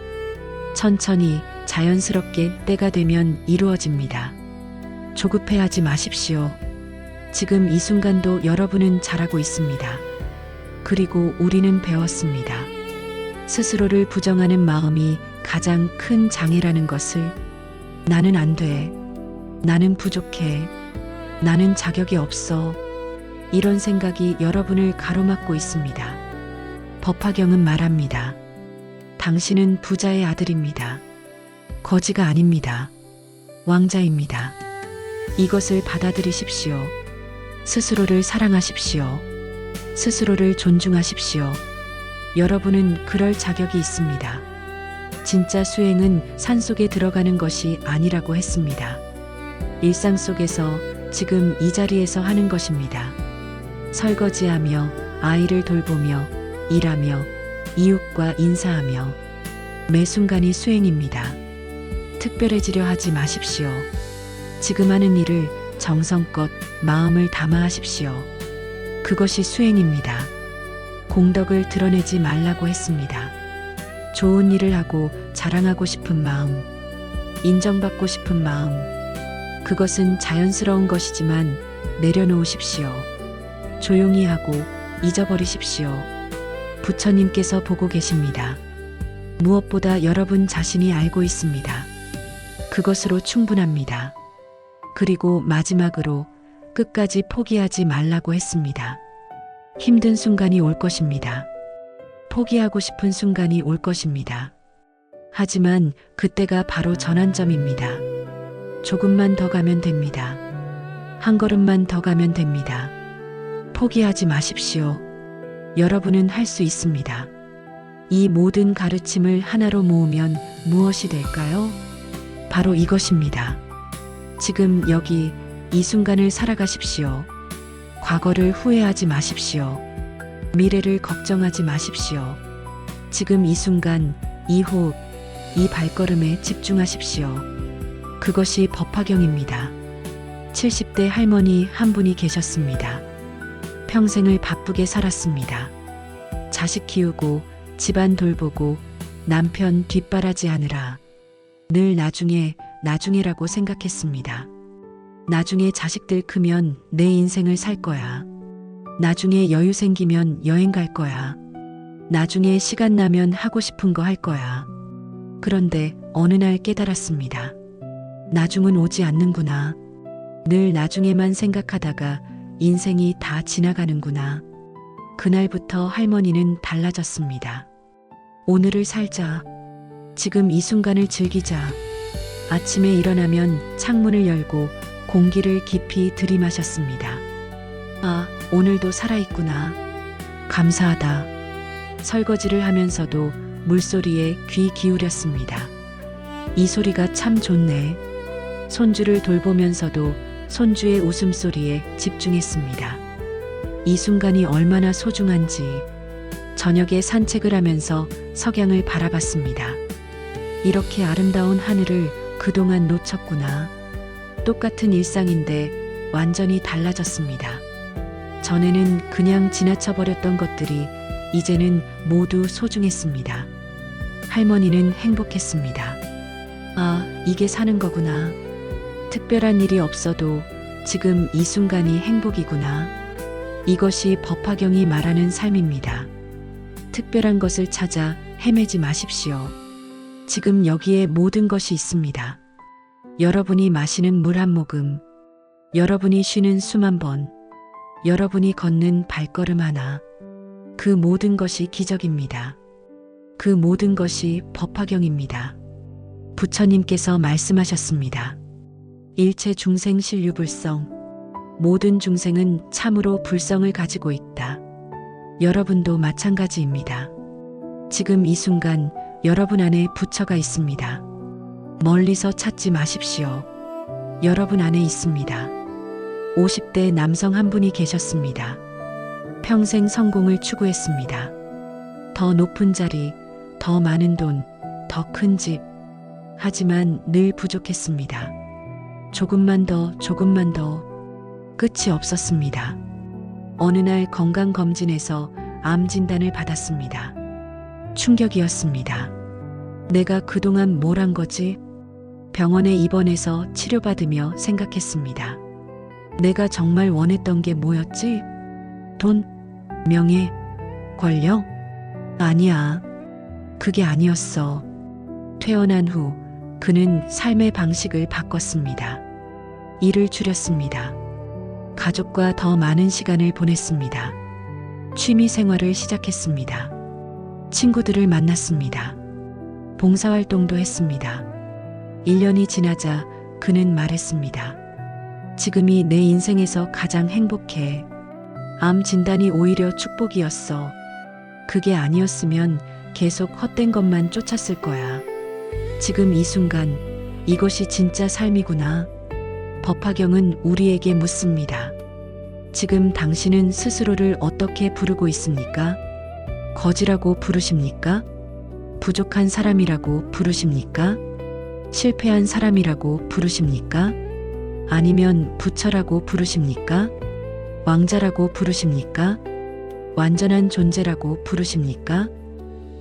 천천히 자연스럽게 때가 되면 이루어집니다. 조급해하지 마십시오. 지금 이 순간도 여러분은 잘하고 있습니다. 그리고 우리는 배웠습니다. 스스로를 부정하는 마음이 가장 큰 장애라는 것을. 나는 안 돼. 나는 부족해. 나는 자격이 없어. 이런 생각이 여러분을 가로막고 있습니다. 법화경은 말합니다. 당신은 부자의 아들입니다. 거지가 아닙니다. 왕자입니다. 이것을 받아들이십시오. 스스로를 사랑하십시오. 스스로를 존중하십시오. 여러분은 그럴 자격이 있습니다. 진짜 수행은 산속에 들어가는 것이 아니라고 했습니다. 일상 속에서 지금 이 자리에서 하는 것입니다. 설거지하며 아이를 돌보며 일하며 이웃과 인사하며 매 순간이 수행입니다. 특별해지려 하지 마십시오. 지금 하는 일을 정성껏 마음을 담아 하십시오. 그것이 수행입니다. 공덕을 드러내지 말라고 했습니다. 좋은 일을 하고 자랑하고 싶은 마음, 인정받고 싶은 마음, 그것은 자연스러운 것이지만 내려놓으십시오. 조용히 하고 잊어버리십시오. 부처님께서 보고 계십니다. 무엇보다 여러분 자신이 알고 있습니다. 그것으로 충분합니다. 그리고 마지막으로 끝까지 포기하지 말라고 했습니다. 힘든 순간이 올 것입니다. 포기하고 싶은 순간이 올 것입니다. 하지만 그때가 바로 전환점입니다. 조금만 더 가면 됩니다. 한 걸음만 더 가면 됩니다. 포기하지 마십시오. 여러분은 할 수 있습니다. 이 모든 가르침을 하나로 모으면 무엇이 될까요? 바로 이것입니다. 지금 여기 이 순간을 살아가십시오. 과거를 후회하지 마십시오. 미래를 걱정하지 마십시오. 지금 이 순간, 이 호흡, 이 발걸음에 집중하십시오. 그것이 법화경입니다. 70대 할머니 한 분이 계셨습니다. 평생을 바쁘게 살았습니다. 자식 키우고 집안 돌보고 남편 뒷바라지하느라 늘 나중에라고 생각했습니다. 나중에 자식들 크면 내 인생을 살 거야. 나중에 여유 생기면 여행 갈 거야. 나중에 시간 나면 하고 싶은 거 할 거야. 그런데 어느 날 깨달았습니다. 나중은 오지 않는구나. 늘 나중에만 생각하다가 인생이 다 지나가는구나. 그날부터 할머니는 달라졌습니다. 오늘을 살자. 지금 이 순간을 즐기자. 아침에 일어나면 창문을 열고 공기를 깊이 들이마셨습니다. 아, 오늘도 살아있구나. 감사하다. 설거지를 하면서도 물소리에 귀 기울였습니다. 이 소리가 참 좋네. 손주를 돌보면서도 손주의 웃음소리에 집중했습니다. 이 순간이 얼마나 소중한지 저녁에 산책을 하면서 석양을 바라봤습니다. 이렇게 아름다운 하늘을 그동안 놓쳤구나. 똑같은 일상인데 완전히 달라졌습니다. 전에는 그냥 지나쳐버렸던 것들이 이제는 모두 소중했습니다. 할머니는 행복했습니다. 아, 이게 사는 거구나. 특별한 일이 없어도 지금 이 순간이 행복이구나. 이것이 법화경이 말하는 삶입니다. 특별한 것을 찾아 헤매지 마십시오. 지금 여기에 모든 것이 있습니다. 여러분이 마시는 물 한 모금, 여러분이 쉬는 숨 한 번, 여러분이 걷는 발걸음 하나, 그 모든 것이 기적입니다. 그 모든 것이 법화경입니다. 부처님께서 말씀하셨습니다. 일체 중생 신류불성, 모든 중생은 참으로 불성을 가지고 있다. 여러분도 마찬가지입니다. 지금 이 순간 여러분 안에 부처가 있습니다. 멀리서 찾지 마십시오. 여러분 안에 있습니다. 50대 남성 한 분이 계셨습니다. 평생 성공을 추구했습니다. 더 높은 자리, 더 많은 돈, 더 큰 집. 하지만 늘 부족했습니다. 조금만 더, 조금만 더. 끝이 없었습니다. 어느 날 건강검진에서 암 진단을 받았습니다. 충격이었습니다. 내가 그동안 뭘 한 거지? 병원에 입원해서 치료받으며 생각했습니다. 내가 정말 원했던 게 뭐였지? 돈? 명예? 권력? 아니야. 그게 아니었어. 퇴원한 후 그는 삶의 방식을 바꿨습니다. 일을 줄였습니다. 가족과 더 많은 시간을 보냈습니다. 취미 생활을 시작했습니다. 친구들을 만났습니다. 봉사활동도 했습니다. 1년이 지나자 그는 말했습니다. 지금이 내 인생에서 가장 행복해. 암 진단이 오히려 축복이었어. 그게 아니었으면 계속 헛된 것만 쫓았을 거야. 지금 이 순간 이것이 진짜 삶이구나. 법화경은 우리에게 묻습니다. 지금 당신은 스스로를 어떻게 부르고 있습니까? 거지라고 부르십니까? 부족한 사람이라고 부르십니까? 실패한 사람이라고 부르십니까? 아니면 부처라고 부르십니까? 왕자라고 부르십니까? 완전한 존재라고 부르십니까?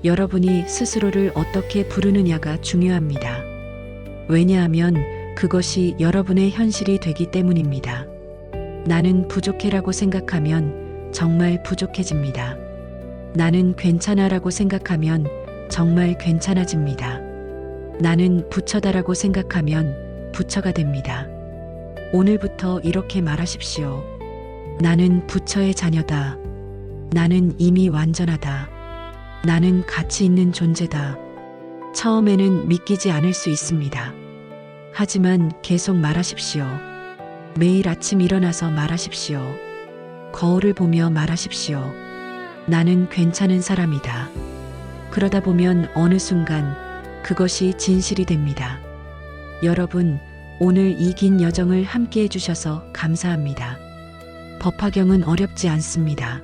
여러분이 스스로를 어떻게 부르느냐가 중요합니다. 왜냐하면 그것이 여러분의 현실이 되기 때문입니다. 나는 부족해라고 생각하면 정말 부족해집니다. 나는 괜찮아라고 생각하면 정말 괜찮아집니다. 나는 부처다라고 생각하면 부처가 됩니다. 오늘부터 이렇게 말하십시오. 나는 부처의 자녀다. 나는 이미 완전하다. 나는 가치 있는 존재다. 처음에는 믿기지 않을 수 있습니다. 하지만 계속 말하십시오. 매일 아침 일어나서 말하십시오. 거울을 보며 말하십시오. 나는 괜찮은 사람이다. 그러다 보면 어느 순간 그것이 진실이 됩니다. 여러분, 오늘 이 긴 여정을 함께 해주셔서 감사합니다. 법화경은 어렵지 않습니다.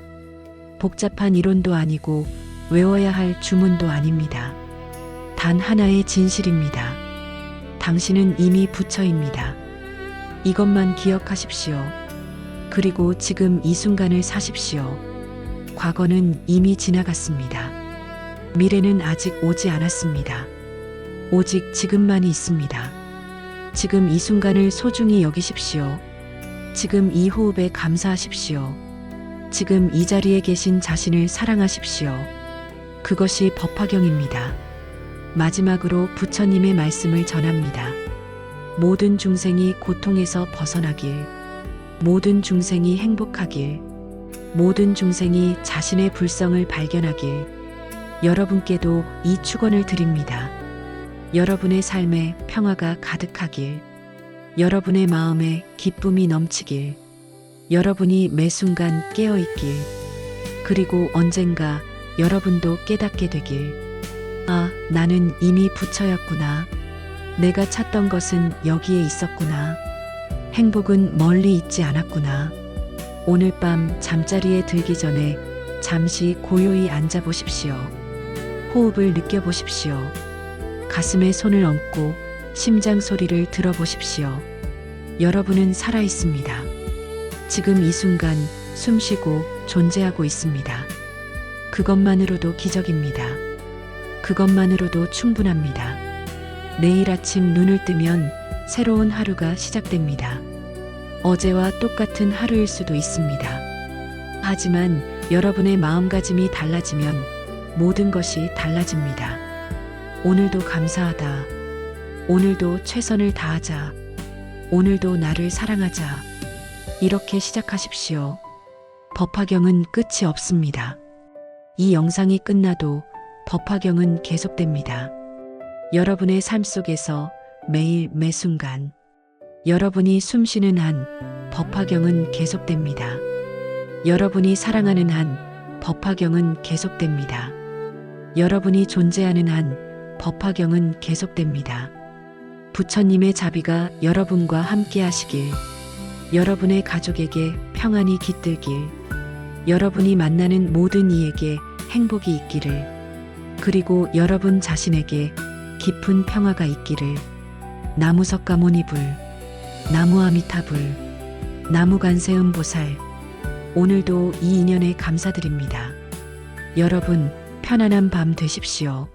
복잡한 이론도 아니고 외워야 할 주문도 아닙니다. 단 하나의 진실입니다. 당신은 이미 부처입니다. 이것만 기억하십시오. 그리고 지금 이 순간을 사십시오. 과거는 이미 지나갔습니다. 미래는 아직 오지 않았습니다. 오직 지금만이 있습니다. 지금 이 순간을 소중히 여기십시오. 지금 이 호흡에 감사하십시오. 지금 이 자리에 계신 자신을 사랑하십시오. 그것이 법화경입니다. 마지막으로 부처님의 말씀을 전합니다. 모든 중생이 고통에서 벗어나길, 모든 중생이 행복하길, 모든 중생이 자신의 불성을 발견하길, 여러분께도 이 축원을 드립니다. 여러분의 삶에 평화가 가득하길, 여러분의 마음에 기쁨이 넘치길, 여러분이 매 순간 깨어있길, 그리고 언젠가 여러분도 깨닫게 되길, 아, 나는 이미 부처였구나. 내가 찾던 것은 여기에 있었구나. 행복은 멀리 있지 않았구나. 오늘 밤 잠자리에 들기 전에 잠시 고요히 앉아 보십시오. 호흡을 느껴보십시오. 가슴에 손을 얹고 심장 소리를 들어보십시오. 여러분은 살아 있습니다. 지금 이 순간 숨 쉬고 존재하고 있습니다. 그것만으로도 기적입니다. 그것만으로도 충분합니다. 내일 아침 눈을 뜨면 새로운 하루가 시작됩니다. 어제와 똑같은 하루일 수도 있습니다. 하지만 여러분의 마음가짐이 달라지면 모든 것이 달라집니다. 오늘도 감사하다. 오늘도 최선을 다하자. 오늘도 나를 사랑하자. 이렇게 시작하십시오. 법화경은 끝이 없습니다. 이 영상이 끝나도 법화경은 계속됩니다. 여러분의 삶 속에서 매일 매 순간 여러분이 숨쉬는 한 법화경은 계속됩니다. 여러분이 사랑하는 한 법화경은 계속됩니다. 여러분이 존재하는 한 법화경은 계속됩니다. 부처님의 자비가 여러분과 함께 하시길, 여러분의 가족에게 평안이 깃들길, 여러분이 만나는 모든 이에게 행복이 있기를, 그리고 여러분 자신에게 깊은 평화가 있기를. 나무석가모니불, 나무아미타불, 나무관세음보살, 오늘도 이 인연에 감사드립니다. 여러분, 편안한 밤 되십시오.